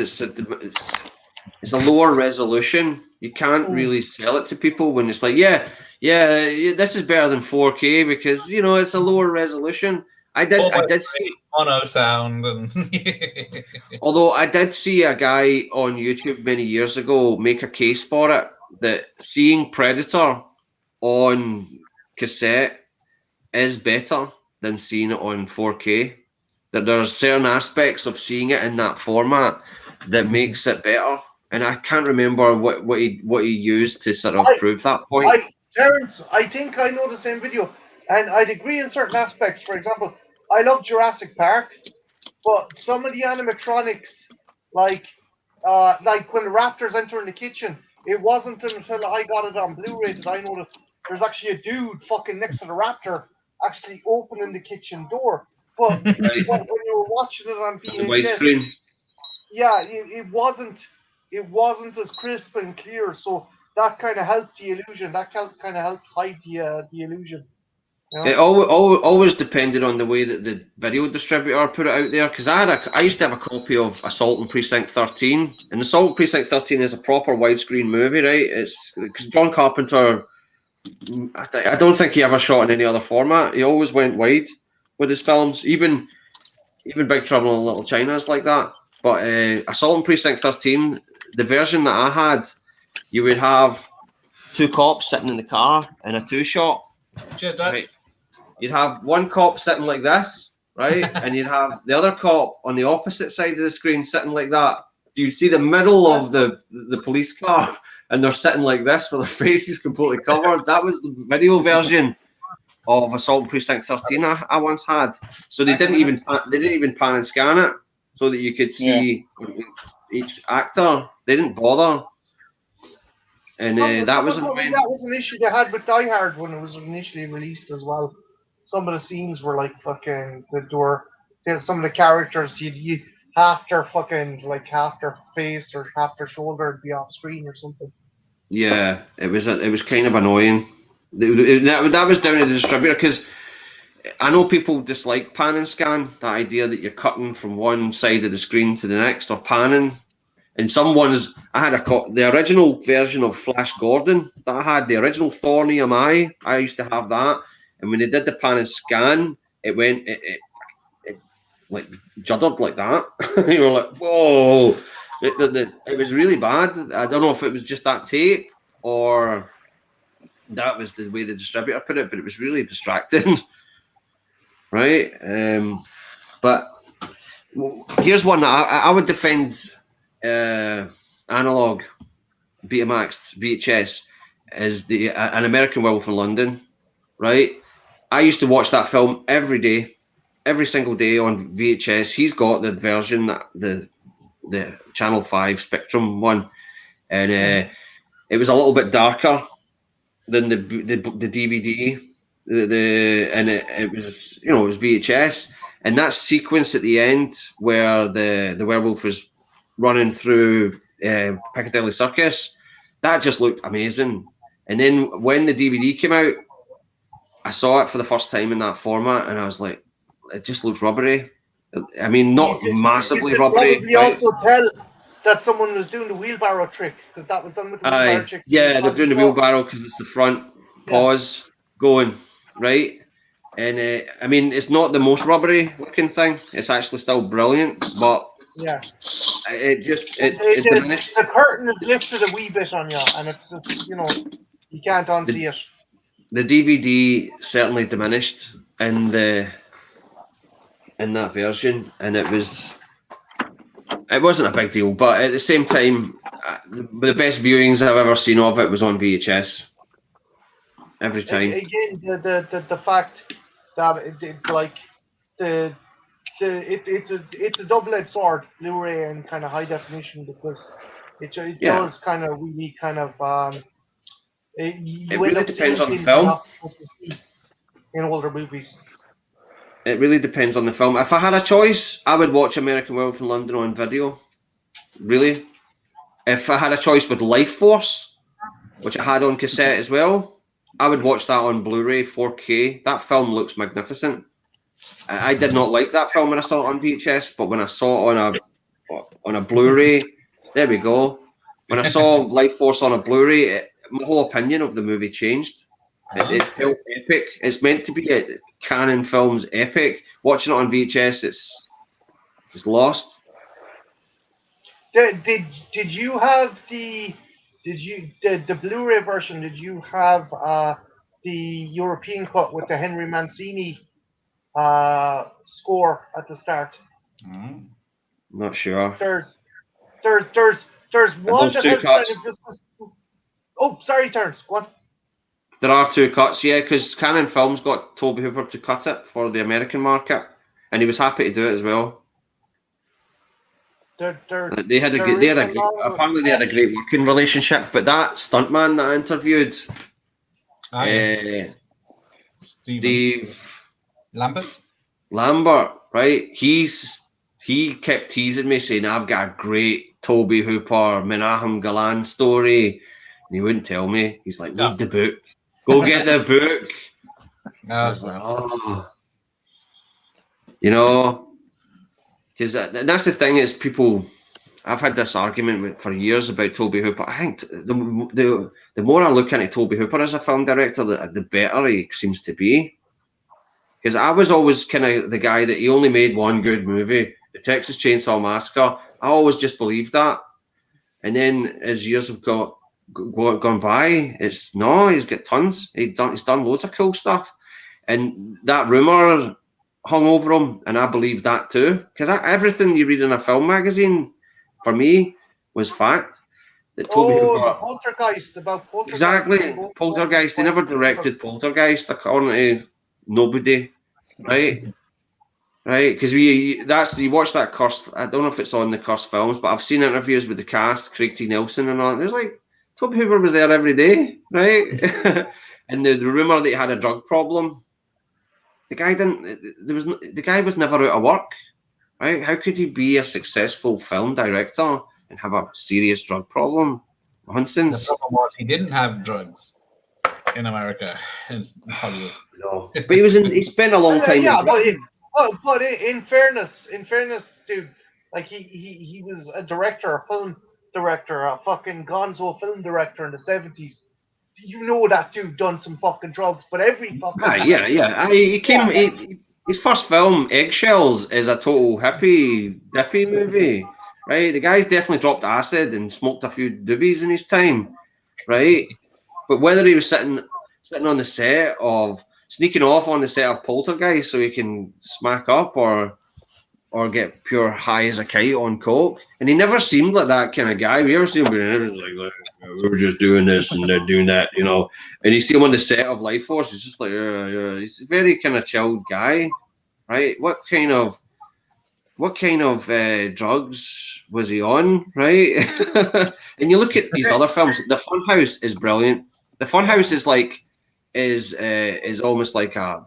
it's a lower resolution. You can't really sell it to people when it's like, yeah, this is better than 4K because it's a lower resolution. I did see mono sound, and although I did see a guy on YouTube many years ago make a case for it that seeing Predator on cassette is better than seeing it on 4K. That there are certain aspects of seeing it in that format that makes it better. And I can't remember what he used to sort of prove that point. Terrence, I think I know the same video, and I'd agree in certain aspects. For example, I love Jurassic Park, but some of the animatronics, like when the raptors enter in the kitchen, it wasn't until I got it on Blu-ray that I noticed there's actually a dude fucking next to the raptor actually opening the kitchen door. But when you were watching it on VHS, widescreen, yeah, it wasn't as crisp and clear, so that kind of helped the illusion. That kind of helped hide the illusion. It always depended on the way that the video distributor put it out there. Because I used to have a copy of Assault on Precinct 13, and Assault on Precinct 13 is a proper widescreen movie, right? It's because John Carpenter, I don't think he ever shot in any other format. He always went wide with his films. Even Big Trouble in Little China is like that. But Assault on Precinct 13, the version that I had, you would have two cops sitting in the car in a two-shot. Cheers, Dad. Right? You'd have one cop sitting like this, right? And you'd have the other cop on the opposite side of the screen sitting like that. You'd see the middle of the police car, and they're sitting like this with their faces completely covered. That was the video version of Assault on Precinct 13 I once had. So they didn't even pan and scan it so that you could see each actor. They didn't bother. And that was that was an issue they had with Die Hard when it was initially released as well. Some of the scenes were like fucking some of the characters you half their fucking like half their face or half their shoulder would be off screen or something. Yeah, it was kind of annoying. That was down to the distributor, because I know people dislike pan and scan, the idea that you're cutting from one side of the screen to the next or panning. And some ones, I had the original version of Flash Gordon that I had, the original Thor EMI. I used to have that, and when they did the pan and scan, it went it like juddered like that. You were like, whoa! It was really bad. I don't know if it was just that tape or that was the way the distributor put it, but it was really distracting, right? But here's one that I would defend: analog, Betamax, VHS, as an American Werewolf in London, right? I used to watch that film every day, every single day on VHS. He's got the version, the Channel 5 Spectrum one, and it was a little bit darker than the DVD, and it was, you know, it was VHS, and that sequence at the end where the werewolf was running through Piccadilly Circus, that just looked amazing. And then when the DVD came out, I saw it for the first time in that format, and I was like, it just looks rubbery. I mean, not massively rubbery. You right? Also tell that someone was doing the wheelbarrow trick, because that was done with the wheelbarrow trick. Yeah, they're doing the wheelbarrow because it's the front pause going, right? And I mean, it's not the most rubbery looking thing. It's actually still brilliant, but it diminished. The curtain is lifted a wee bit on you, and it's you know, you can't unsee it. The DVD certainly diminished in that version, and it wasn't a big deal, but at the same time, the best viewings I've ever seen of it was on VHS. Every time. Again, the fact that it's a double-edged sword, Blu-ray and kind of high definition, because it does kind of really kind of it really depends on the film. In older movies. It really depends on the film. If I had a choice, I would watch American Werewolf in London on video. Really. If I had a choice with Life Force, which I had on cassette as well, I would watch that on Blu-ray 4K. That film looks magnificent. I did not like that film when I saw it on VHS, but when I saw it on a Blu-ray, there we go. When I saw Life Force on a Blu-ray, my whole opinion of the movie changed. It felt epic. It's meant to be a Canon Films epic. Watching it on VHS, it's lost. Did you have the Blu-ray version? Did you have the European cut with the Henry Mancini score at the start? Not sure. There's one that has kind of just. Oh, sorry, Terence. What? There are two cuts, yeah, because Canon Films got Tobe Hooper to cut it for the American market, and he was happy to do it as well. They had a great working relationship, but that stuntman that I interviewed, Steve Lambert, right? He kept teasing me, saying, "I've got a great Tobe Hooper, Menahem Golan story," and he wouldn't tell me. He's like, "Read the book. Go get the book." I was like, oh. You know, because that's the thing is people. I've had this argument for years about Tobe Hooper. I think the more I look into Tobe Hooper as a film director, the better he seems to be. Because I was always kind of the guy that he only made one good movie, the Texas Chainsaw Massacre. I always just believed that. And then as years have gone by, he's got tons. He's done loads of cool stuff, and that rumor hung over him, and I believe that too, because everything you read in a film magazine, for me, was fact. That Toby Hooper, Poltergeist, about Poltergeist. Exactly, Poltergeist. They never directed Poltergeist, according to nobody, right? Right, because you watch that Cursed. I don't know if it's on the Cursed films, but I've seen interviews with the cast, Craig T. Nelson and all. There's like Toby Hooper was there every day, right? And the rumor that he had a drug problem, the guy didn't. The guy was never out of work, right? How could he be a successful film director and have a serious drug problem? Nonsense. The problem was he didn't have drugs in America, in Hollywood. No, but he spent a long time. But in fairness, dude, like he was a director, a film director, a fucking gonzo film director in the 70s. You know that dude done some fucking drugs, but every fucking his first film, Eggshells, is a total dippy movie, right? The guy's definitely dropped acid and smoked a few doobies in his time, right? But whether he was sitting on the set of sneaking off on the set of Poltergeist so he can smack up or get pure high as a kite on coke. And he never seemed like that kind of guy. We ever see him like we're just doing this and they're doing that, you know. And you see him on the set of Life Force, he's just like, he's a very kind of chilled guy, right? What kind of drugs was he on, right? And you look at these other films. The Funhouse is brilliant. The Funhouse is almost like a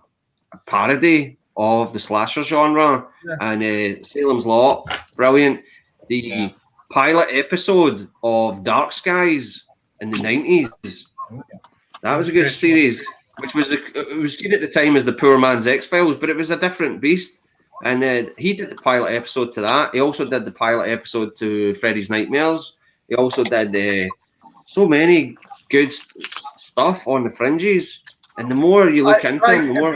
parody of the slasher genre, and Salem's Lot, brilliant. The pilot episode of Dark Skies in the 90s, that was a good series, which was it was seen at the time as the Poor Man's X-Files, but it was a different beast. And he did the pilot episode to that. He also did the pilot episode to Freddy's Nightmares. He also did so many good stuff on the fringes. And the more you look into him, the more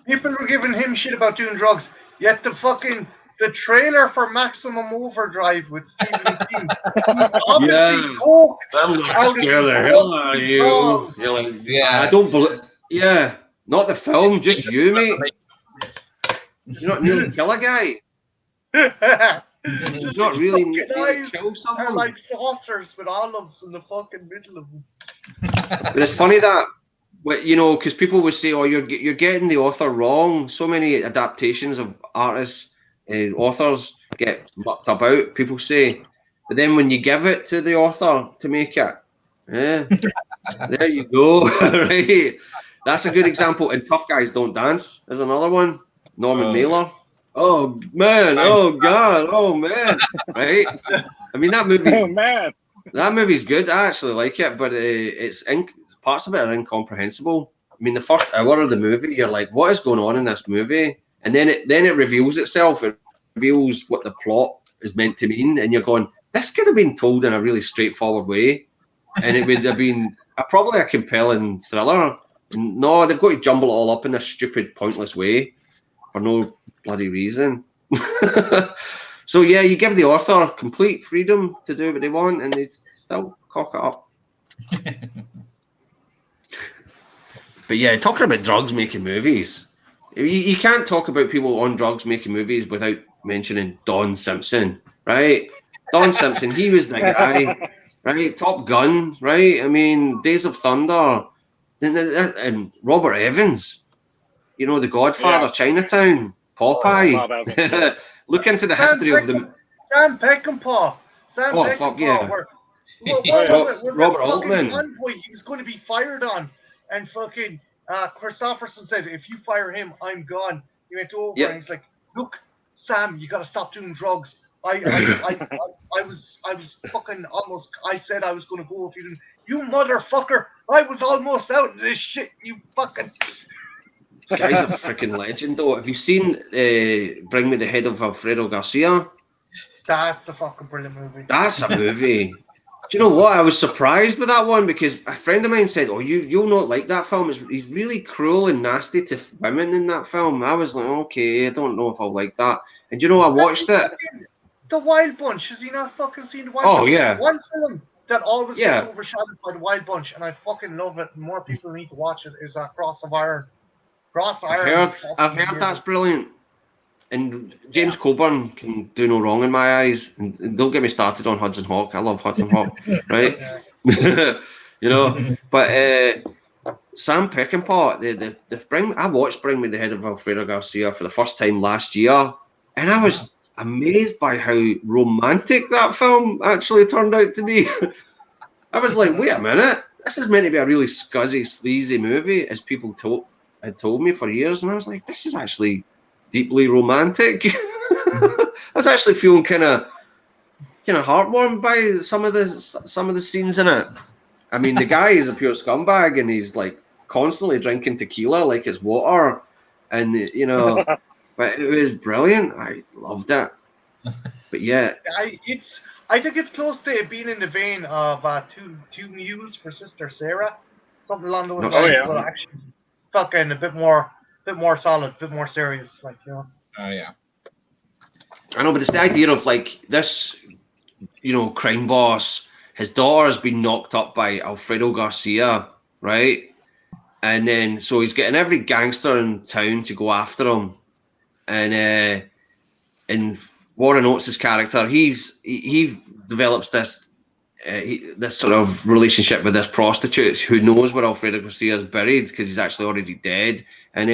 people were giving him shit about doing drugs. Yet the trailer for Maximum Overdrive with Stephen King, he's obviously coked. I'm gonna scare the hell out of you. You're like, I don't believe. Yeah, not the film, just you, mate. You're not nearly kill a guy. You're not really nearly kill someone. They're like saucers with olives in the fucking middle of them. But it's funny that, you know, because people would say, "Oh, you're getting the author wrong." So many adaptations of artists, authors get mucked about. People say, but then when you give it to the author to make it, there you go. Right, that's a good example. And Tough Guys Don't Dance is another one. Norman Mailer. Oh man! Oh god! Oh man! Right? I mean that movie. Oh man! That movie's good. I actually like it, but parts of it are incomprehensible. I mean, the first hour of the movie, you're like, "What is going on in this movie?" And then it reveals itself. It reveals what the plot is meant to mean, and you're going, "This could have been told in a really straightforward way, and it would have been probably a compelling thriller." No, they've got to jumble it all up in a stupid, pointless way for no bloody reason. So yeah, you give the author complete freedom to do what they want, and they still cock it up. But yeah, talking about drugs making movies, you can't talk about people on drugs making movies without mentioning Don Simpson, right? Don Simpson, he was the guy, right? Top Gun, right? I mean, Days of Thunder, and Robert Evans, you know, The Godfather, Chinatown, Popeye. Look into the history of them. Sam Peckinpah. Fuck yeah. Robert Altman. He was going to be fired on, and fucking Christopherson said, "If you fire him, I'm gone." He went over and he's like, "Look, Sam, you got to stop doing drugs. I was fucking almost. I said I was going to go if you didn't. You motherfucker! I was almost out of this shit. You fucking." Guy's a freaking legend, though. Have you seen Bring Me the Head of Alfredo Garcia? That's a fucking brilliant movie. That's a movie. Do you know what? I was surprised with that one because a friend of mine said, "Oh, you'll not like that film. He's really cruel and nasty to women in that film." I was like, "Okay, I don't know if I'll like that." And you know, I watched it. The Wild Bunch. Has he not fucking seen the Wild Oh, Bunch? yeah. One film that always Yeah. gets overshadowed by the Wild Bunch, and I fucking love it. More people need to watch it. Is Cross of Iron. Cross of Iron. I've heard that's brilliant. And James Coburn can do no wrong in my eyes. And don't get me started on Hudson Hawk. I love Hudson Hawk, right? You know, but Sam Peckinpah, I watched Bring Me the Head of Alfredo Garcia for the first time last year, and I was amazed by how romantic that film actually turned out to be. I was like, wait a minute, this is meant to be a really scuzzy, sleazy movie, as people had told me for years, and I was like, this is actually deeply romantic. I was actually feeling kind of heartwarmed by some of the scenes in it. I mean, the guy is a pure scumbag, and he's like constantly drinking tequila like it's water, and you know, but it was brilliant. I loved it. But yeah, I think it's close to being in the vein of Two Mules for Sister Sarah, something along those lines. Oh, yeah. But actually, fucking a bit more solid, a bit more serious, like, you know. Oh yeah. I know, but it's the idea of like this, you know, crime boss. His daughter has been knocked up by Alfredo Garcia, right? And then so he's getting every gangster in town to go after him, and Warren Oates' character, he develops this this sort of relationship with this prostitute who knows where Alfredo Garcia is buried because he's actually already dead, and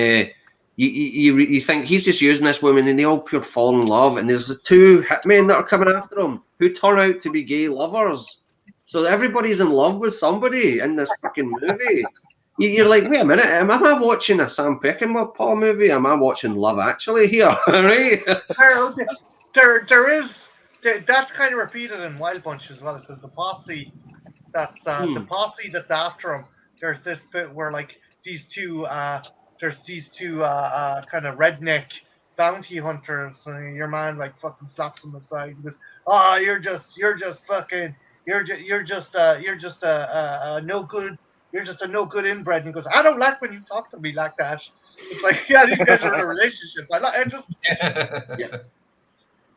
you think he's just using this woman, and they all pure fall in love, and there's the two hitmen that are coming after him who turn out to be gay lovers. So everybody's in love with somebody in this fucking movie. You're like, wait a minute, am I watching a Sam Peckinpah movie? Am I watching Love Actually here? Right? There is that's kind of repeated in Wild Bunch as well, because the posse that's after him. There's this bit where like these two kind of redneck bounty hunters, and your man like fucking slaps him aside and goes, "Oh, you're just a no good. You're just a no good inbred." And he goes, "I don't like when you talk to me like that." It's like, yeah, these guys are in a relationship. Yeah.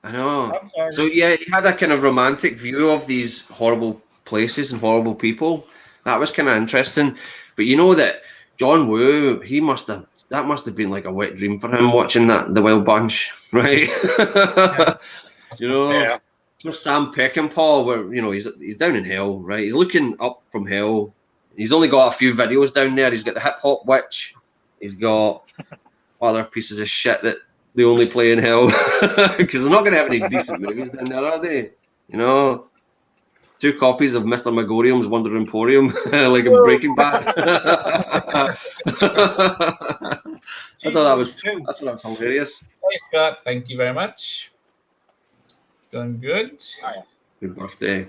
I know. I'm sorry. So yeah, he had a kind of romantic view of these horrible places and horrible people. That was kind of interesting. But you know that John Woo, that must have been like a wet dream for him watching The Wild Bunch, right? Yeah. You know. Yeah. For Sam Peckinpah, where you know he's down in hell, right? He's looking up from hell. He's only got a few videos down there. He's got the Hip Hop Witch. He's got other pieces of shit that they only play in hell because they're not going to have any decent movies down there, are they? You know, 2 copies of Mr. Megorium's Wonder Emporium, like in Breaking Bad. I thought that was hilarious. Hey Scott, thank you very much. Doing good. Good birthday.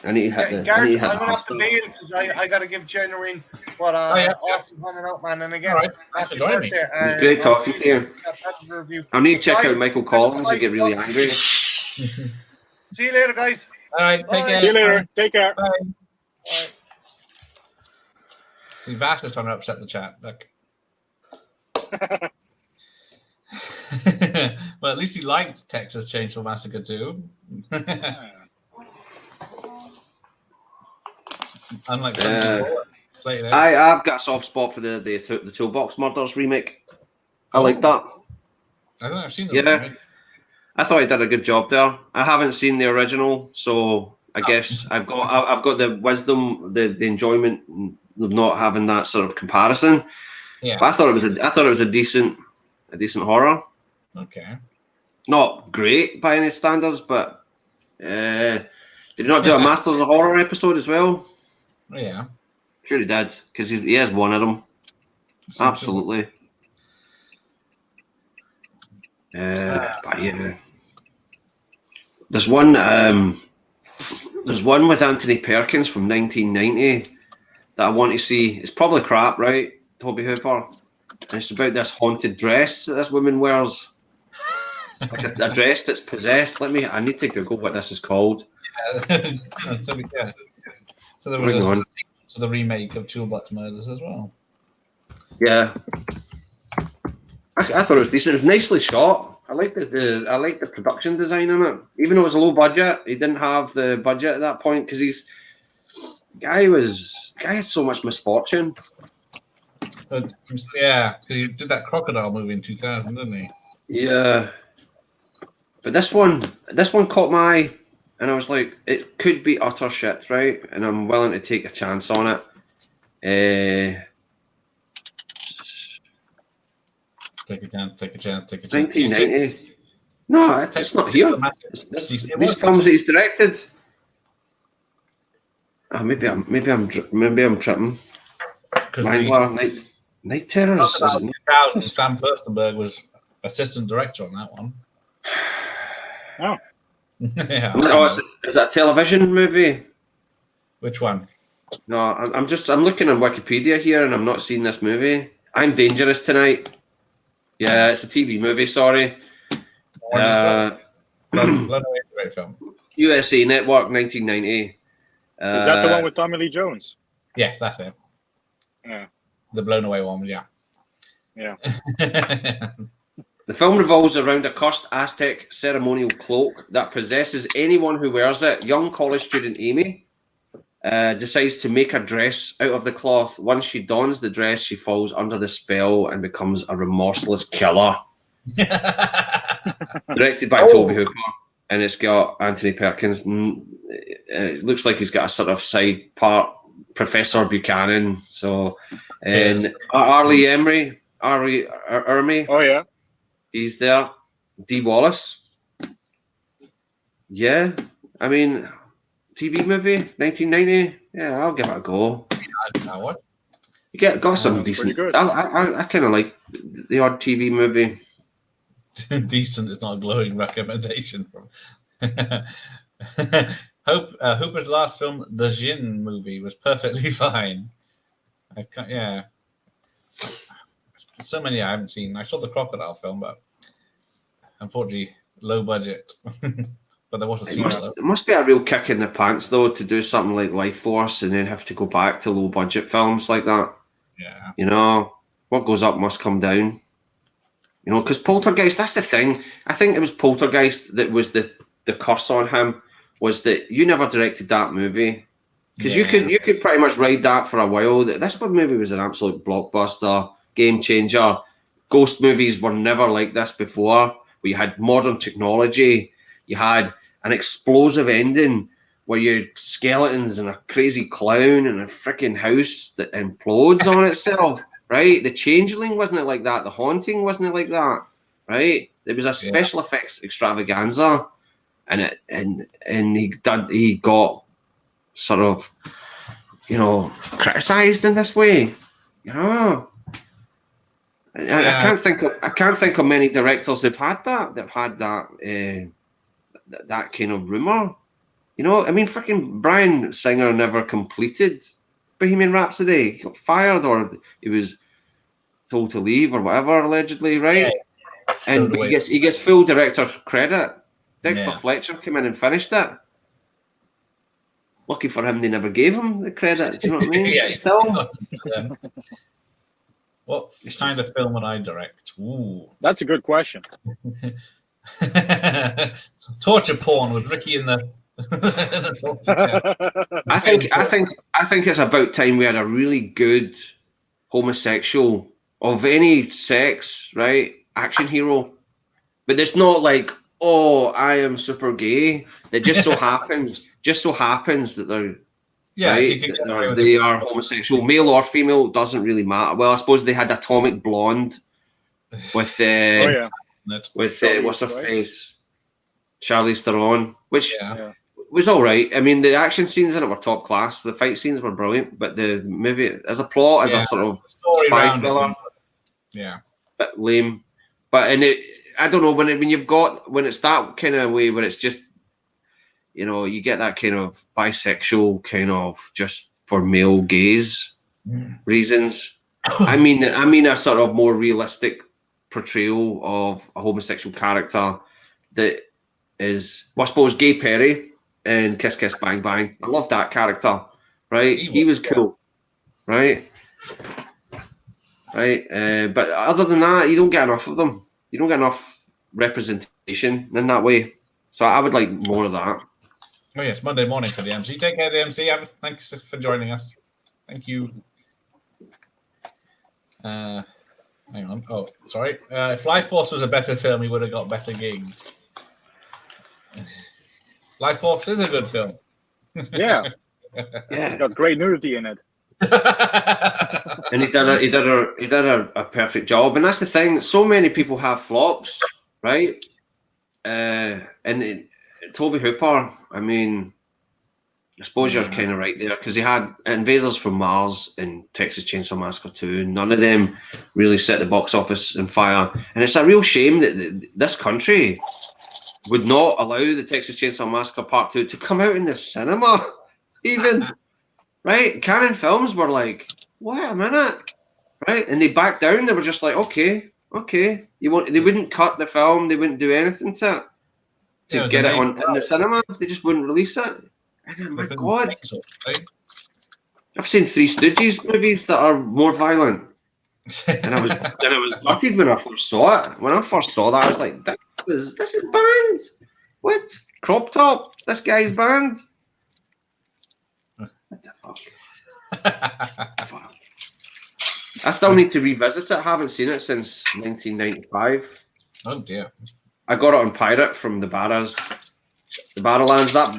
I need to hit the. Gareth, I need to hit I'm the gonna have to hostel. bail because I gotta give Genuine yeah. awesome hanging out, man. And again, All right, thanks for happy joining me. birthday. It was great talking to you. Happy review. I need to check Guys, out Michael Collins and get really guys, angry. See you later, guys. All right, take Bye. care. See you later. Take care. Bye. Bye. See, Vash is trying to upset the chat. Look. Well, at least he liked Texas Chainsaw Massacre 2. Unlike some people. Slightly. I've got a soft spot for the Toolbox Murders remake. I like that. I don't know. I've seen the Yeah. remake. I thought he did a good job there. I haven't seen the original, so I guess I've got the wisdom, the enjoyment of not having that sort of comparison. Yeah. But I thought it was a decent horror. Okay. Not great by any standards, but did he not do a Masters of Horror episode as well? Oh, yeah. Sure he did, because he has one of them. Absolutely. But yeah, there's one with Anthony Perkins from 1990 that I want to see. It's probably crap, right, Toby Hooper? And it's about this haunted dress that this woman wears, like a dress that's possessed. I need to Google what this is called. So there was Moving on. the remake of Toolbox Murders as well. Yeah. I thought it was decent. It was nicely shot. I like the production design in it. Even though it was a low budget, he didn't have the budget at that point because guy had so much misfortune. But, yeah, because he did that Crocodile movie in 2000, didn't he? Yeah. But this one caught my eye, and I was like, it could be utter shit, right? And I'm willing to take a chance on it. Take a chance. 1990. No, it's not here. These films that he's directed. Maybe I'm tripping. Because Night Terrors. Crocodile 2000, Sam Furstenberg was assistant director on that one. Oh. Yeah. Oh, is that a television movie? Which one? No, I'm looking on Wikipedia here and I'm not seeing this movie. I'm Dangerous Tonight. Yeah, it's a TV movie, sorry. Great film. USA Network, 1990. Is that the one with Tommy Lee Jones? Yes, that's it. Yeah. The Blown Away one, yeah. Yeah. The film revolves around a cursed Aztec ceremonial cloak that possesses anyone who wears it. Young college student Amy decides to make a dress out of the cloth. Once she dons the dress, she falls under the spell and becomes a remorseless killer. Directed by Toby Hooper, and it's got Anthony Perkins. It looks like he's got a sort of side part, Professor Buchanan. So, and Arlie Ermy. Oh yeah. He's there. Dee Wallace. Yeah, I mean, TV movie, 1990. Yeah, I'll give it a go. What? You got some decent. I kind of like the odd TV movie. Decent is not a glowing recommendation from. Hooper's last film, the Djinn movie, was perfectly fine. Yeah. So many I haven't seen. I saw the Crocodile film, but unfortunately, low budget. But there was a scene. It must be a real kick in the pants, though, to do something like Life Force and then have to go back to low budget films like that. Yeah. You know, what goes up must come down. You know, because Poltergeist, that's the thing. I think it was Poltergeist that was the curse on him, was that you never directed that movie. Because you could pretty much ride that for a while. This movie was an absolute blockbuster, game changer. Ghost movies were never like this before. We had modern technology. You had an explosive ending where you had skeletons and a crazy clown and a freaking house that implodes on itself, right? The Changeling, wasn't it like that? The Haunting, wasn't it like that? Right? There was a special effects extravaganza, and he got sort of, you know, criticised in this way. You know, I can't think of many directors who've had that. They've had that kind of rumor. You know, I mean, freaking Bryan Singer never completed Bohemian Rhapsody. He got fired, or he was told to leave, or whatever, allegedly, right? Yeah, and he gets full director credit. Dexter Fletcher came in and finished it. Lucky for him, they never gave him the credit. Do you know what I mean? Yeah, still. What kind of film would I direct? Ooh, that's a good question. Torture porn with Ricky in the. I think it's about time we had a really good homosexual of any sex, right? Action hero, but it's not like, oh, I am super gay. That just so happens that they're they are homosexual, male or female, doesn't really matter. Well, I suppose they had Atomic Blonde with what's her face, Charlize Theron, which was all right. I mean, the action scenes in it were top class. The fight scenes were brilliant, but the movie as a plot, as a sort of spy thriller, bit lame. But I don't know when it's that kind of way where it's just, you know, you get that kind of bisexual kind of just for male gaze reasons. I mean a sort of more realistic portrayal of a homosexual character that is, well, I suppose Gay Perry in Kiss Kiss Bang Bang. I love that character, right? He was cool, right? But other than that, you don't get enough of them. You don't get enough representation in that way. So I would like more of that. Oh yes, Monday morning for the MC. Take care, the MC. Thanks for joining us. Thank you. Hang on. Oh, sorry. If Life Force was a better film, he would have got better gigs. Life Force is a good film. Yeah. Yeah, It's got great nudity in it. and he did a perfect job. And that's the thing. So many people have flops, right? Toby Hooper, I mean, I suppose you're kind of right there, because he had Invaders from Mars and Texas Chainsaw Massacre 2. None of them really set the box office on fire. And it's a real shame that this country would not allow the Texas Chainsaw Massacre Part 2 to come out in the cinema, even. Right? Canon Films were like, wait a minute. Right? And they backed down. They were just like, okay. They wouldn't cut the film. They wouldn't do anything to get it on in the cinema. They just wouldn't release it. And my God, I've seen Three Stooges movies that are more violent, and I was gutted when I first saw it. When I first saw that, I was like, "This is banned. What? Crop top? This guy's banned? What the fuck?" Fuck. I still need to revisit it. I haven't seen it since 1995. Oh dear. I got it on pirate from the Barras, the Barrowlands. That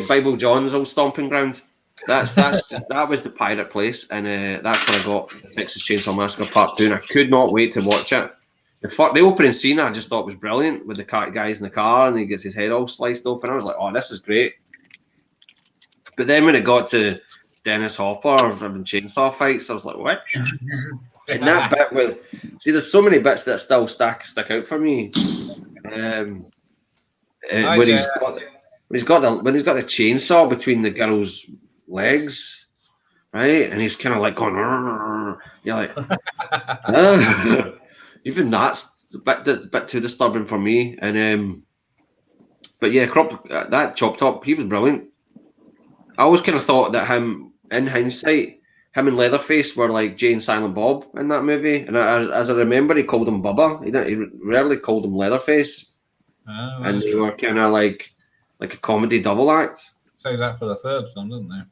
Bible John's old stomping ground. That was the pirate place, and that's when I got Texas Chainsaw Massacre Part 2, and I could not wait to watch it. The opening scene I just thought was brilliant, with the guys in the car and he gets his head all sliced open. I was like, oh, this is great. But then when it got to Dennis Hopper having chainsaw fights, I was like, what? And that bit there's so many bits that still stick out for me. When he's got the chainsaw between the girl's legs, right? And he's kind of like going, you're like, even that's a bit too disturbing for me. And but yeah, that Chop Top, he was brilliant. I always kind of thought that him, in hindsight, him and Leatherface were like Jay and Silent Bob in that movie. And as I remember, he called him Bubba. He rarely called him Leatherface. Oh, and they were kind of like a comedy double act. Say that for the third film, didn't they?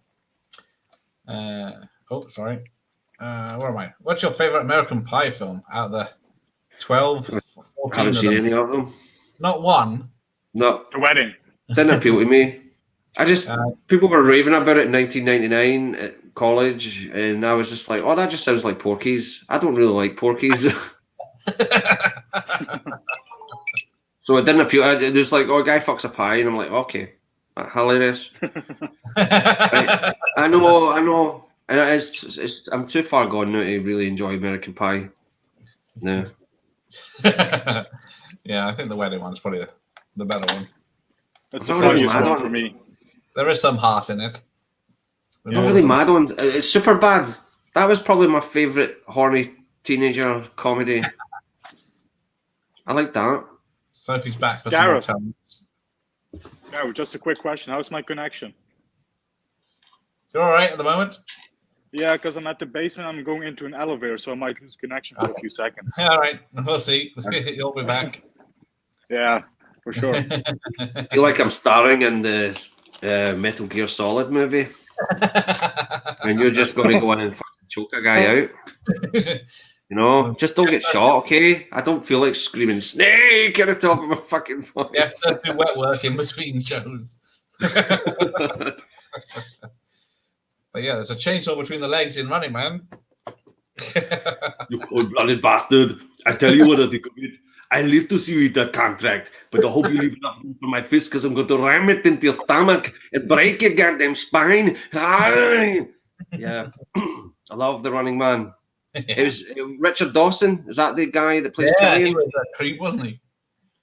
Sorry. Where am I? What's your favorite American Pie film out of the 12, 14? I haven't seen any of them. Not one? No. The Wedding. Didn't appeal to me. People were raving about it in 1999 at college, and I was just like, oh, that just sounds like Porky's. I don't really like Porky's. So it didn't appeal. It was like, oh, a guy fucks a pie, and I'm like, okay, hilarious. Right. I know, and I'm too far gone now to really enjoy American Pie. No. Yeah, I think the Wedding one's probably the better one. That's the funniest one for me. There is some heart in it. I'm not really mad on it's Super Bad. That was probably my favourite horny teenager comedy. I like that. Sophie's back for Gareth. some more talents. No, just a quick question. How's my connection? You're all right at the moment? Yeah, because I'm at the basement. I'm going into an elevator, so I might lose connection for a few seconds. All right, we'll see. You'll be back. Yeah, for sure. I feel like I'm starring in the Metal Gear Solid movie. And you're just going to go in and fucking choke a guy out. You know, just don't get shot, okay? I don't feel like screaming snake at the top of my fucking voice. You have to do wet work in between shows. But yeah, there's a chainsaw between the legs in Running Man. You cold-blooded bastard. I tell you what I think of it. I live to see you eat that contract, but I hope you leave enough room for my fist, because I'm going to ram it into your stomach and break your goddamn spine. Yeah. I love The Running Man. It was Richard Dawson. Is that the guy that plays Killian? He was a creep, wasn't he?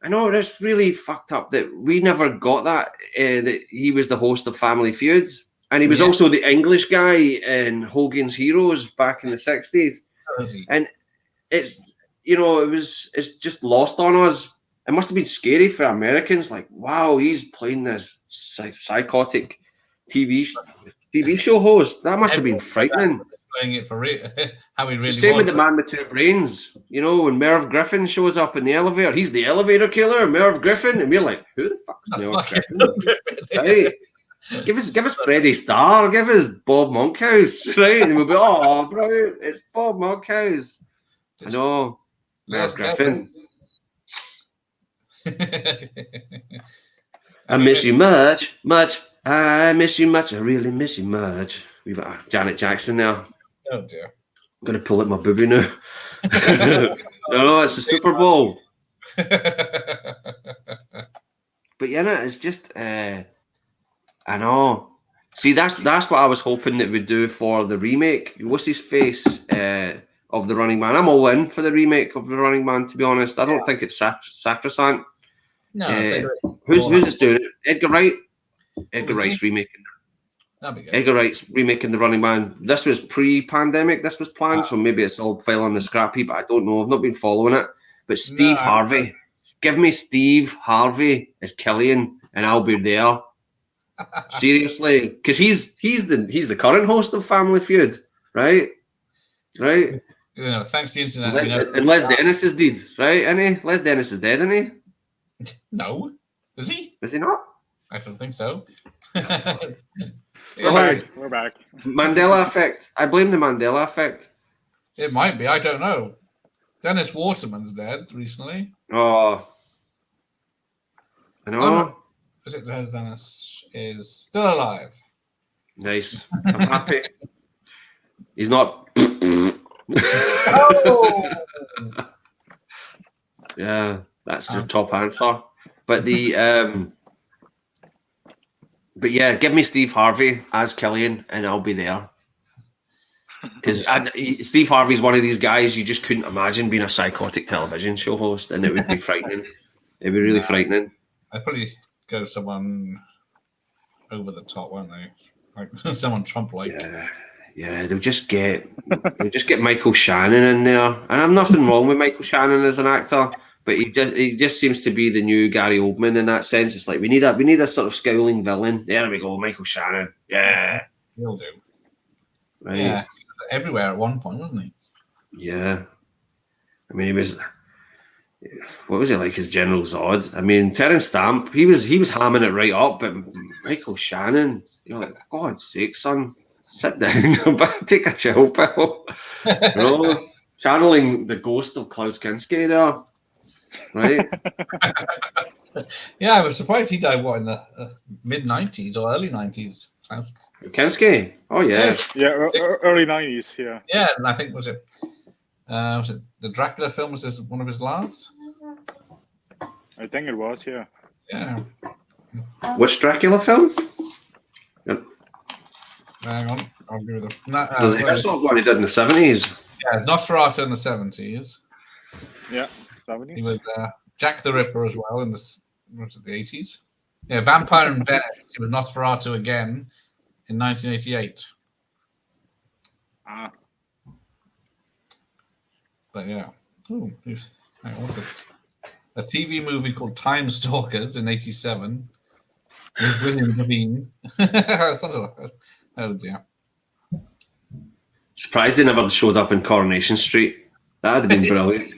I know, it's really fucked up that we never got that. That he was the host of Family Feud, and he was also the English guy in Hogan's Heroes back in the 60s. And it's it's just lost on us. It must have been scary for Americans. Like, wow, he's playing this psychotic TV show host. That must have been frightening. playing it for how he It's really the same was. with the man with two brains. You know, when Merv Griffin shows up in the elevator, he's the elevator killer, Merv Griffin, and we're like, who the fuck's The Merv fucking- Griffin? Right? Give us Freddie Starr, give us Bob Monkhouse, right? And we'll be, oh, brilliant, it's Bob Monkhouse. I know, Merv Griffin. I miss you much, much. I miss you much. I really miss you much. We've got Janet Jackson now. Oh dear. I'm gonna pull up my booby now. No, it's the Super Bowl. But yeah, it's just I know. See, that's what I was hoping that we'd do for the remake. What's his face of The Running Man? I'm all in for the remake of The Running Man. To be honest, I don't think it's sacrosanct. No, Who's just doing it? Edgar Wright. Edgar was Wright's remaking. that'd be good. Edgar Wright's remaking The Running Man. This was pre-pandemic. This was planned, so maybe it's all fell on the scrappy. But I don't know. I've not been following it. But Steve Harvey, give me Steve Harvey as Killian, and I'll be there. Seriously, because he's the current host of Family Feud, right? Right. You know, thanks to the internet. we know- And Les Dennis is dead, right? Isn't he? Les Dennis is dead, isn't he? No, is he? Is he not? I don't think so. We're back. Mandela effect. I blame the Mandela effect. It might be. I don't know. Dennis Waterman's dead recently. Oh, I know. Oh, no. Is it Dennis is still alive? Nice. I'm happy. He's not. Yeah, that's the top answer. But but yeah, give me Steve Harvey as Killian, and I'll be there. Because Steve Harvey's one of these guys you just couldn't imagine being a psychotic television show host, and it would be frightening. It'd be really frightening. I'd probably go someone over the top, won't they? Like someone Trump-like. Yeah, they'll just get Michael Shannon in there, and I'm nothing wrong with Michael Shannon as an actor, but he just seems to be the new Gary Oldman in that sense. It's like we need a sort of scowling villain. There we go, Michael Shannon. Yeah, He'll do. right. Yeah, everywhere at one point, wasn't he? Yeah. I mean, he was. What was he like as General Zod? I mean, Terence Stamp, he was hamming it right up, but Michael Shannon, you know, like, God's sake, son, sit down, take a chill pill. You know, channeling the ghost of Klaus Kinski there, right? Yeah, I was surprised he died, in the mid-90s or early 90s? Kinski? Oh, yeah. Yeah, early 90s. Yeah. Yeah, and I think, was it the Dracula film? Was this one of his last? I think it was. Yeah. Yeah. Which Dracula film? Hang on. I'll give you the... There's a Herzog one he did in the 70s. Yeah, Nosferatu in the 70s. Yeah. He 70s. was Jack the Ripper as well in the 80s. Yeah, Vampire in Venice. He was Nosferatu again in 1988. Ah. But yeah. Ooh, what's it? A TV movie called Time Stalkers in 87 with William Levine. Oh dear. Surprised they never showed up in Coronation Street. That'd have been brilliant.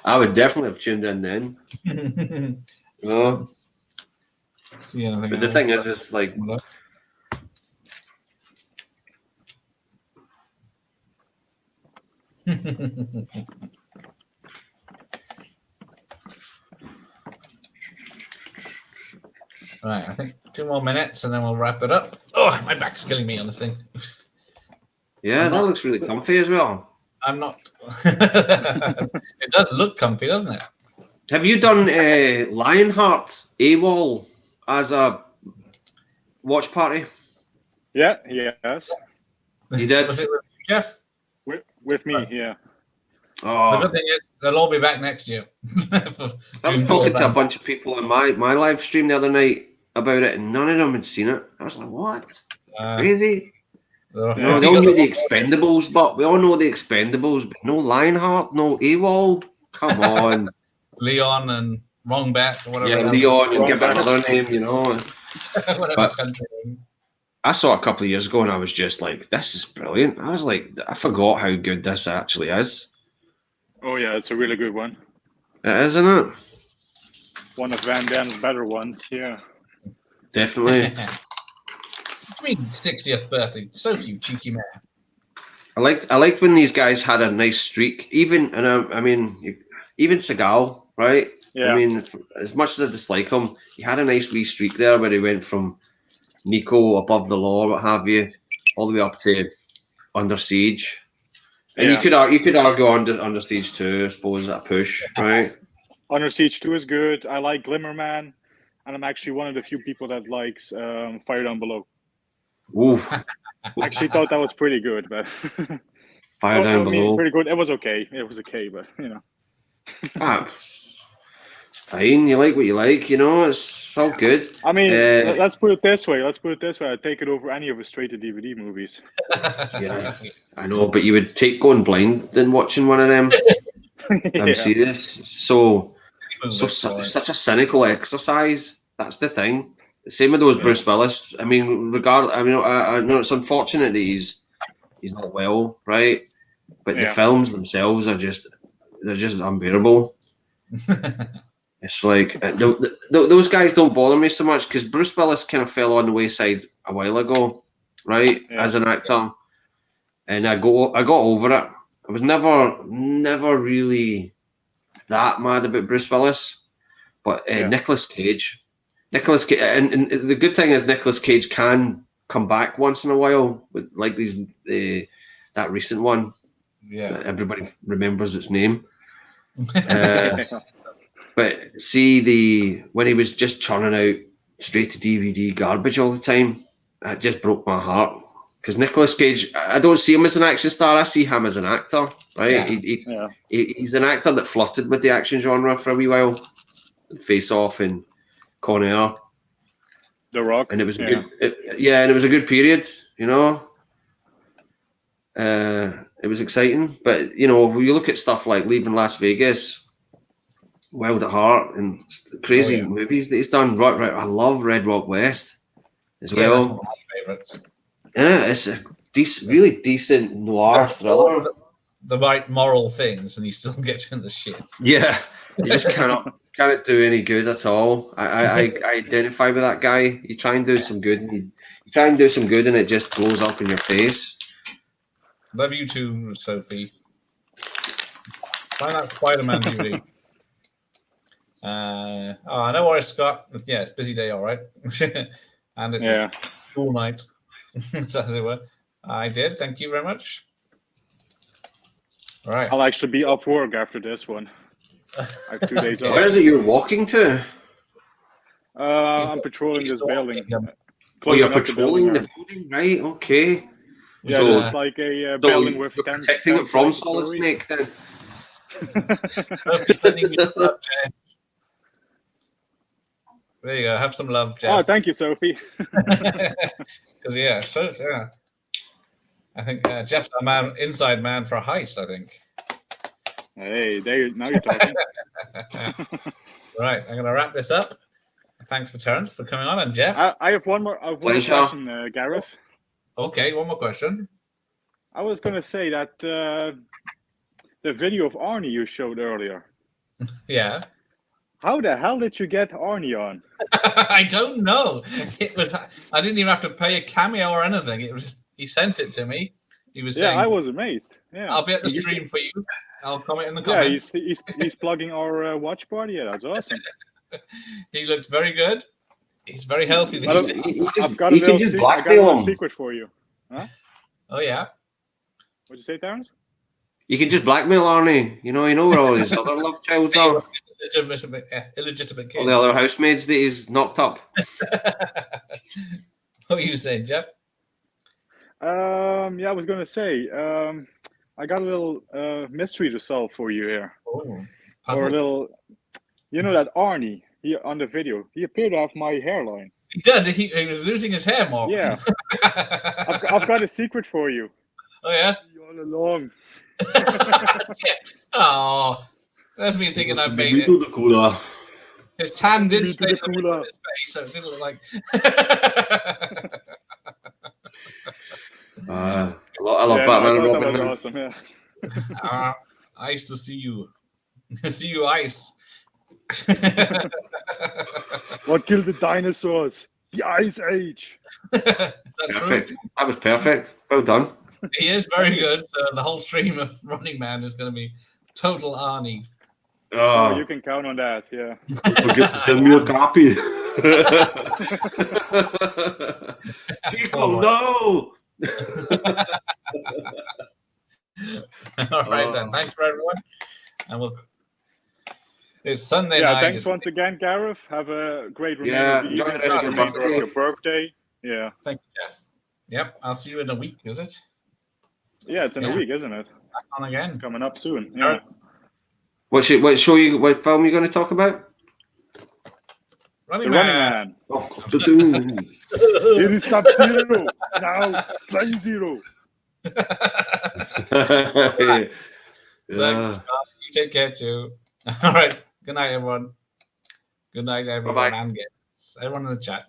I would definitely have tuned in then. See anything But the else? thing is, it's like, Right, I think 2 more minutes and then we'll wrap it up. Oh, my back's killing me on this thing. yeah, that looks really comfy as well. I'm not. It does look comfy, doesn't it? Have you done Lionheart AWOL as a watch party? Yeah. Yes. You did? Was it with Jeff? With me. Yeah. The Oh, good thing is they'll all be back next year. I was talking to a bunch of people on my live stream the other night about it, and none of them had seen it. I was like, what? Crazy? You know, they all knew the Expendables, but we all know the Expendables, but no Lionheart, no AWOL. Come on. Leon and Wrong Bet or whatever. Yeah, else. Leon, and give it another name, you know. Whatever but- country name. I saw it a couple of years ago and I was just like, this is brilliant. I was like, I forgot how good this actually is. Oh yeah, it's a really good one. It is, isn't it? One of Van Damme's better ones. Yeah. Definitely. Queen 60th birthday. Sophie, you cheeky man. I liked when these guys had a nice streak. Even even Seagal, right? Yeah. I mean, as much as I dislike him, he had a nice wee streak there where he went from Nico above the law, what have you, all the way up to Under Siege. And you could argue Under Siege 2, I suppose, at a push, right? Under Siege 2 is good. I like Glimmerman, and I'm actually one of the few people that likes Fire Down Below. Ooh. I actually thought that was pretty good, but Fire Down Below. Pretty good. It was okay. But you know. It's fine. You like what you like, it's all good. I mean, let's put it this way. I'd take it over any of his straight to DVD movies. Yeah, I know, but you would take going blind than watching one of them. I'm serious. So such a cynical exercise. That's the thing. Same with those Bruce Willis. I mean, I know it's unfortunate that he's not well, right? But the films themselves are just unbearable. It's like those guys don't bother me so much because Bruce Willis kind of fell on the wayside a while ago, right? Yeah. As an actor, and I got over it. I was never really that mad about Bruce Willis, but Nicolas Cage, and the good thing is Nicolas Cage can come back once in a while with like that recent one. Yeah, everybody remembers its name. But see when he was just churning out straight to DVD garbage all the time, it just broke my heart. Because Nicolas Cage, I don't see him as an action star. I see him as an actor, right? Yeah. He's an actor that flirted with the action genre for a wee while. Face Off and Con Air. The Rock. And it was good. And it was a good period, It was exciting. But, when you look at stuff like Leaving Las Vegas, Wild at Heart, and crazy movies that he's done. Right. I love Red Rock West as well. That's one of my favorites. Yeah, it's a really decent noir thriller. The right moral things, and he still gets in the shit. Yeah, he just cannot do any good at all. I identify with that guy. You try and do some good, and it just blows up in your face. Love you too, Sophie. Find that Spider-Man DVD. No worries, Scott. Yeah, busy day, all right. And it's all night. As it were. I did. Thank you very much. All right. I'll actually be off work after this one. I have 2 days off. Where is it you're walking to? I'm patrolling this building. Oh, you're patrolling the building, right? Okay. Yeah, so it's like a building with 10 protecting it from Solid Snake, then. There you go. Have some love, Jeff. Oh, thank you, Sophie. Because I think Jeff's a inside man for a heist. I think. Hey, now you're talking. Right, I'm going to wrap this up. Thanks for Terence for coming on, and Jeff. I have one more question, Gareth. Okay, one more question. I was going to say that the video of Arnie you showed earlier. Yeah. How the hell did you get Arnie on? I don't know. I didn't even have to pay a cameo or anything. It was he sent it to me. He was saying, I was amazed. Yeah, I'll be at the stream for you. I'll comment in the comments. Yeah, he's plugging our watch party. Yeah, that's awesome. He looked very good. He's very healthy. I've got a little secret for you. Huh? Oh yeah. What'd you say, Terence? You can just blackmail Arnie. You know where all his other love childs are. Illegitimate kid. All the other housemaids that he's knocked up. What are you saying, Jeff? I was going to say, I got a little mystery to solve for you here. Oh, or a little, that Arnie on the video, he appeared to have my hairline. He did. He was losing his hair more. Yeah. I've got a secret for you. Oh yeah. All along. Oh, that's me thinking I've made it. His tan did stay in his face, so it didn't look like. I love Yeah, Batman and I thought Robin. that was awesome. Yeah. Ice to see you. See you, Ice. What killed the dinosaurs? The Ice Age. Perfect. That was perfect. Well done. He is very good. So the whole stream of Running Man is going to be total Arnie. Oh, you can count on that. Yeah. Don't forget to send me a copy. People, no. All right then. Thanks for everyone. And it's Sunday Yeah, night. thanks once again, Gareth. Have a great remainder Yeah, of the enjoy evening, the rest of your remainder birthday. of your birthday. Yeah. Thank you, Jeff. Yep, I'll see you in a week, is it? Yeah, it's in a week, isn't it? Back on again. Coming up soon. Yeah. What film are you going to talk about? Running The Running Man. Man. Of course, the Doom. It is Sub-Zero. Now, Plain Zero. Thanks, Scott. You take care too. All right. Good night, everyone. Good night, everyone. Bye-bye. And everyone in the chat.